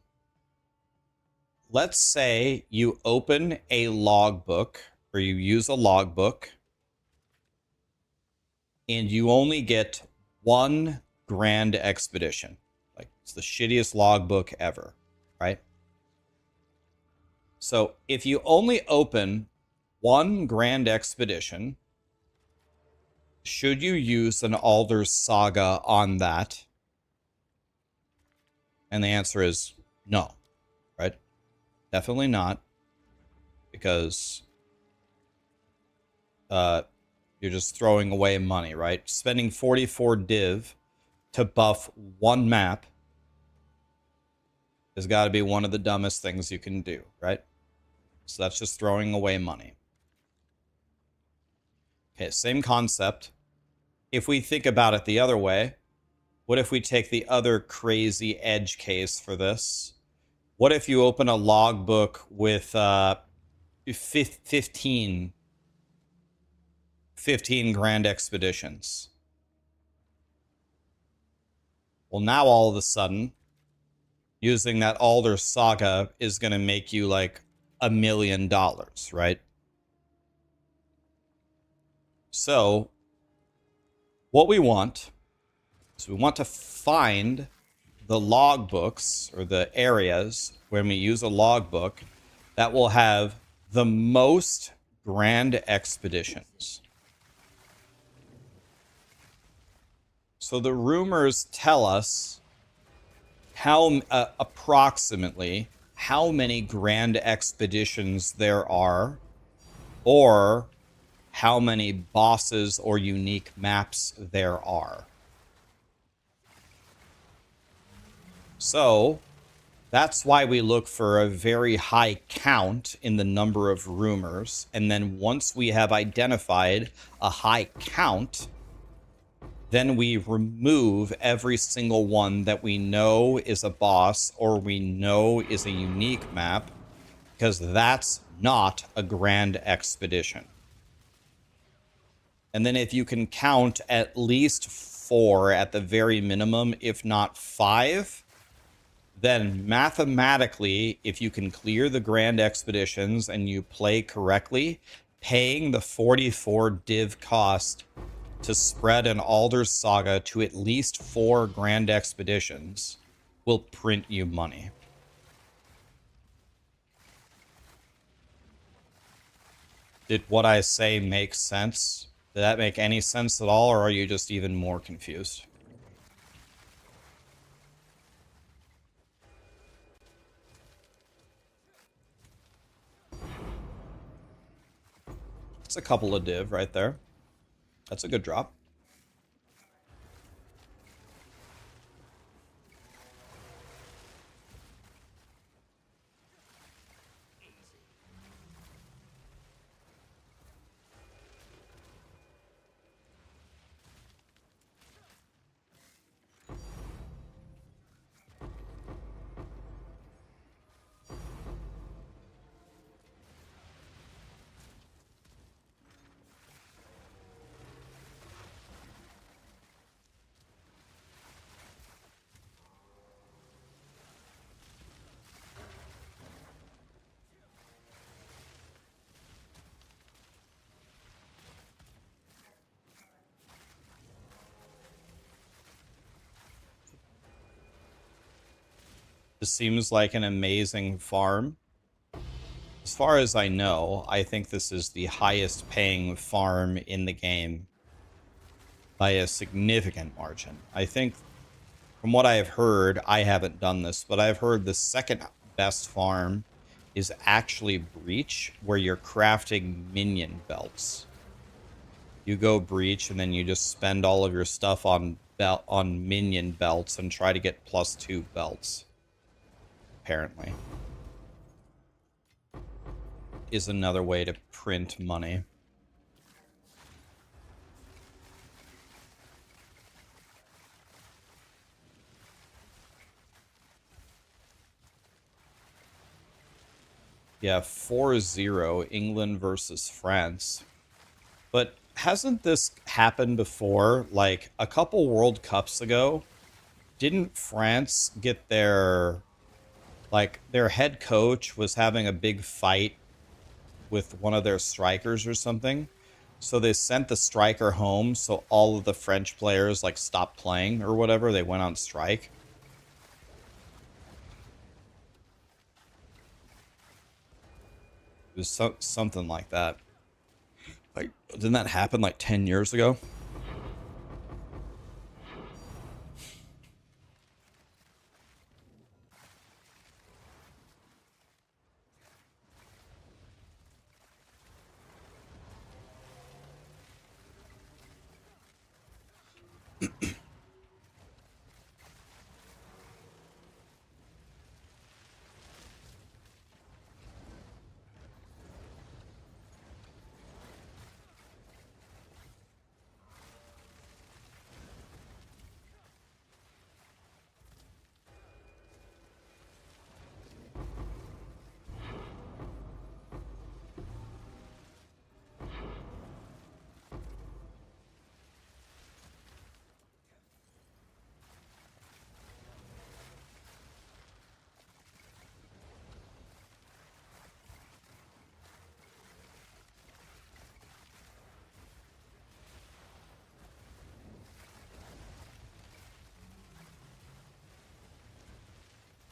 S1: Let's say you open a logbook or you use a logbook and you only get 1 grand expedition. Like, it's the shittiest logbook ever, right? So if you only open 1 grand expedition, should you use an Alder's Saga on that? And the answer is no, right? Definitely not, because you're just throwing away money, right? Spending 44 div to buff 1 map has got to be one of the dumbest things you can do, right? So that's just throwing away money. Okay, same concept. If we think about it the other way, what if we take the other crazy edge case for this? What if you open a logbook with 15 grand expeditions? Well, now all of a sudden, using that Alder Saga is going to make you like $1 million, right? So what we want is we want to find the logbooks or the areas when we use a logbook that will have the most grand expeditions. So the rumors tell us how approximately how many grand expeditions there are, or how many bosses or unique maps there are. So that's why we look for a very high count in the number of rumors. And then once we have identified a high count, then we remove every single one that we know is a boss or we know is a unique map, because that's not a grand expedition. And then if you can count at least 4 at the very minimum, if not 5, then mathematically, if you can clear the grand expeditions and you play correctly, paying the 44 div cost to spread an Alder's Saga to at least 4 grand expeditions will print you money.
S4: Did what I say make sense? Did that make any sense at all, or are you just even more confused? It's a couple of div right there. That's a good drop. This seems like an amazing farm. As far as I know, I think this is the highest paying farm in the game by a significant margin. I think, from what I have heard, I haven't done this, but I've heard the second best farm is actually Breach, where you're crafting minion belts. You go Breach, and then you just spend all of your stuff on minion belts and try to get +2 belts. Apparently. Is another way to print money. Yeah, 4-0, England versus France. But hasn't this happened before? Like, a couple World Cups ago, didn't France get their head coach was having a big fight with one of their strikers or something? So they sent the striker home, so all of the French players, like, stopped playing or whatever. They went on strike. It was something like that. Like, didn't that happen like 10 years ago?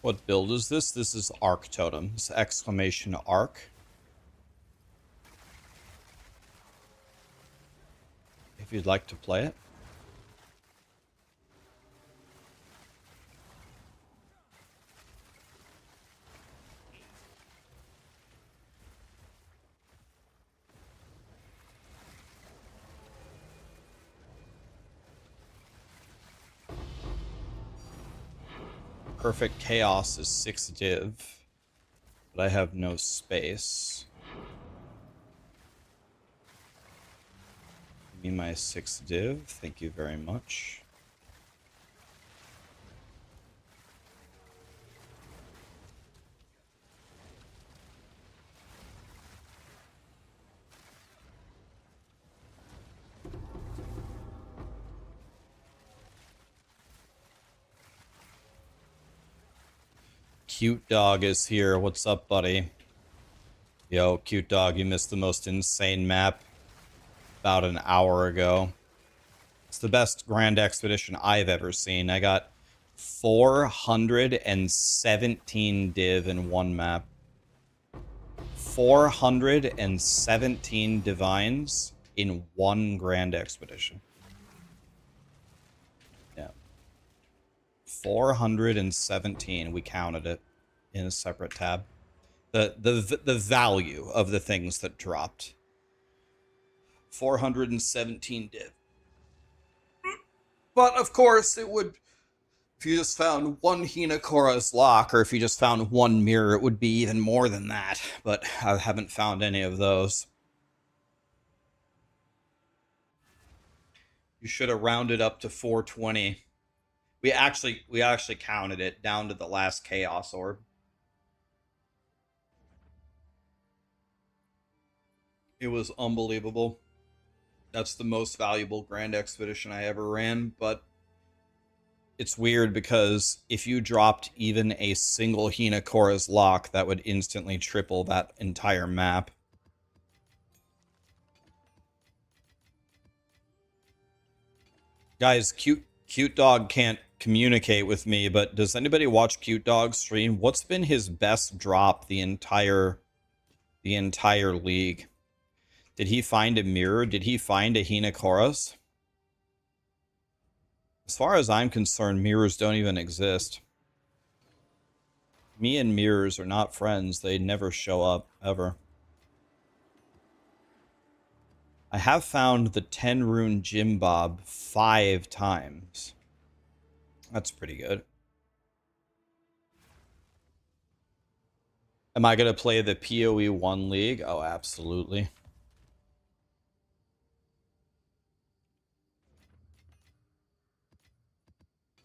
S4: What build is this? This is Arc Totem. It's exclamation Arc. If you'd like to play it. Perfect Chaos is 6 div, but I have no space. Give me my 6 div, thank you very much. Cute Dog is here. What's up, buddy? Yo, Cute Dog, you missed the most insane map about an hour ago. It's the best Grand Expedition I've ever seen. I got 417 div in one map. 417 divines in one grand expedition. Yeah. 417. We counted it in a separate tab. The value of the things that dropped. 417 div. But of course, it would, if you just found one Hinakora's lock, or if you just found one mirror, it would be even more than that. But I haven't found any of those. You should have rounded up to 420. We actually counted it down to the last Chaos Orb. It was unbelievable. That's the most valuable Grand Expedition I ever ran, but it's weird because if you dropped even a single Hinakora's lock, that would instantly triple that entire map. Guys, Cute Dog can't communicate with me, but does anybody watch Cute Dog stream? What's been his best drop the entire league? Did he find a mirror? Did he find a Hinakora's? As far as I'm concerned, mirrors don't even exist. Me and mirrors are not friends. They never show up, ever. I have found the 10 rune Jim Bob 5 times. That's pretty good. Am I going to play the PoE 1 League? Oh, absolutely.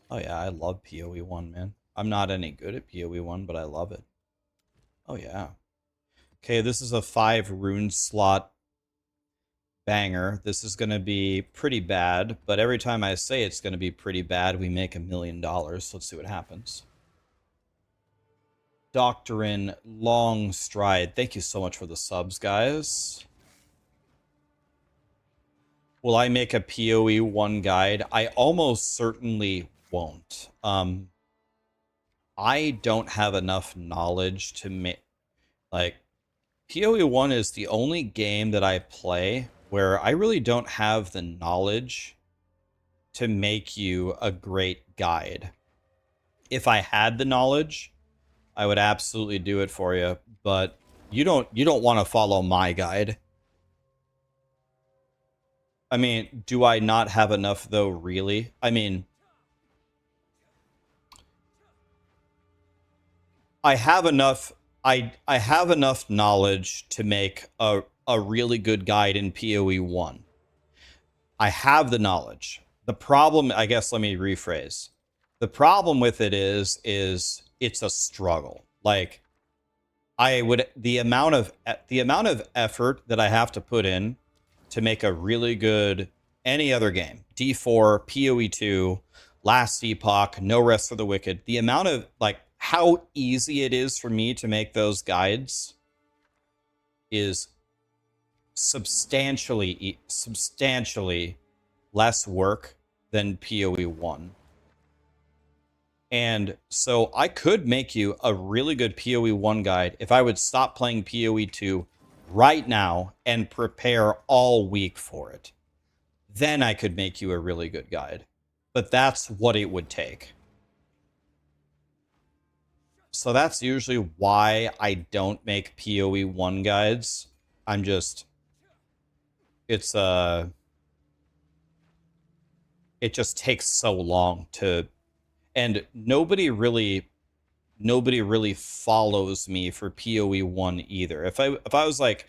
S4: Oh yeah, I love PoE 1, man. I'm not any good at PoE 1, but I love it. Oh yeah. Okay, this is a 5 rune slot banger. This is going to be pretty bad, but every time I say it's going to be pretty bad, we make $1 million. Let's see what happens. Doctrine Long Stride. Thank you so much for the subs, guys. Will I make a PoE 1 guide? I almost certainly won't. I don't have enough knowledge to make, like, PoE 1 is the only game that I play where I really don't have the knowledge to make you a great guide. If I had the knowledge, I would absolutely do it for you, but you don't want to follow my guide. I mean, do I not have enough though, really? I mean, I have enough knowledge to make a really good guide in PoE 1. I have the knowledge. The problem, I guess, let me rephrase. The problem with it is it's a struggle. Like, the amount of effort that I have to put in to make a really good any other game, D4, PoE 2, Last Epoch, No Rest for the Wicked, the amount of, like, how easy it is for me to make those guides is substantially less work than PoE 1. And so I could make you a really good PoE 1 guide if I would stop playing PoE 2 right now and prepare all week for it. Then I could make you a really good guide. But that's what it would take. So that's usually why I don't make PoE 1 guides. I'm just, it just takes so long to, and nobody really follows me for PoE 1 either. If I was like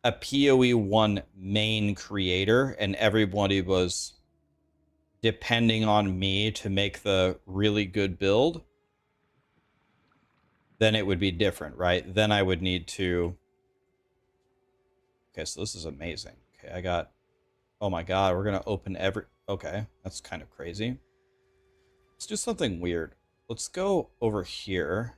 S4: a PoE 1 main creator and everybody was depending on me to make the really good build, then it would be different, right? Then I would need to... Okay, so this is amazing. Okay, I got... Oh my god, we're going to open every... Okay, that's kind of crazy. Let's do something weird. Let's go over here.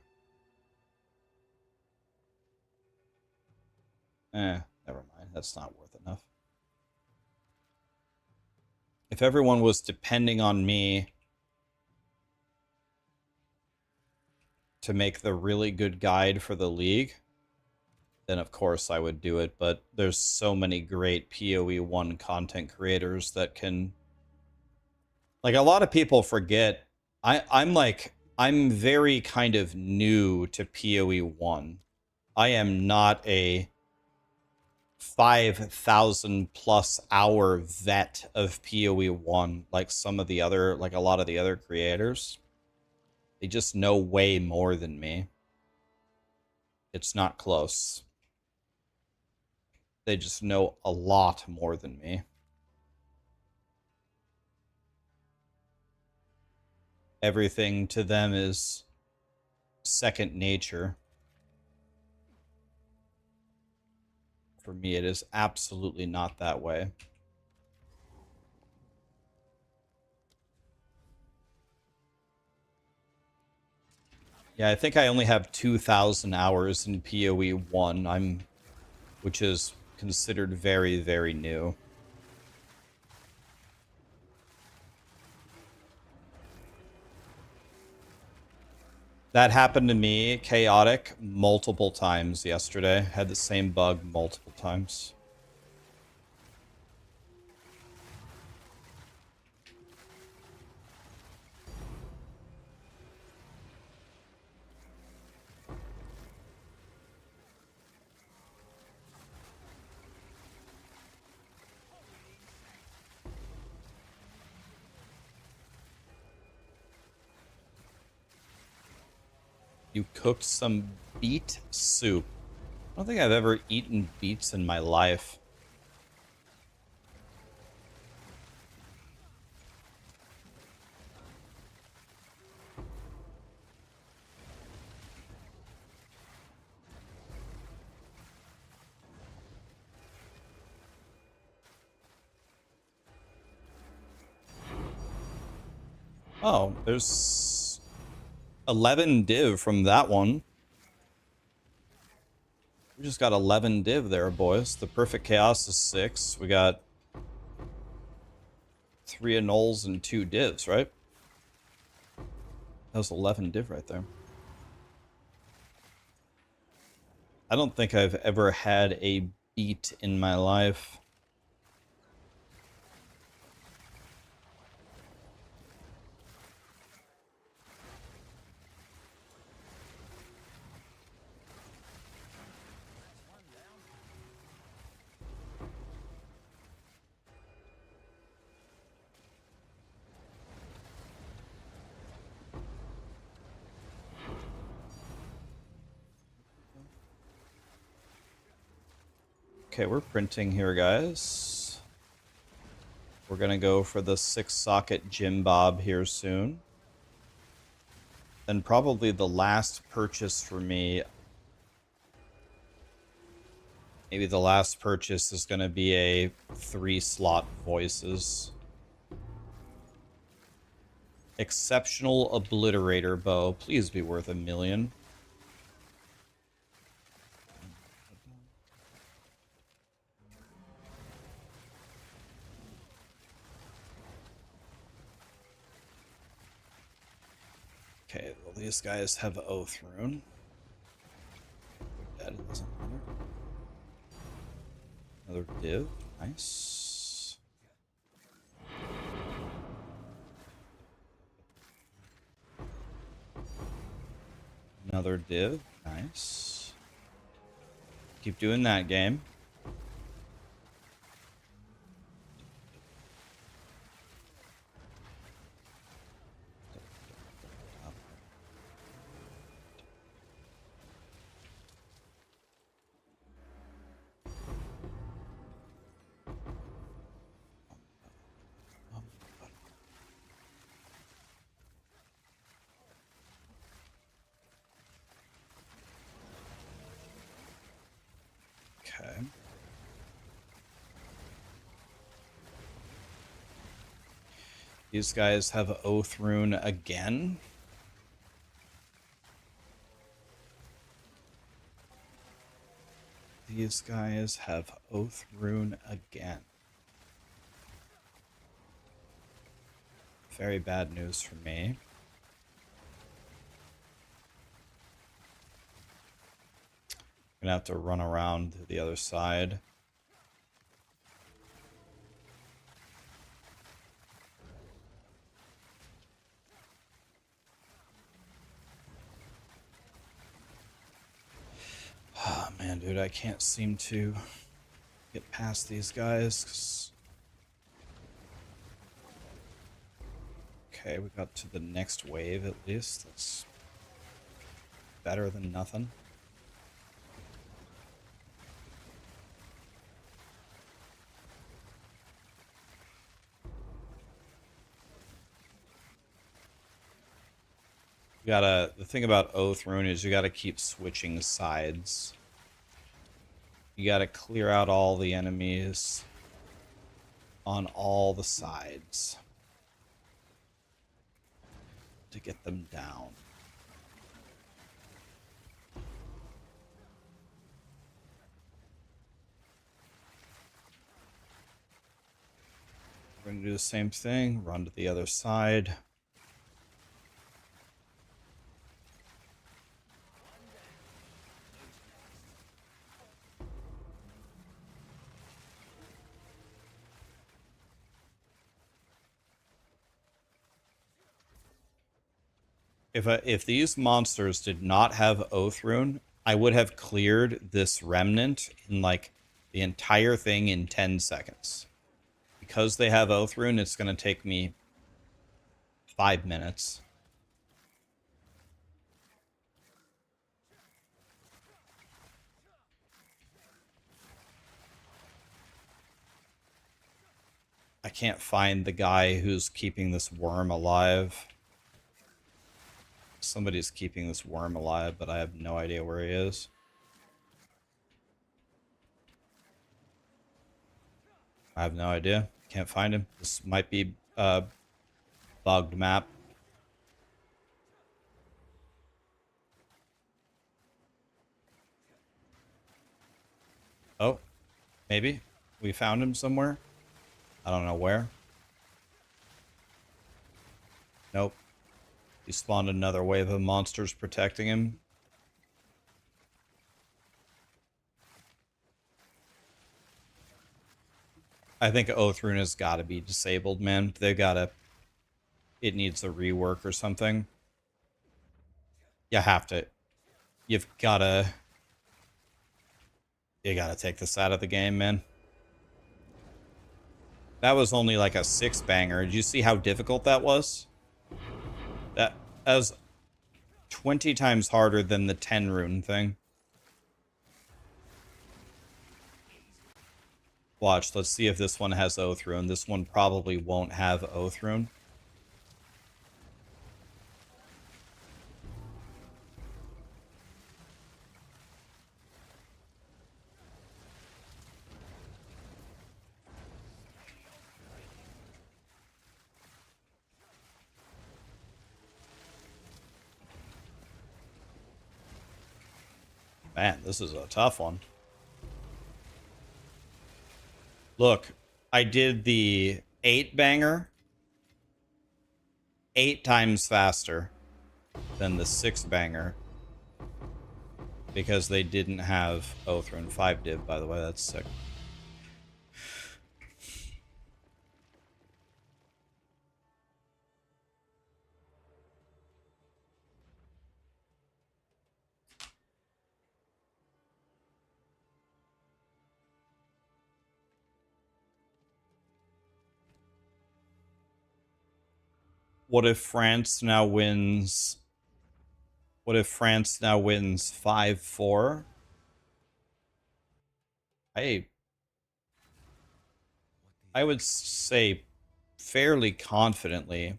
S4: Never mind. That's not worth enough. If everyone was depending on me to make the really good guide for the league, then of course I would do it. But there's so many great PoE1 content creators that can, like, a lot of people forget. I'm very kind of new to PoE1. I am not a 5,000 plus hour vet of PoE1 like some of the other, like a lot of the other creators. They just know way more than me. It's not close. They just know a lot more than me. Everything to them is second nature. For me, it is absolutely not that way. Yeah, I think I only have 2,000 hours in PoE1, which is considered very, very new. That happened to me, chaotic, multiple times yesterday. Had the same bug multiple times. You cooked some beet soup. I don't think I've ever eaten beets in my life. Oh, there's 11 div from that one. We just got 11 div there, boys. The perfect chaos is 6. We got 3 annuls and 2 divs, right? That was 11 div right there. I don't think I've ever had a beat in my life. Okay, we're printing here, guys. We're gonna go for the 6-socket Jim Bob here soon. And probably the last purchase for me. Maybe the last purchase is gonna be a 3-slot voices. Exceptional Obliterator bow. Please be worth $1 million. Okay, well, these guys have Oath Rune. That doesn't matter. Another div. Nice. Another div. Nice. Keep doing that, game. Okay. These guys have Oath Rune again. These guys have Oath Rune again. Very bad news for me. I'm Gonna have to run around to the other side. Oh man, dude, I can't seem to get past these guys. Okay, we got to the next wave at least. That's better than nothing. The thing about Oath Rune is you gotta keep switching sides. You gotta clear out all the enemies on all the sides to get them down. We're gonna do the same thing, run to the other side. If these monsters did not have Oath Rune, I would have cleared this remnant in like the entire thing in 10 seconds. Because they have Oath Rune, it's going to take me 5 minutes. I can't find the guy who's keeping this worm alive. Somebody's keeping this worm alive, but I have no idea where he is. I have no idea. Can't find him. This might be a bugged map. Oh, maybe. We found him somewhere. I don't know where. Nope. He spawned another wave of monsters protecting him. I think Oath Rune has got to be disabled, man. They've got to... It needs a rework or something. You have to... You've got to... You got to take this out of the game, man. That was only like a 6-banger. Did you see how difficult that was? That was 20 times harder than the 10 rune thing. Watch, let's see if this one has Oath Rune. This one probably won't have Oath Rune. Man, this is a tough one. Look, I did the 8-banger 8 times faster than the 6-banger because they didn't have Oath Rune. 5 div, by the way. That's sick. What if France now wins? What if France now wins 5-4? I would say fairly confidently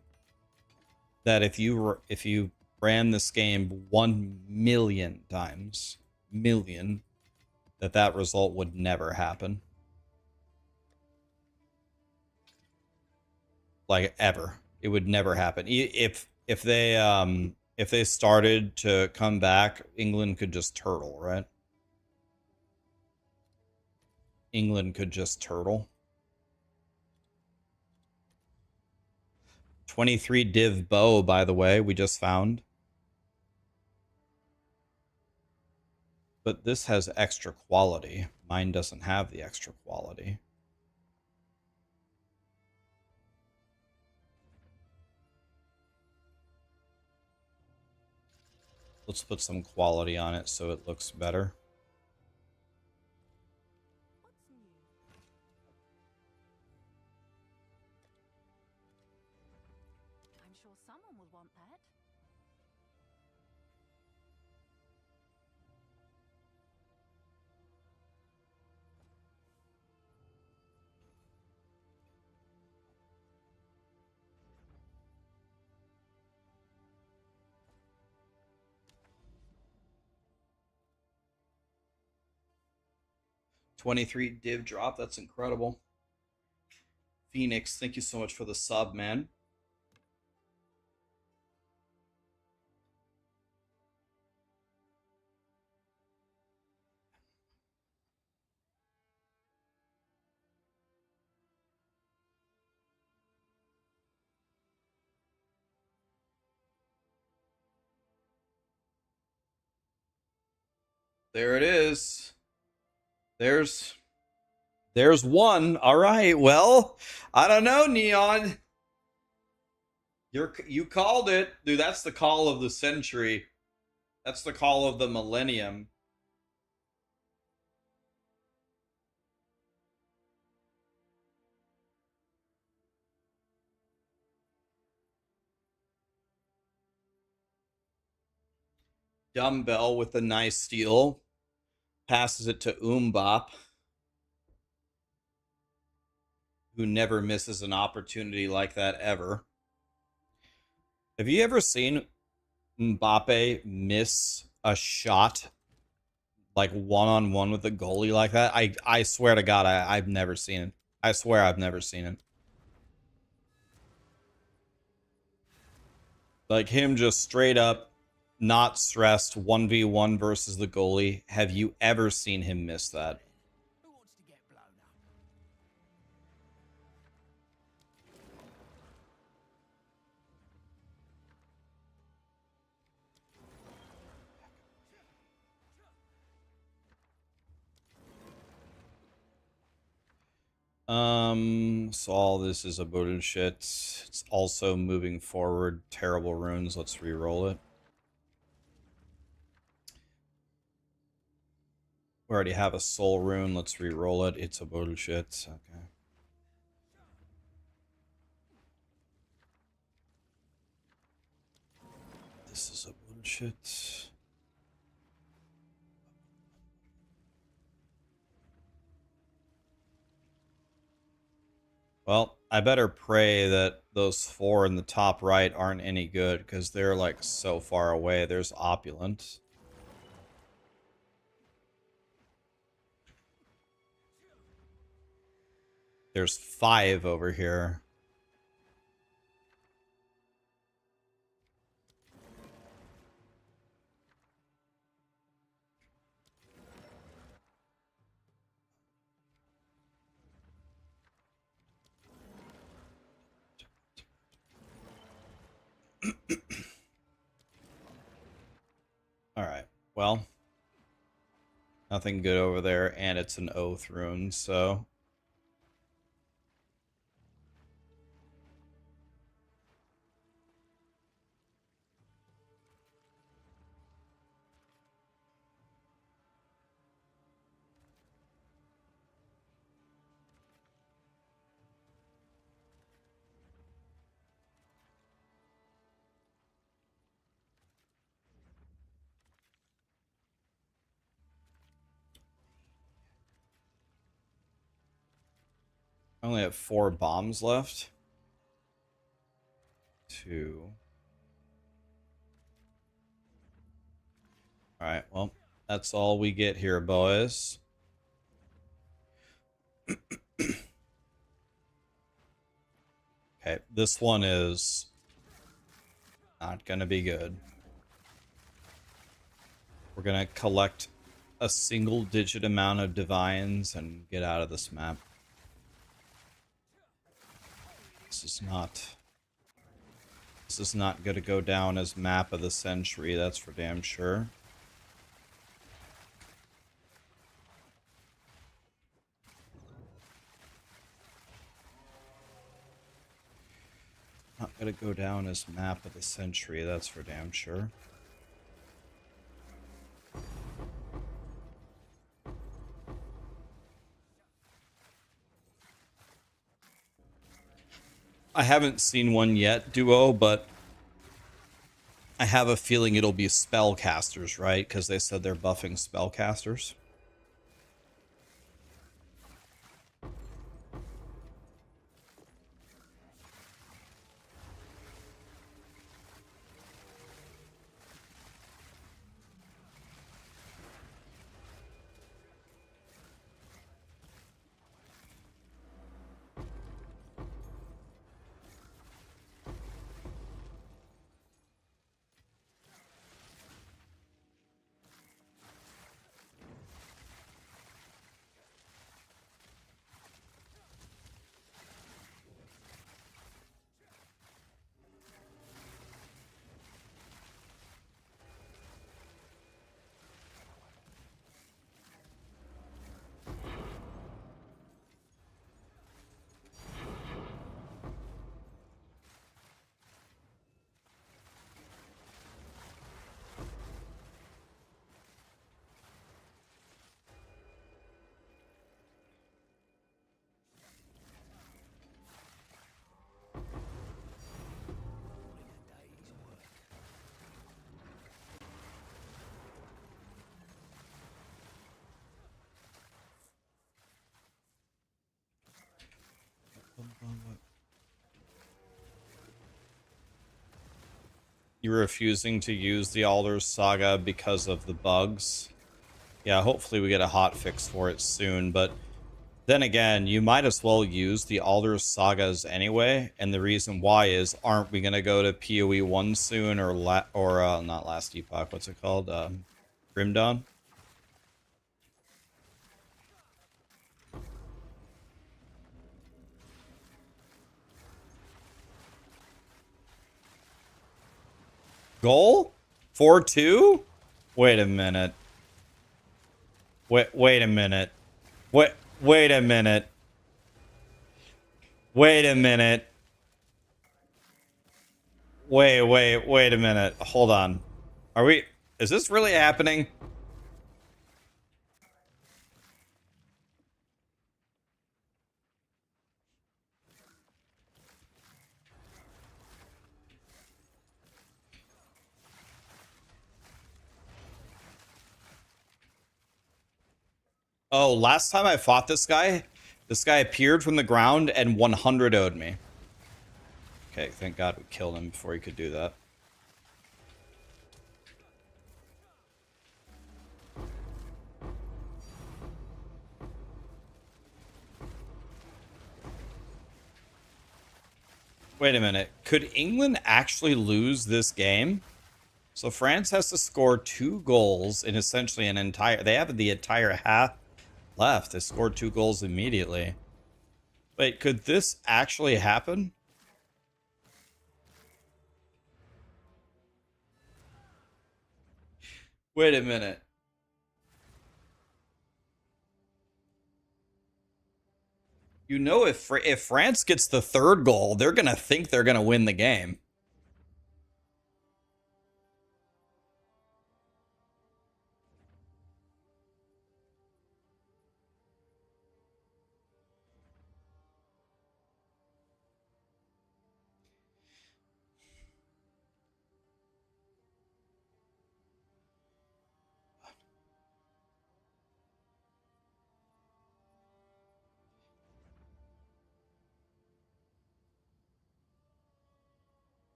S4: that if you ran this game 1,000,000 times, that result would never happen. Like ever. It would never happen. If they started to come back, England could just turtle, right? England could just turtle. 23 div bow, by the way, we just found. But this has extra quality. Mine doesn't have the extra quality. Let's put some quality on it so it looks better.
S3: What's new? I'm sure someone will want that.
S4: $23 div drop. That's incredible. Phoenix, thank you so much for the sub, man. There it is. There's one. All right. Well, I don't know, Neon. You called it, dude. That's the call of the century. That's the call of the millennium. Dumbbell with a nice steal. Passes it to Umbop, who never misses an opportunity like that ever. Have you ever seen Mbappe miss a shot like one-on-one with the goalie like that? I swear to God, I've never seen it. I swear I've never seen it. Like him just straight up, not stressed, 1v1 versus the goalie. Have you ever seen him miss that?
S2: Who wants to get blown up?
S4: So all this is a bullshit. It's also moving forward. Terrible runes. Let's re-roll it. We already have a soul rune. Let's re-roll it. It's a bullshit. Okay. This is a bullshit. Well, I better pray that those 4 in the top right aren't any good, because they're like so far away. There's Opulent. There's 5 over here. Alright, well. Nothing good over there, and it's an Oath rune, so... I only have 4 bombs left. 2. Alright, well, that's all we get here, boys. Okay, this one is not gonna be good. We're gonna collect a single-digit amount of divines and get out of this map. This is not gonna go down as map of the century, that's for damn sure. Gotta go down as map of the century, that's for damn sure. I haven't seen one yet, Duo, but I have a feeling it'll be spellcasters, right? Because they said they're buffing spellcasters. You're refusing to use the Alder's Saga because of the bugs. Yeah, hopefully we get a hot fix for it soon, but then again, you might as well use the Alder's Sagas anyway, and the reason why is, aren't we going to go to PoE 1 soon, or not Last Epoch, what's it called? Grim Dawn? Goal? 4-2? Wait a minute. Wait a minute. Wait a minute. Wait a minute. Wait a minute. Hold on. Is this really happening? Oh, last time I fought this guy appeared from the ground and 100 owed me. Okay, thank God we killed him before he could do that. Wait a minute. Could England actually lose this game? So France has to score 2 goals in essentially an entire... They have the entire half left. They scored 2 goals immediately. Wait, could this actually happen? Wait a minute. You know, if France gets the 3rd goal, they're going to think they're going to win the game.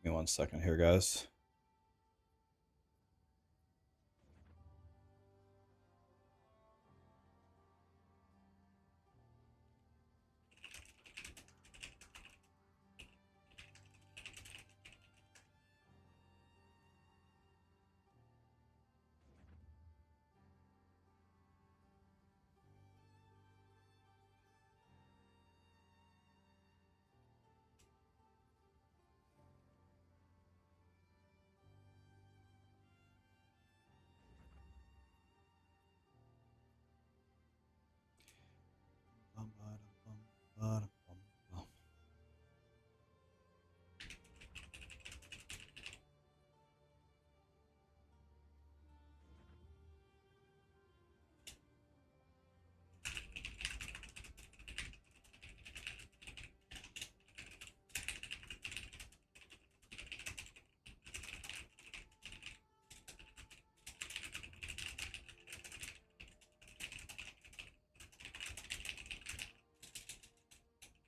S4: Give me 1 second here, guys.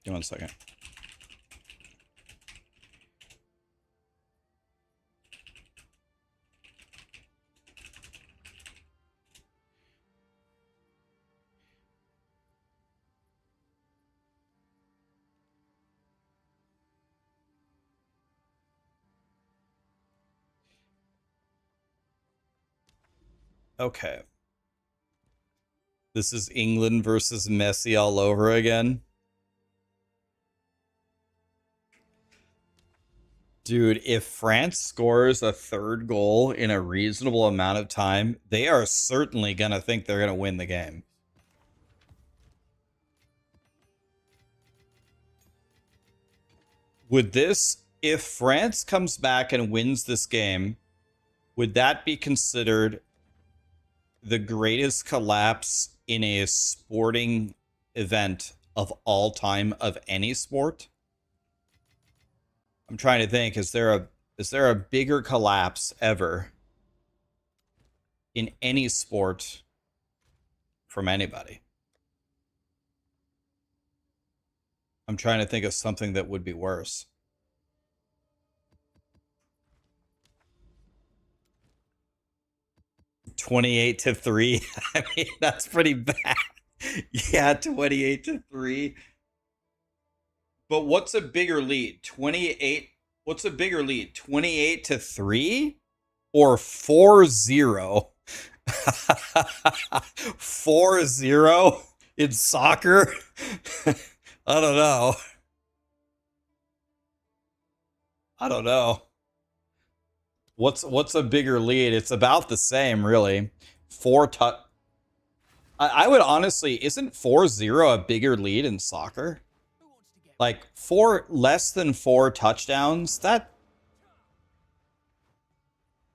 S4: Give me 1 second. Okay. This is England versus Messi all over again. Dude, if France scores a third goal in a reasonable amount of time, they are certainly going to think they're going to win the game. Would this, if France comes back and wins this game, would that be considered the greatest collapse in a sporting event of all time of any sport? I'm trying to think, is there a bigger collapse ever in any sport from anybody? I'm trying to think of something that would be worse. $28-3. I mean, that's pretty bad. Yeah, 28-3. But what's a bigger lead? 28. What's a bigger lead? 28-3 or 4-0? 4-0 in soccer? I don't know. I don't know. What's a bigger lead? It's about the same, really. I would honestly, isn't 4-0 a bigger lead in soccer? Like less than 4 touchdowns, that,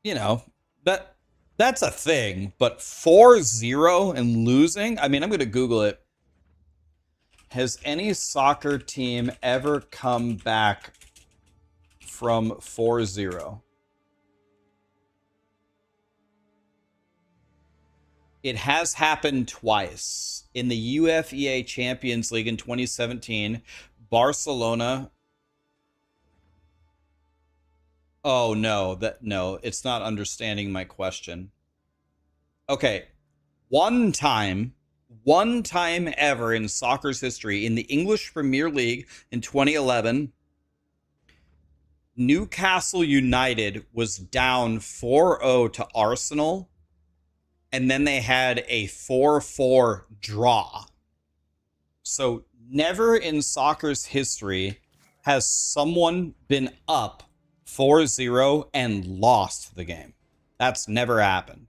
S4: you know, that's a thing. But 4-0 and losing, I mean, I'm going to Google it. Has any soccer team ever come back from 4-0? It has happened twice. In the UEFA Champions League in 2017, Barcelona. Oh no, no, it's not understanding my question. Okay. One time ever in soccer's history, in the English Premier League in 2011, Newcastle United was down 4-0 to Arsenal, and then they had a 4-4 draw. So never in soccer's history has someone been up 4-0 and lost the game. That's never happened.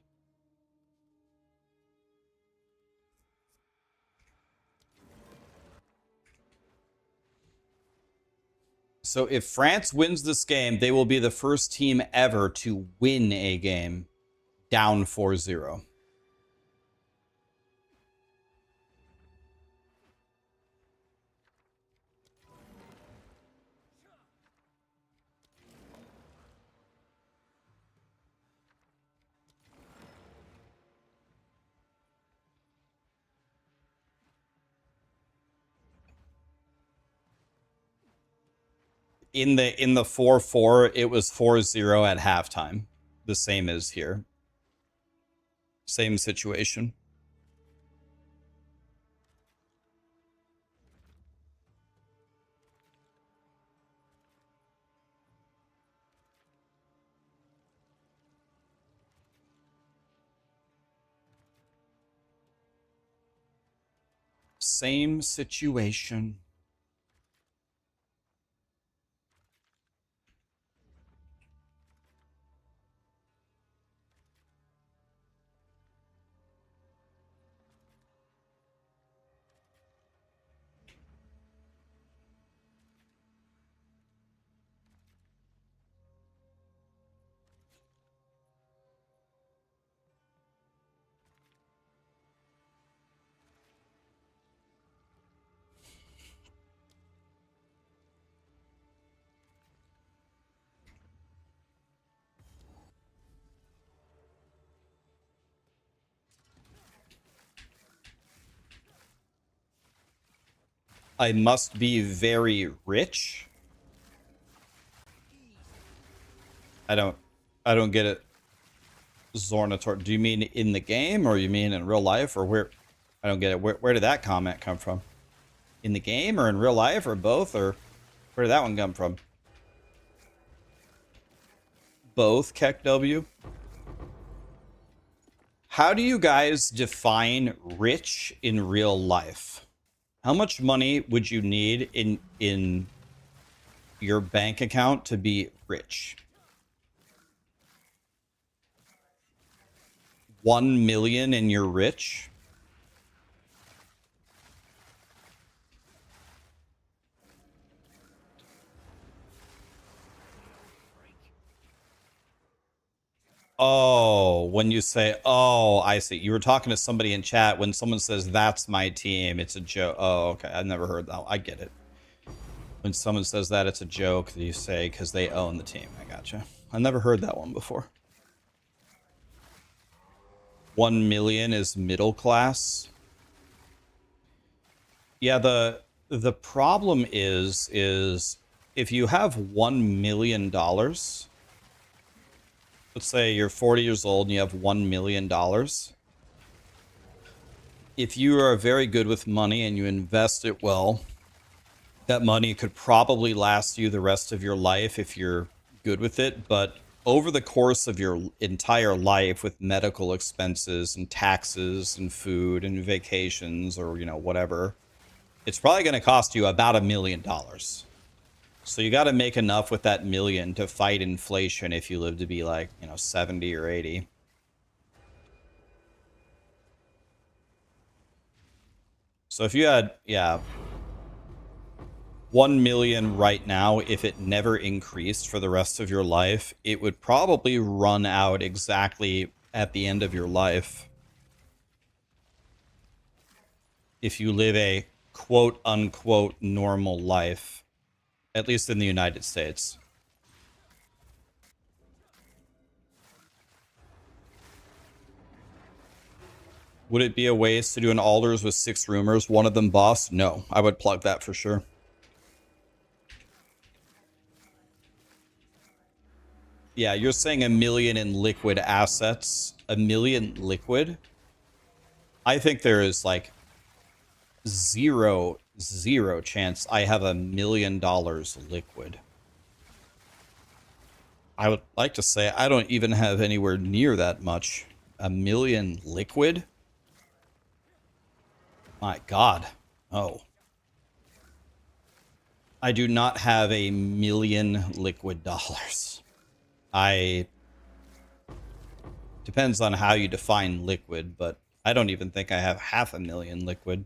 S4: So if France wins this game, they will be the first team ever to win a game down 4-0. In the 4-4, it was 4-0 at halftime. The same as here. Same situation. Same situation. I must be very rich. I don't get it. Zornator, do you mean in the game or you mean in real life or where? I don't get it. Where did that comment come from? In the game or in real life or both, or where did that one come from? Both, Keck W. How do you guys define rich in real life? How much money would you need in your bank account to be rich? 1 million and you're rich? Oh, when you say, oh, I see. You were talking to somebody in chat. When someone says, that's my team, it's a joke. Oh, okay. I've never heard that. I get it. When someone says that, it's a joke that you say because they own the team. I gotcha. I never heard that one before. 1 million is middle class. Yeah, the problem is if you have $1 million, let's say you're 40 years old and you have $1 million. If you are very good with money and you invest it well, that money could probably last you the rest of your life if you're good with it. But over the course of your entire life with medical expenses and taxes and food and vacations or, you know, whatever, it's probably going to cost you about $1 million. So you got to make enough with that million to fight inflation if you live to be like, you know, 70 or 80. So if you had, yeah, 1 million right now, if it never increased for the rest of your life, it would probably run out exactly at the end of your life. If you live a quote unquote normal life, at least in the United States. Would it be a waste to do an alders with 6 rumors, one of them boss? No, I would plug that for sure. Yeah, you're saying 1 million in liquid assets. 1 million liquid? I think there is like zero chance I have $1 million liquid. I would like to say I don't even have anywhere near that much. 1 million liquid? My God. Oh. I do not have $1 million liquid dollars. Depends on how you define liquid, but I don't even think I have 500,000 liquid.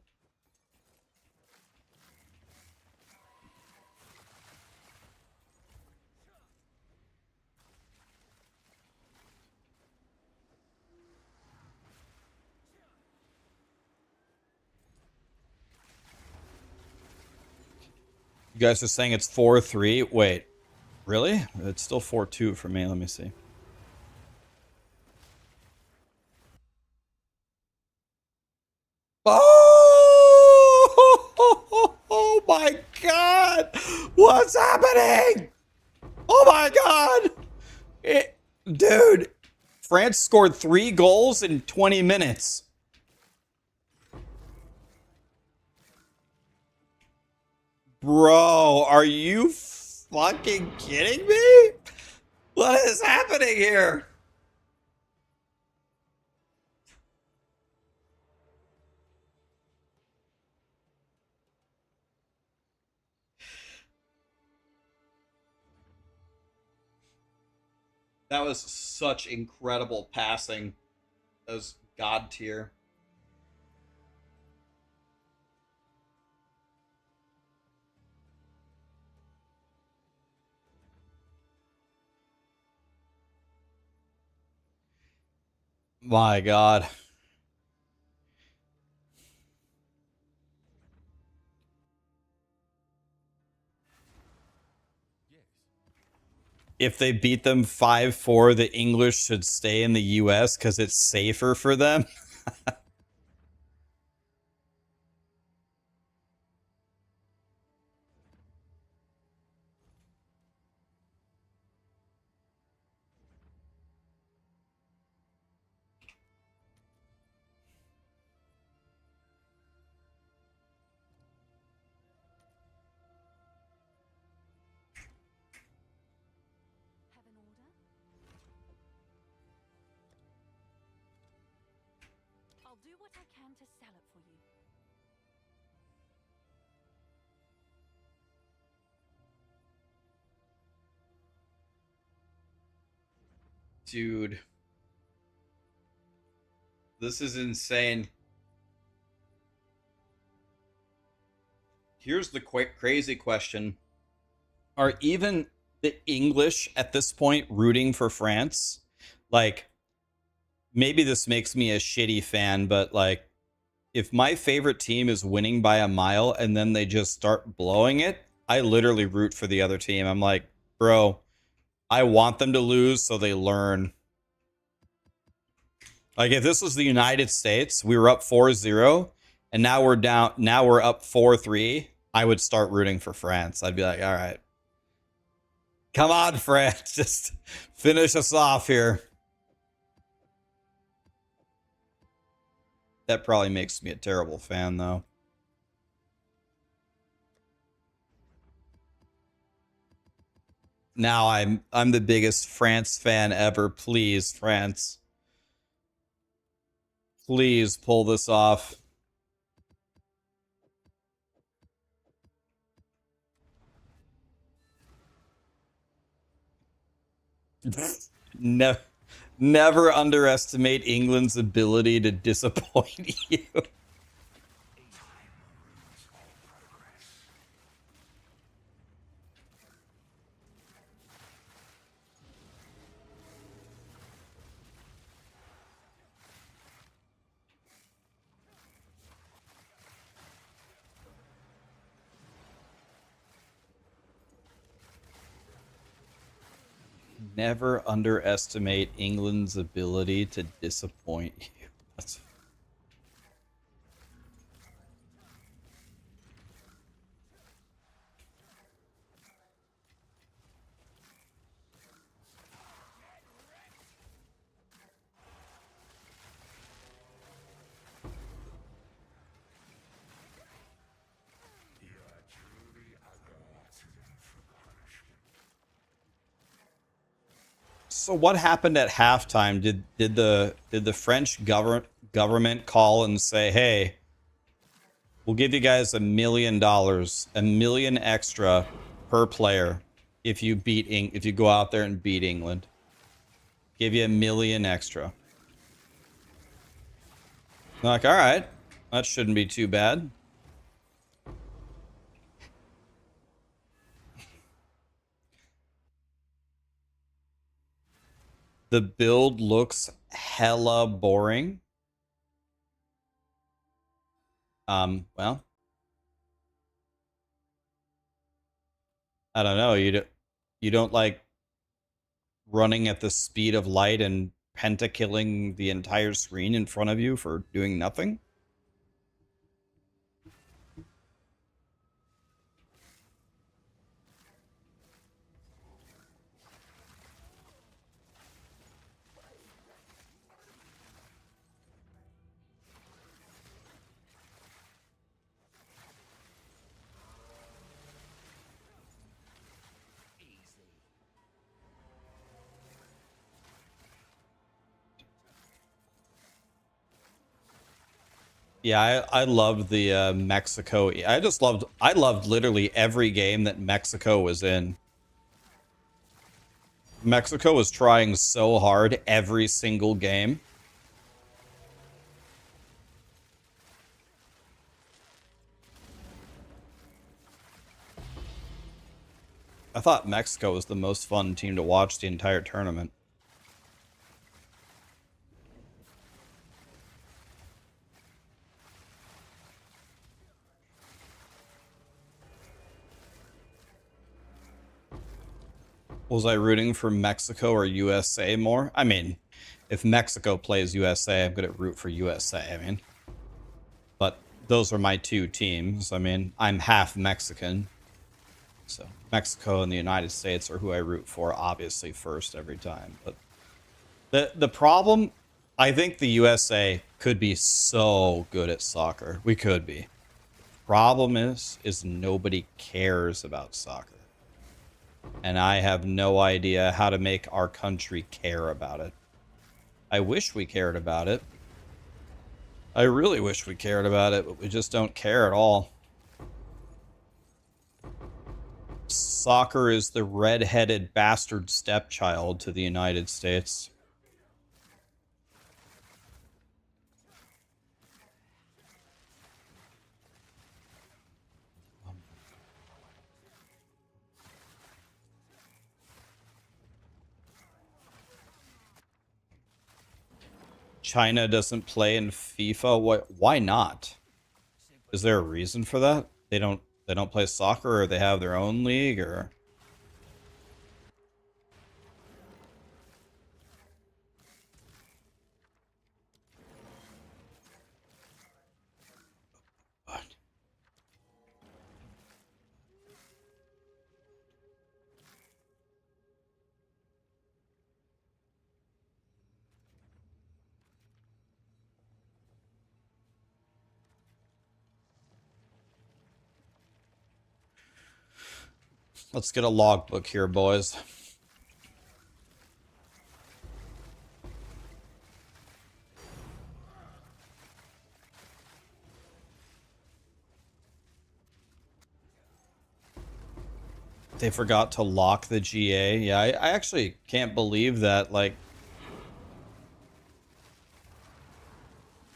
S4: You guys are saying it's 4-3? Wait, really? It's still 4-2 for me. Let me see. Oh my God! What's happening? Oh my God! Dude, France scored 3 goals in 20 minutes. Bro, are you fucking kidding me? What is happening here? That was such incredible passing. That was God tier. My God. If they beat them 5-4, the English should stay in the US because it's safer for them.
S3: what I can to sell it for you.
S1: Dude. This is insane. Here's the quick crazy question.
S4: Are even the English at this point rooting for France? Like, maybe this makes me a shitty fan, but like, if my favorite team is winning by a mile and then they just start blowing it, I literally root for the other team. I'm like, bro, I want them to lose so they learn. Like, if this was the United States, we were up 4-0, and now we're down, now we're up 4-3, I would start rooting for France. I'd be like, all right, come on, France, just finish us off here. That probably makes me a terrible fan, though. Now I'm the biggest France fan ever. Please, France. Please pull this off. Never underestimate England's ability to disappoint you. Never underestimate England's ability to disappoint you. That's... So what happened at halftime? Did the French government call and say, "Hey, we'll give you guys $1 million, $1 million extra per player if you if you go out there and beat England. Give you $1 million extra." I'm like, all right, that shouldn't be too bad. The build looks hella boring. Well, I don't know. You don't like running at the speed of light and pentakilling the entire screen in front of you for doing nothing? Yeah, I loved the Mexico. I loved literally every game that Mexico was in. Mexico was trying so hard every single game. I thought Mexico was the most fun team to watch the entire tournament. Was I rooting for Mexico or USA more? I mean, if Mexico plays USA, I'm going to root for USA. I mean, but those are my two teams. I mean, I'm half Mexican. So Mexico and the United States are who I root for, obviously, first every time. But the problem, I think the USA could be so good at soccer. We could be. Problem is nobody cares about soccer. And I have no idea how to make our country care about it. I wish we cared about it. I really wish we cared about it, but we just don't care at all. Soccer is the red-headed bastard stepchild to the United States. China doesn't play in FIFA. What? Why not? Is there a reason for that? They don't play soccer, or they have their own league, or what? Let's get a logbook here, boys. They forgot to lock the GA. Yeah, I actually can't believe that. Like,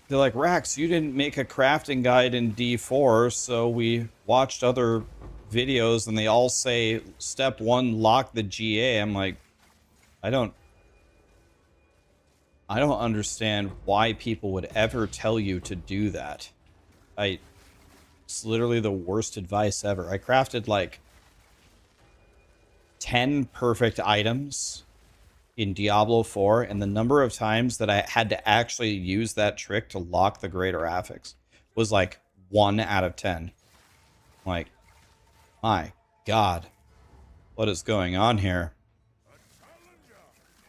S4: they're like, Rax, you didn't make a crafting guide in D4, so we watched other videos and they all say, step 1, lock the GA. I'm like, I don't understand why people would ever tell you to do that. It's literally the worst advice ever. I crafted like 10 perfect items in Diablo 4, and the number of times that I had to actually use that trick to lock the greater affix was like 1 out of 10. Like, my God, what is going on here?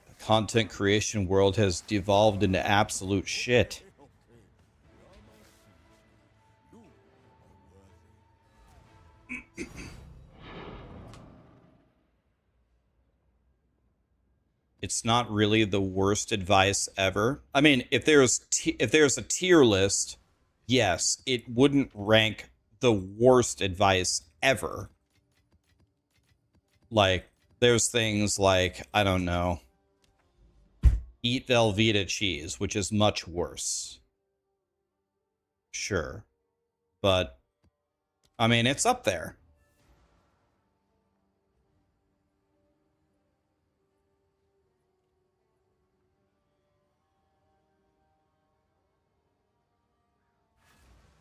S4: The content creation world has devolved into absolute shit. It's not really the worst advice ever. I mean, if there's a tier list, yes, it wouldn't rank the worst advice ever. Like, there's things like, I don't know, eat Velveeta cheese, which is much worse. Sure. But, I mean, it's up there.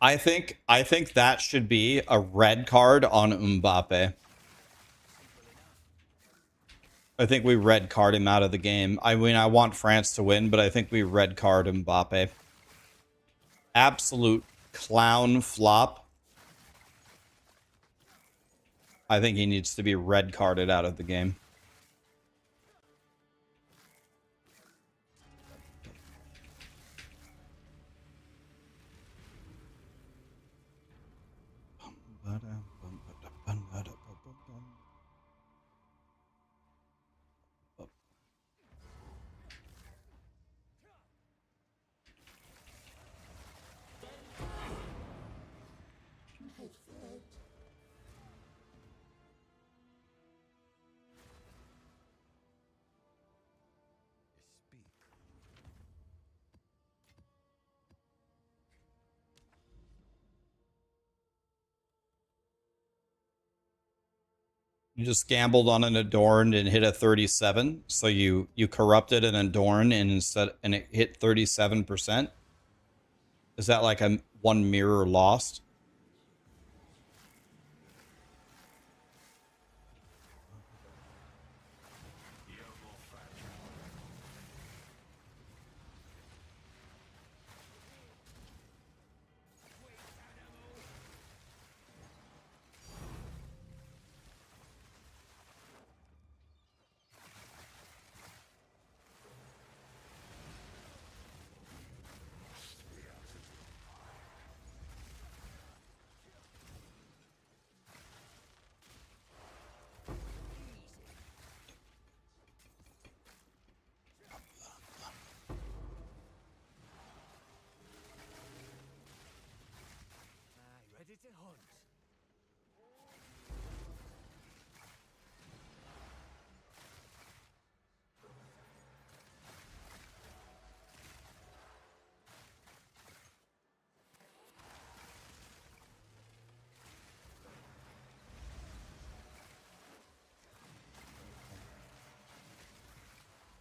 S4: I think that should be a red card on Mbappe. I think we red card him out of the game. I mean, I want France to win, but I think we red card Mbappe. Absolute clown flop. I think he needs to be red carded out of the game. You just gambled on an Adorn and hit a 37. So you corrupted an Adorn and it hit 37%. Is that like a one mirror lost?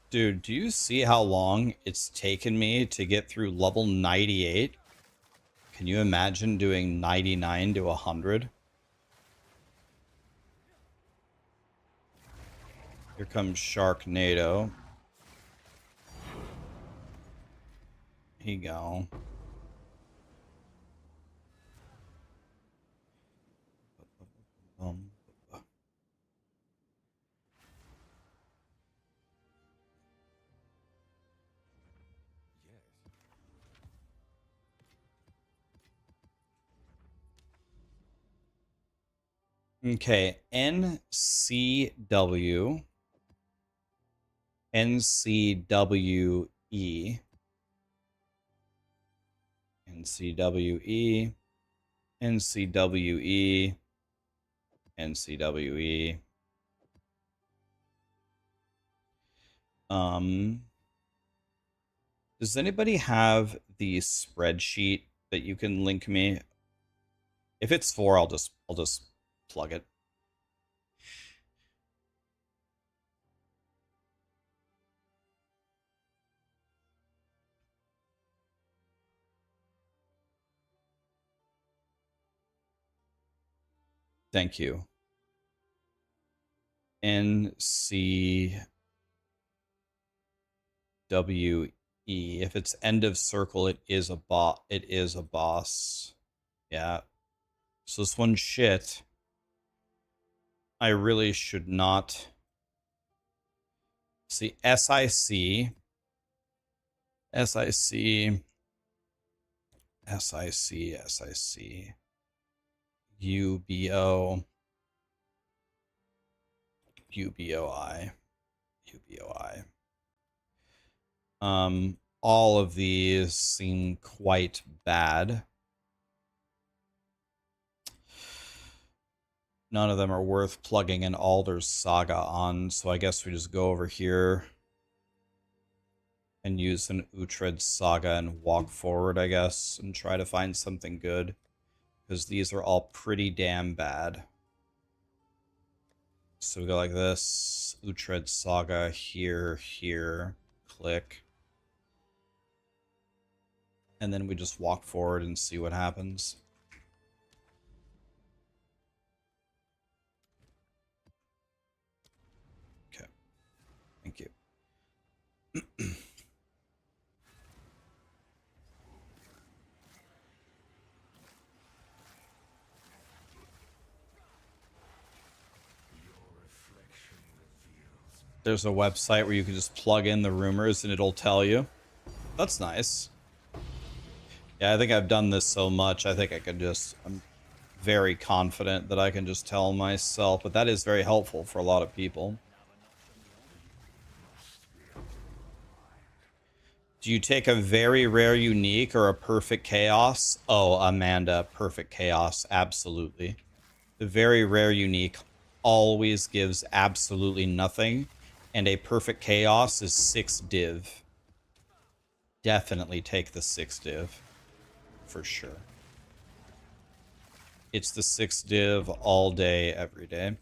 S4: Dude, do you see how long it's taken me to get through level 98? Can you imagine doing 99 to 100? Here comes Sharknado. Here you go. Okay, NCW, NCWE, NCWE, NCWE, NCWE. Does anybody have the spreadsheet that you can link me? If it's 4, I'll just plug it. Thank you. NCWE. If it's end of circle, it is a bot. It is a boss. Yeah. So this one's shit. I really should not. See, SIC. SIC. SIC. SIC. UBO. UBOI. UBOI. All of these seem quite bad. None of them are worth plugging an Alder's Saga on, so I guess we just go over here and use an Uhtred Saga and walk forward, I guess, and try to find something good, because these are all pretty damn bad. So we go like this, Uhtred Saga here, here, click. And then we just walk forward and see what happens. Okay. Thank you. There's a website where you can just plug in the rumors and it'll tell you. That's nice. Yeah, I think I've done this so much, I think I could just... I'm very confident that I can just tell myself, but that is very helpful for a lot of people. Do you take a very rare unique or a perfect chaos? Oh, Amanda, perfect chaos, absolutely. The very rare unique always gives absolutely nothing, and a perfect chaos is 6 div. Definitely take the 6 div, for sure. It's the 6 div all day, every day.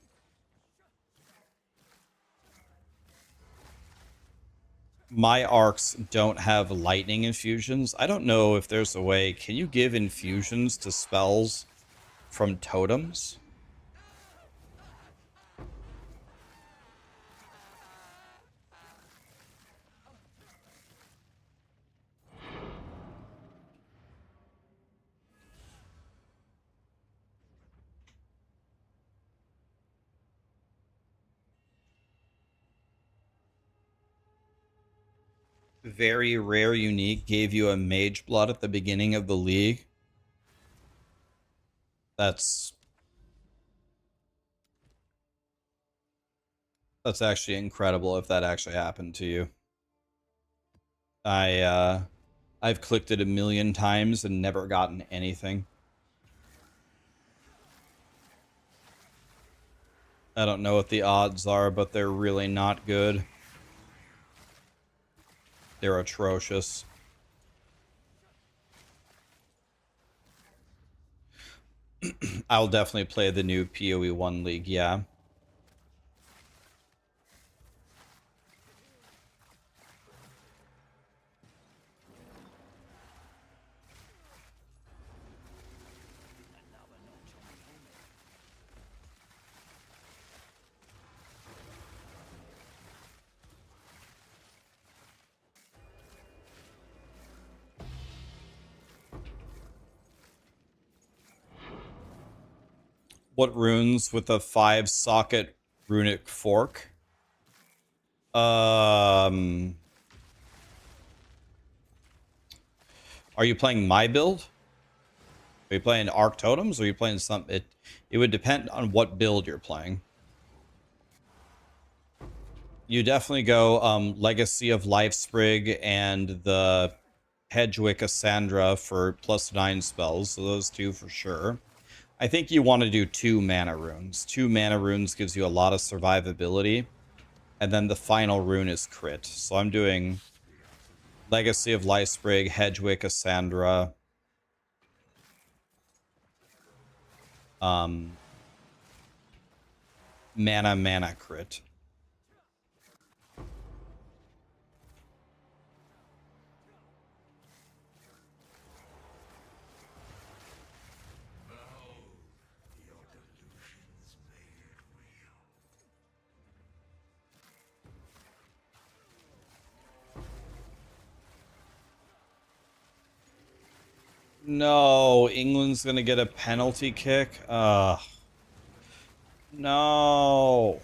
S4: My arcs don't have lightning infusions. I don't know if there's a way. Can you give infusions to spells from totems? Very rare unique gave you a mage blood at the beginning of the league. That's actually incredible if that actually happened to you. I've clicked it a million times and never gotten anything. I don't know what the odds are, but they're really not good. They're atrocious. I'll definitely play the new PoE 1 League, yeah. What runes with a 5-socket runic fork? Are you playing my build? Are you playing Arc Totems, or are you playing some? It would depend on what build you're playing. You definitely go Legacy of Lifesprig and the Hedgewick Cassandra for +9 spells, so those two for sure. I think you want to do 2 mana runes. 2 mana runes gives you a lot of survivability, and then the final rune is crit. So I'm doing Legacy of Lifesprig, Hedgewick Cassandra, mana crit. No, England's gonna get a penalty kick. No.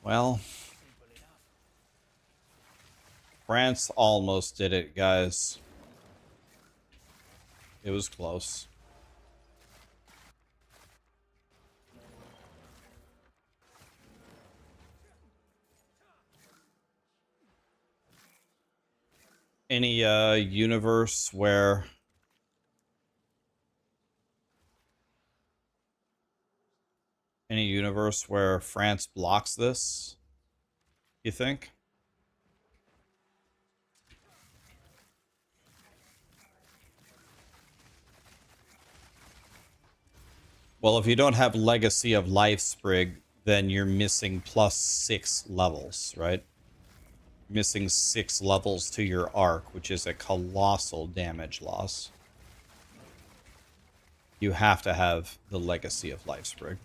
S4: Well, France almost did it, guys. It was close. Any universe where France blocks this, you think? Well, if you don't have Legacy of Lifesprig, then you're missing +6 levels, right? Missing 6 levels to your arc, which is a colossal damage loss. You have to have the Legacy of Lifesprig.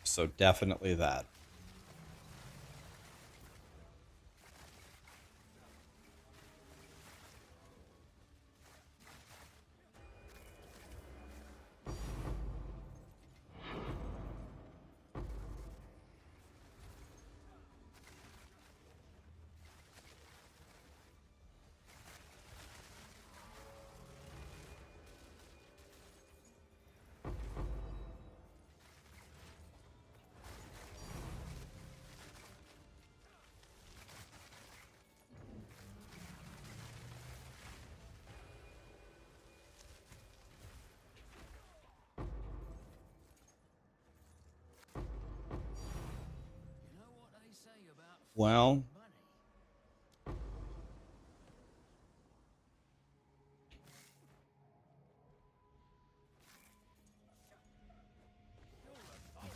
S4: So definitely that.
S2: You know what they say about
S4: Well,
S2: money?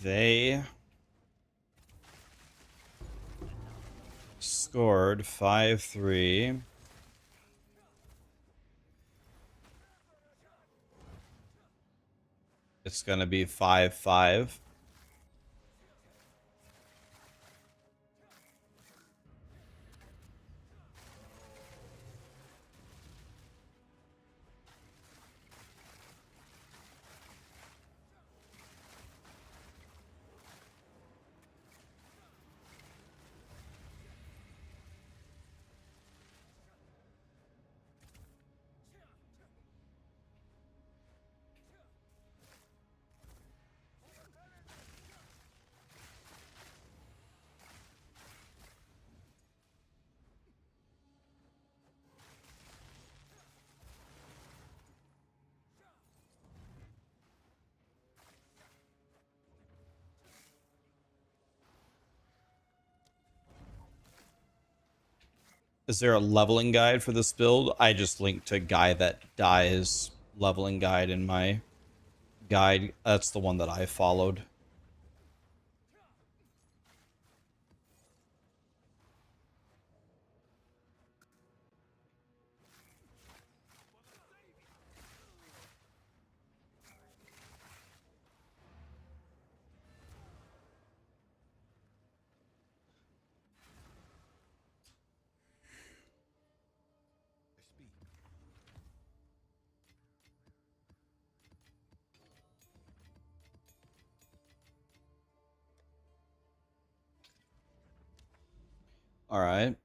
S4: they scored 5-3. It's going to be 5-5. Is there a leveling guide for this build? I just linked to Guy That Dies leveling guide in my guide. That's the one that I followed. All right.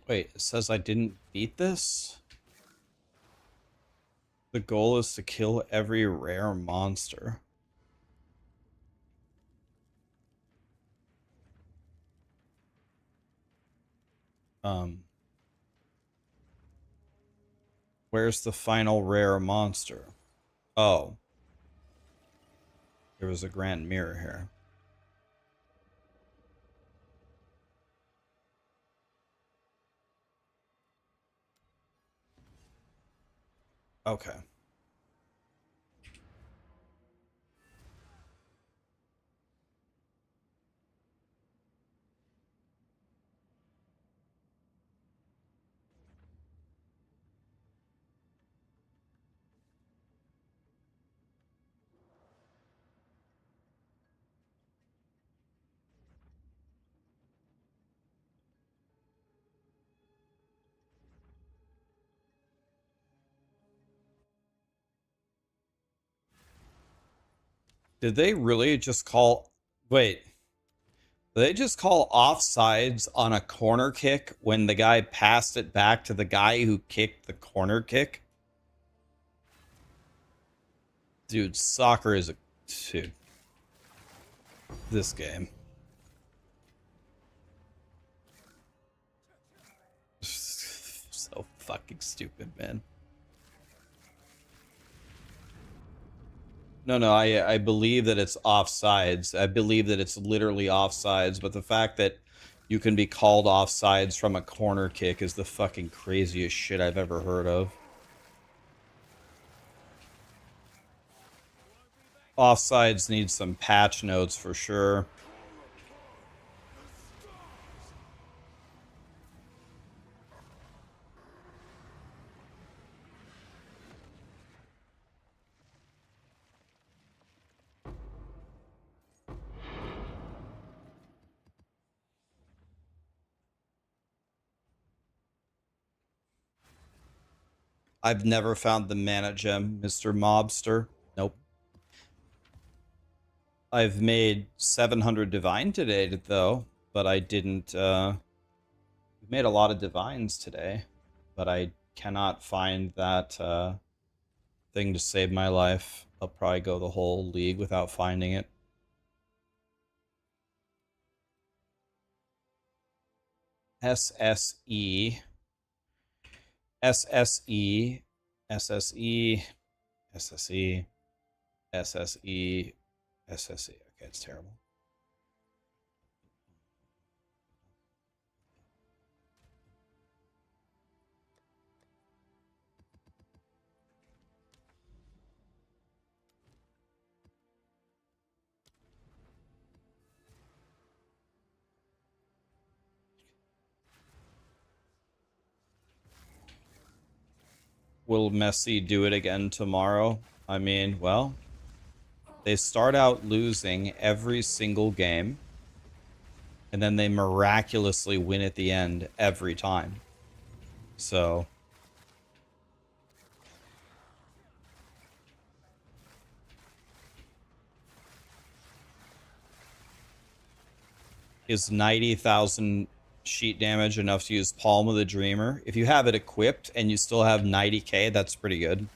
S4: Wait, it says I didn't beat this? The goal is to kill every rare monster. Where's the final rare monster? Oh. There was a grand mirror here. Okay. Did they really just call... Wait. Did they just call offsides on a corner kick when the guy passed it back to the guy who kicked the corner kick? Dude, soccer is a... Dude. This game. So fucking stupid, man. No, I believe that it's offsides. I believe that it's literally offsides, but the fact that you can be called offsides from a corner kick is the fucking craziest shit I've ever heard of. Offsides need some patch notes for sure. I've never found the mana gem, Mr. Mobster. Nope. I've made 700 divine today, though, but I didn't, we've made a lot of divines today, but I cannot find that, thing to save my life. I'll probably go the whole league without finding it. SSE. SSE. SSE. SSE. SSE. SSE. Okay, it's terrible. Will Messi do it again tomorrow? I mean, well, they start out losing every single game, and then they miraculously win at the end every time. So his 90,000 sheet damage enough to use Palm of the Dreamer. If you have it equipped and you still have 90k, that's pretty good.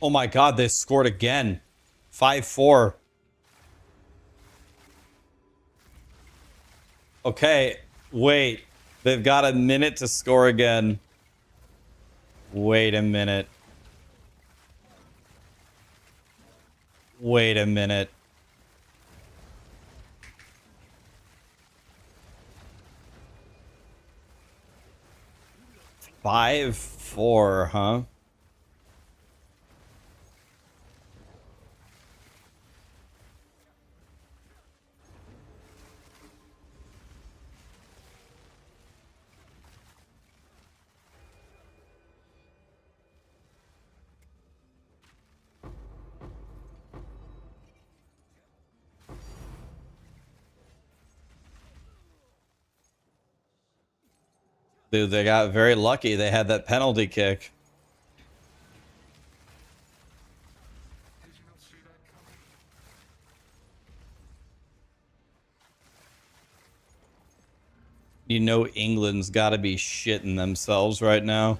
S4: Oh my god, they scored again. 5-4. Okay, wait. They've got a minute to score again. Wait a minute. Wait a minute. Five, 4, huh? Dude, they got very lucky. They had that penalty kick. You know England's got to be shitting themselves right now.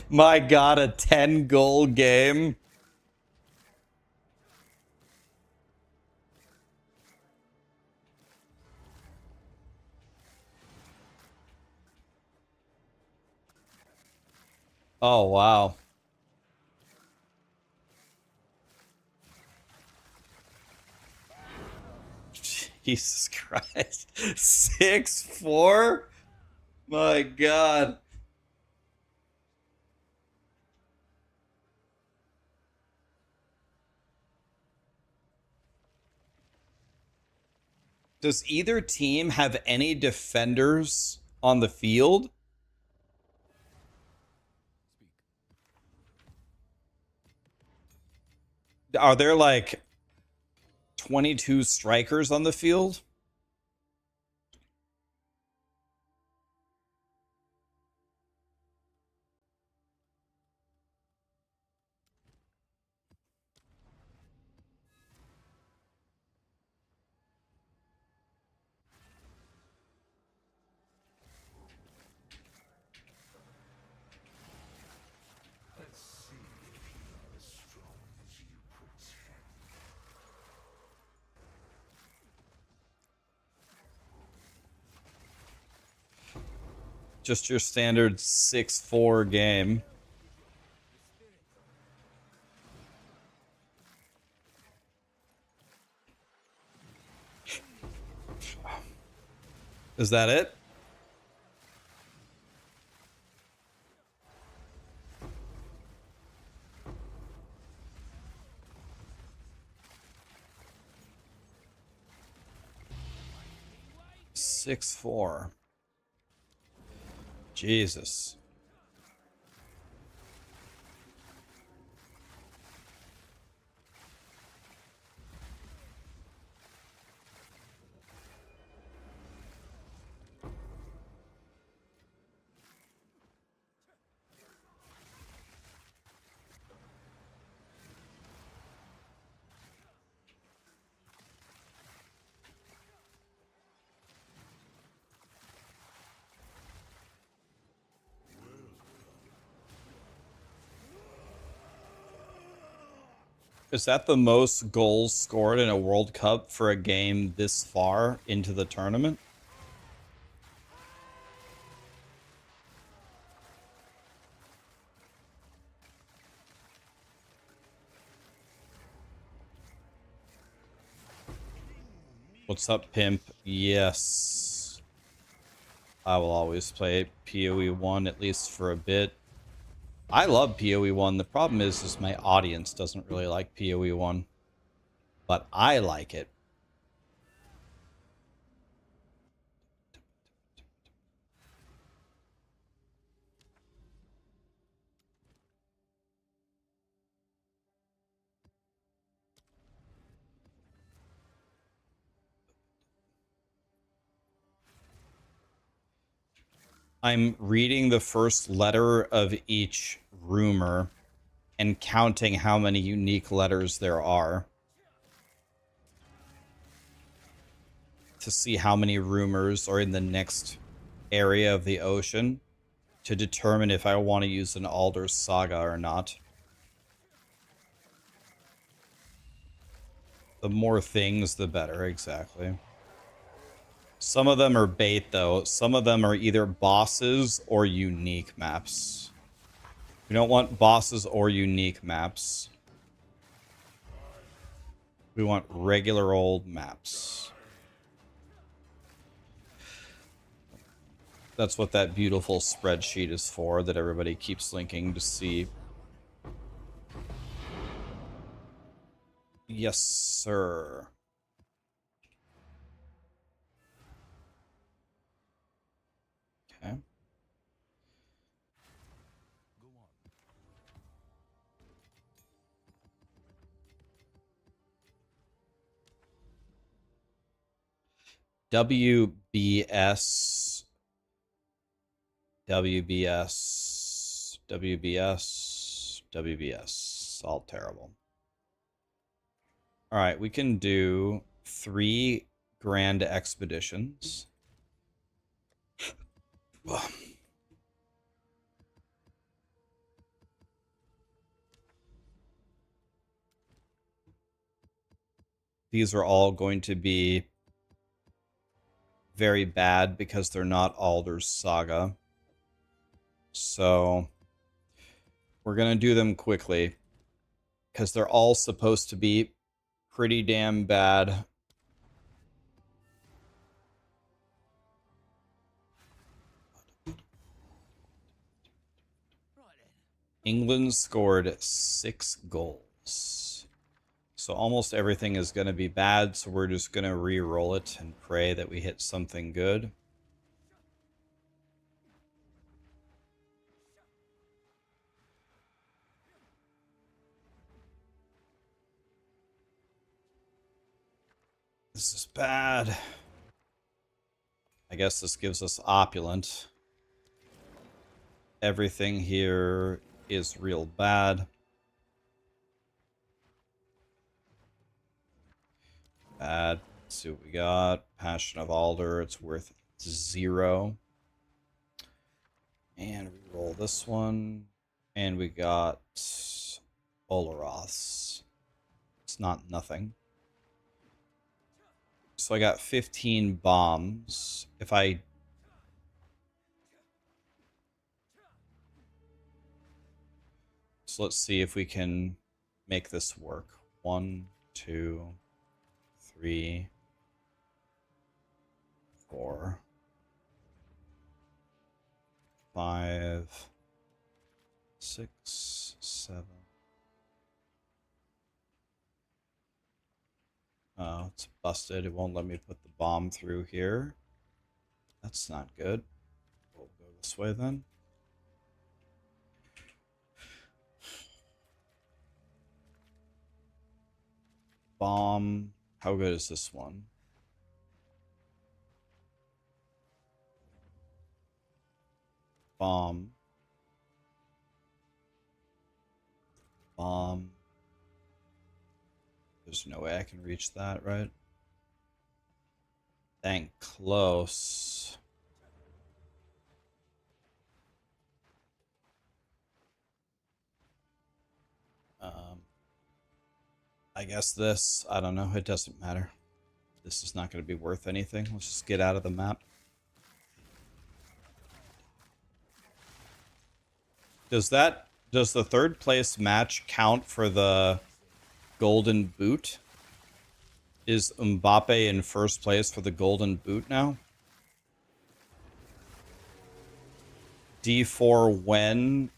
S4: My god, a 10-goal game. Oh, wow. Jesus Christ. 6-4? My god. Does either team have any defenders on the field? Are there like 22 strikers on the field? Just your standard 6-4 game. Is that it? 6-4. Jesus. Is that the most goals scored in a World Cup for a game this far into the tournament? What's up, pimp? Yes. I will always play PoE 1, at least for a bit. I love PoE 1. The problem is my audience doesn't really like PoE 1. But I like it. I'm reading the first letter of each rumor and counting how many unique letters there are to see how many rumors are in the next area of the ocean to determine if I want to use an Alder Saga or not. The more things, the better, exactly. Some of them are bait, though. Some of them are either bosses or unique maps. We don't want bosses or unique maps. We want regular old maps. That's what that beautiful spreadsheet is for, that everybody keeps linking to see. Yes, sir. Okay.
S2: Go on.
S4: WBS. WBS. WBS. WBS. All terrible. All right, we can do 3 grand expeditions. These are all going to be very bad because they're not Alder's Saga. So we're going to do them quickly because they're all supposed to be pretty damn bad. England scored 6 goals. So almost everything is going to be bad, so we're just going to re-roll it and pray that we hit something good. This is bad. I guess this gives us opulent. Everything here is real bad. Bad. Let's see what we got. Passion of Alder. It's worth 0. And we roll this one. And we got Oloroths. It's not nothing. So I got 15 bombs. If I... So let's see if we can make this work. 1, 2, 3, 4, 5, 6, 7. Oh, it's busted. It won't let me put the bomb through here. That's not good. We'll go this way then. Bomb. How good is this one? Bomb. Bomb. There's no way I can reach that, right? Dang, close. I guess this, I don't know, it doesn't matter. This is not going to be worth anything. Let's just get out of the map. Does the third place match count for the golden boot? Is Mbappe in first place for the golden boot now? D4 when?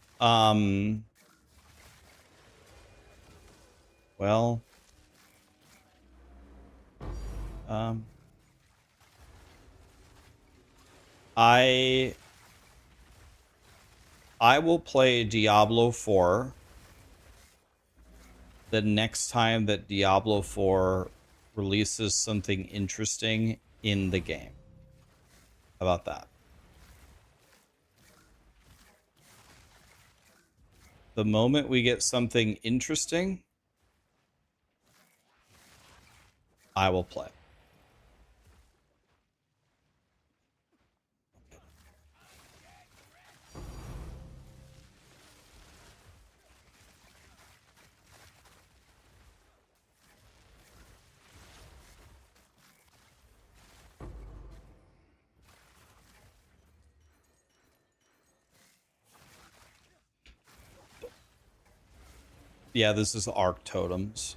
S4: Well, I will play Diablo 4 the next time that Diablo 4 releases something interesting in the game. How about that? The moment we get something interesting, I will play. Yeah, this is Arc Totems.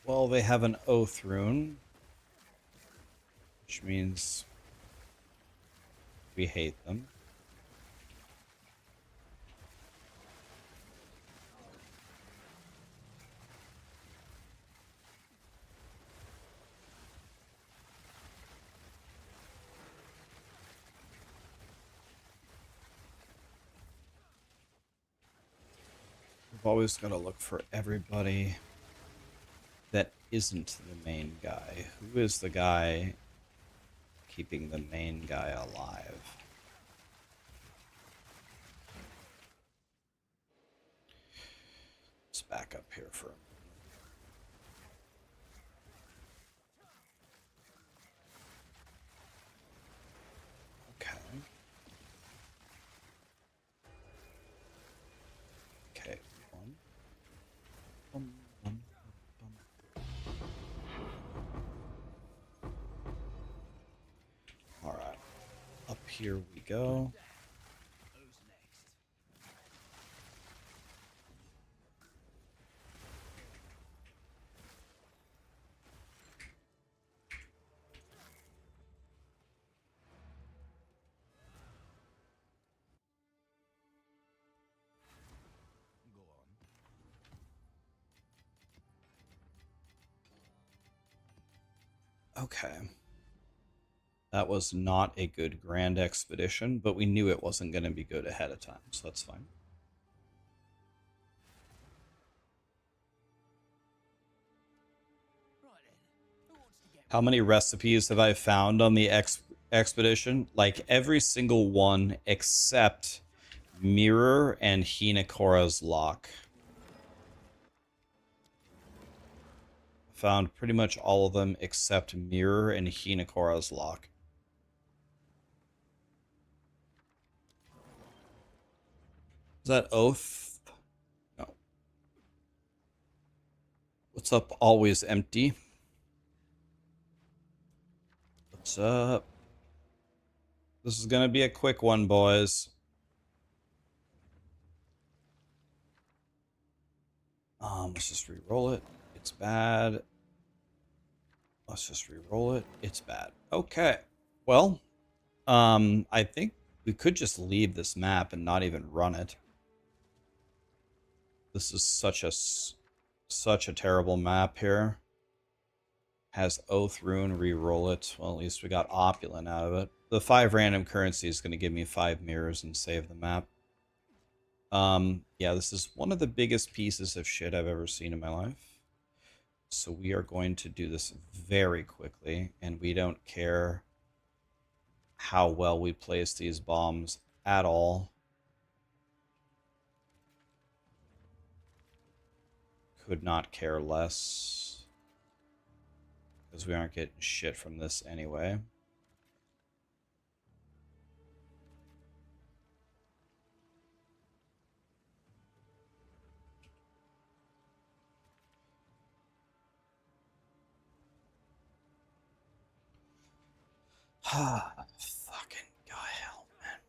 S4: Well, they have an Oath rune, which means we hate them. We've always got to look for everybody that isn't the main guy. Who is the guy keeping the main guy alive? Let's back up here for a minute. Okay. Okay, one. All right, up here we go.
S2: Who's next? Go on.
S4: Okay. That was not a good grand expedition, but we knew it wasn't going to be good ahead of time, so that's fine. How many recipes have I found on the expedition? Like every single one except Mirror and Hinakora's Lock. Found pretty much all of them except Mirror and Hinakora's Lock. Is that Oath? No. What's up, always empty? What's up? This is gonna be a quick one, boys. Let's just re-roll it. It's bad. Let's just re-roll it. It's bad. Okay. Well, I think we could just leave this map and not even run it. This is such a terrible map here. Has Oath Rune, re-roll it. Well, at least we got Opulent out of it. The 5 random currency is going to give me 5 mirrors and save the map. Yeah, this is one of the biggest pieces of shit I've ever seen in my life. So we are going to do this very quickly, and we don't care how well we place these bombs at all. Could not care less. Because we aren't getting shit from this anyway. Fucking God, hell, man.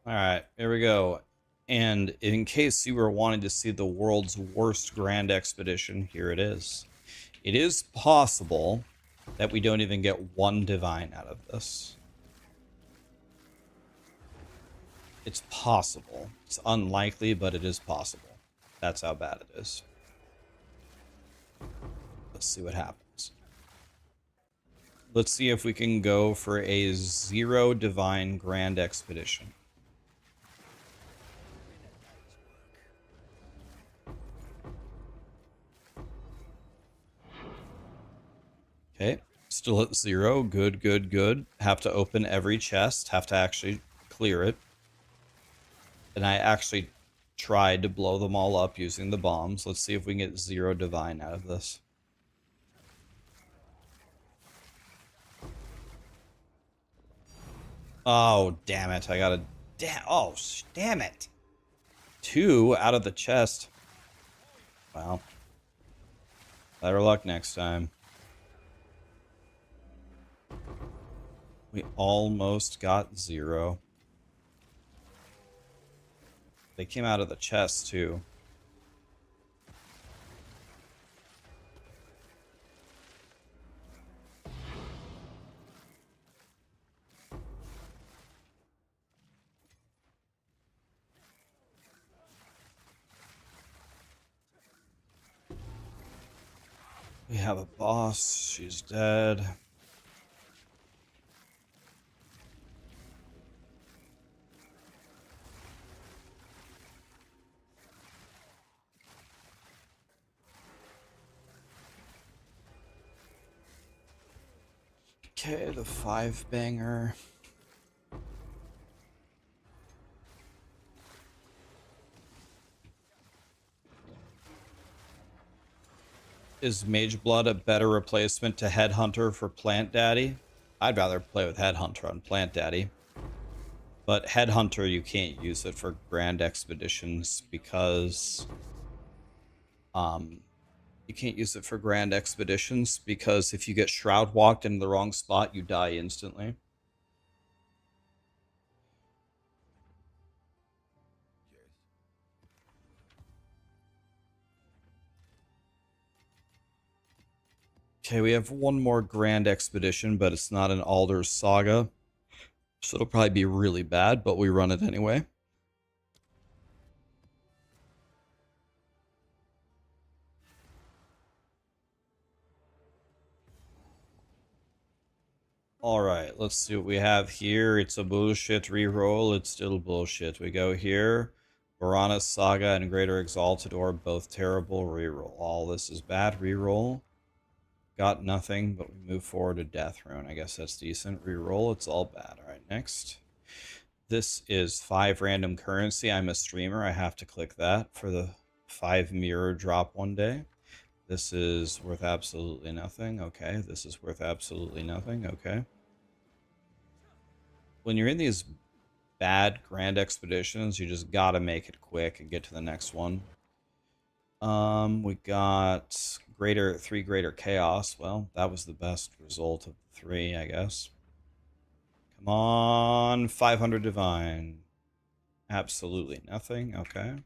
S4: Alright, here we go. And in case you were wanting to see the world's worst grand expedition, here it is. It is possible that we don't even get 1 divine out of this. It's possible. It's unlikely, but it is possible. That's how bad it is. Let's see what happens. Let's see if we can go for a 0 divine grand expedition. Okay, still at 0. Good, good, good. Have to open every chest. Have to actually clear it. And I actually tried to blow them all up using the bombs. Let's see if we can get 0 divine out of this. Oh, damn it. I gotta... Oh, damn it. 2 out of the chest. Wow. Better luck next time. We almost got 0. They came out of the chest, too. We have a boss. She's dead. Okay, the 5-banger. Is Mage Blood a better replacement to Headhunter for Plant Daddy? I'd rather play with Headhunter on Plant Daddy. But Headhunter, you can't use it for Grand Expeditions because... you can't use it for Grand Expeditions because if you get Shroud Walked in the wrong spot, you die instantly. Okay, we have one more Grand Expedition, but it's not an Alder's Saga. So it'll probably be really bad, but we run it anyway. Alright, let's see what we have here. It's a bullshit reroll. It's still bullshit. We go here. Varana's Saga and Greater Exalted Orb, both terrible. Reroll. All this is bad. Reroll. Got nothing, but we move forward to Death Rune. I guess that's decent. Reroll. It's all bad. Alright, next. This is 5 random currency. I'm a streamer. I have to click that for the 5 mirror drop one day. This is worth absolutely nothing. Okay. This is worth absolutely nothing. Okay. When you're in these bad grand expeditions, you just gotta make it quick and get to the next one. We got 3 greater chaos. Well, that was the best result of the 3, I guess. Come on, 500 divine. Absolutely nothing. Okay.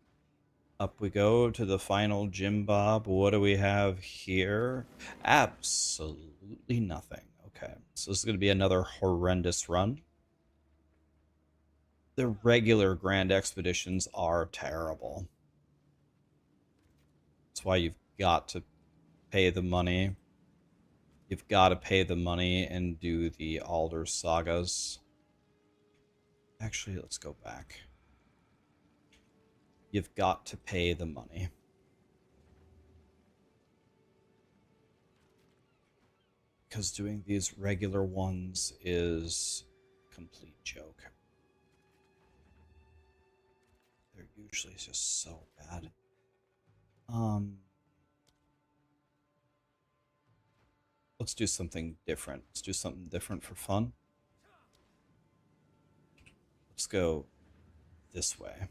S4: Up we go to the final Jim Bob. What do we have here? Absolutely nothing. Okay. So this is going to be another horrendous run. The regular Grand Expeditions are terrible. That's why you've got to pay the money. You've got to pay the money and do the Alder Sagas. Actually, let's go back. You've got to pay the money. Because doing these regular ones is a complete joke. They're usually just so bad. Let's do something different. Let's do something different for fun. Let's go this way.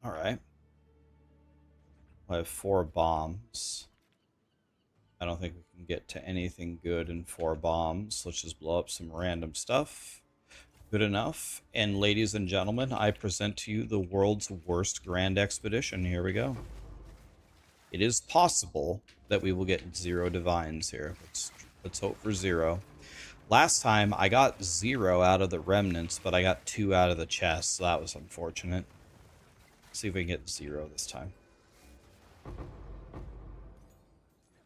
S4: All right. I have 4 bombs. I don't think we can get to anything good in 4 bombs. Let's just blow up some random stuff. Good enough. And ladies and gentlemen, I present to you the world's worst grand expedition. Here we go. It is possible that we will get 0 divines here. Let's hope for 0. Last time I got 0 out of the remnants, but I got 2 out of the chest, so that was unfortunate. Let's see if we can get 0 this time.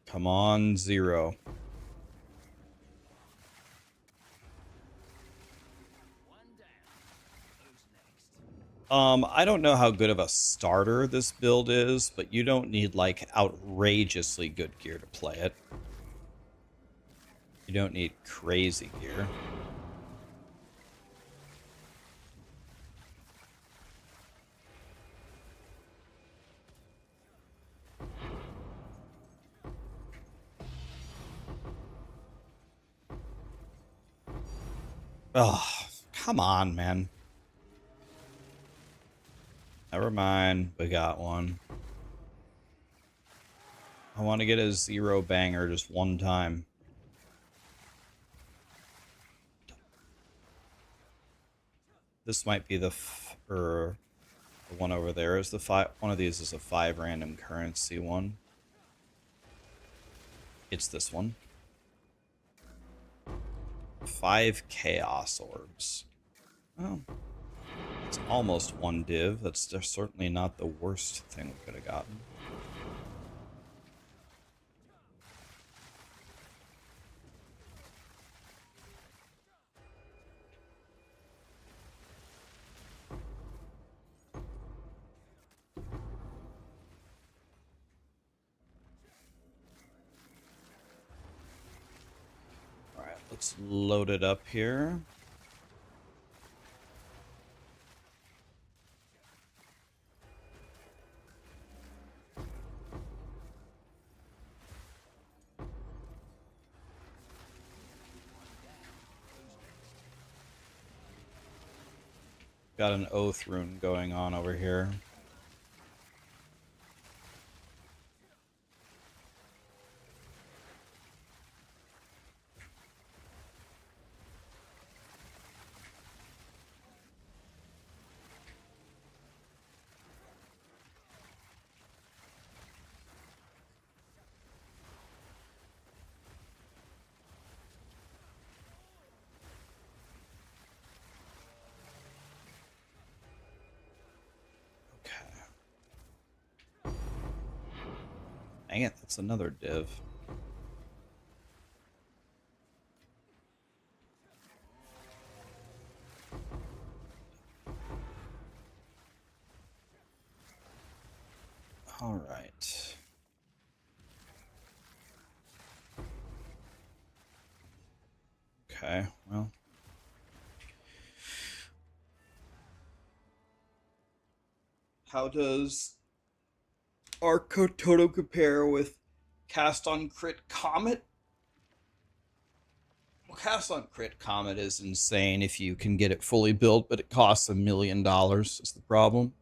S4: Come on, 0. I don't know how good of a starter this build is, but you don't need, like, outrageously good gear to play it. You don't need crazy gear. Oh, come on, man. Never mind, we got one. I want to get a 0 banger just one time. This might be the one over there is the 5. One of these is a 5 random currency one. It's this one. 5 chaos orbs. Oh. It's almost 1 div. That's certainly not the worst thing we could have gotten. Alright, let's load it up here. Got an oath rune going on over here. Dang it, that's another div. All right. Okay, well. How does our Totem compare with Cast on Crit Comet? Well, Cast on Crit Comet is insane if you can get it fully built, but it costs $1 million is the problem.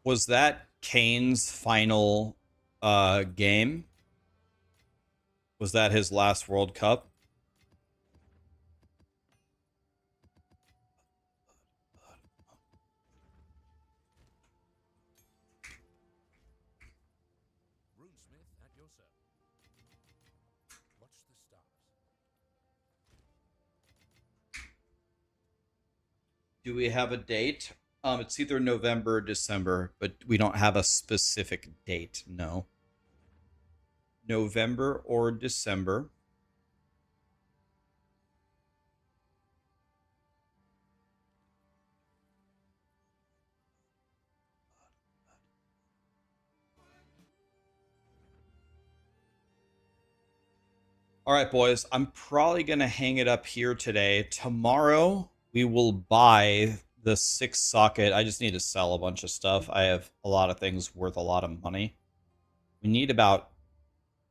S4: Was that Kane's final game? Was that his last World Cup?
S2: Runesmith at your service. Watch the stars.
S4: Do we have a date? It's either November or December, but we don't have a specific date. No. November or December. All right, boys. I'm probably going to hang it up here today. Tomorrow, we will buy the 6-socket. I just need to sell a bunch of stuff. I have a lot of things worth a lot of money. We need about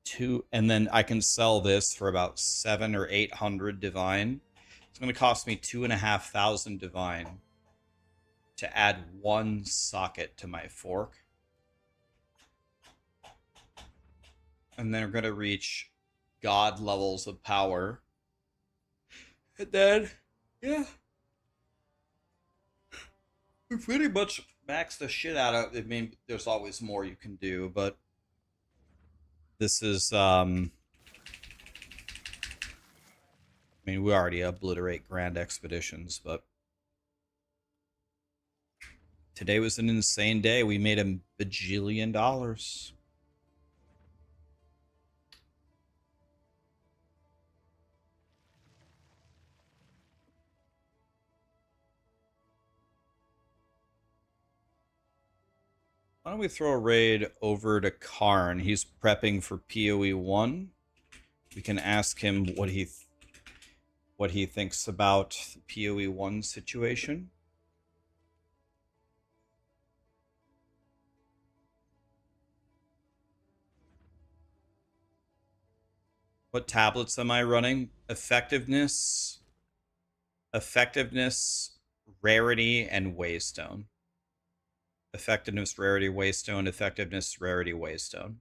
S4: 2, and then I can sell this for about 700 or 800 divine. It's going to cost me 2,500 divine to add 1 socket to my fork. And then we're going to reach God levels of power. And then, yeah. We pretty much maxed the shit out of it. I mean, there's always more you can do, but this is, I mean, we already obliterate Grand Expeditions, but today was an insane day. We made $1 bajillion. Why don't we throw a raid over to Karn? He's prepping for PoE 1. We can ask him what he thinks about the PoE 1 situation. What tablets am I running? Effectiveness, rarity, and waystone. Effectiveness, rarity, waystone, effectiveness, rarity, waystone.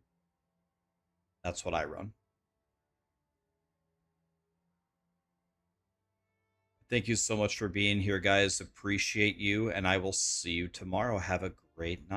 S4: That's what I run. Thank you so much for being here, guys. Appreciate you, and I will see you tomorrow. Have a great night.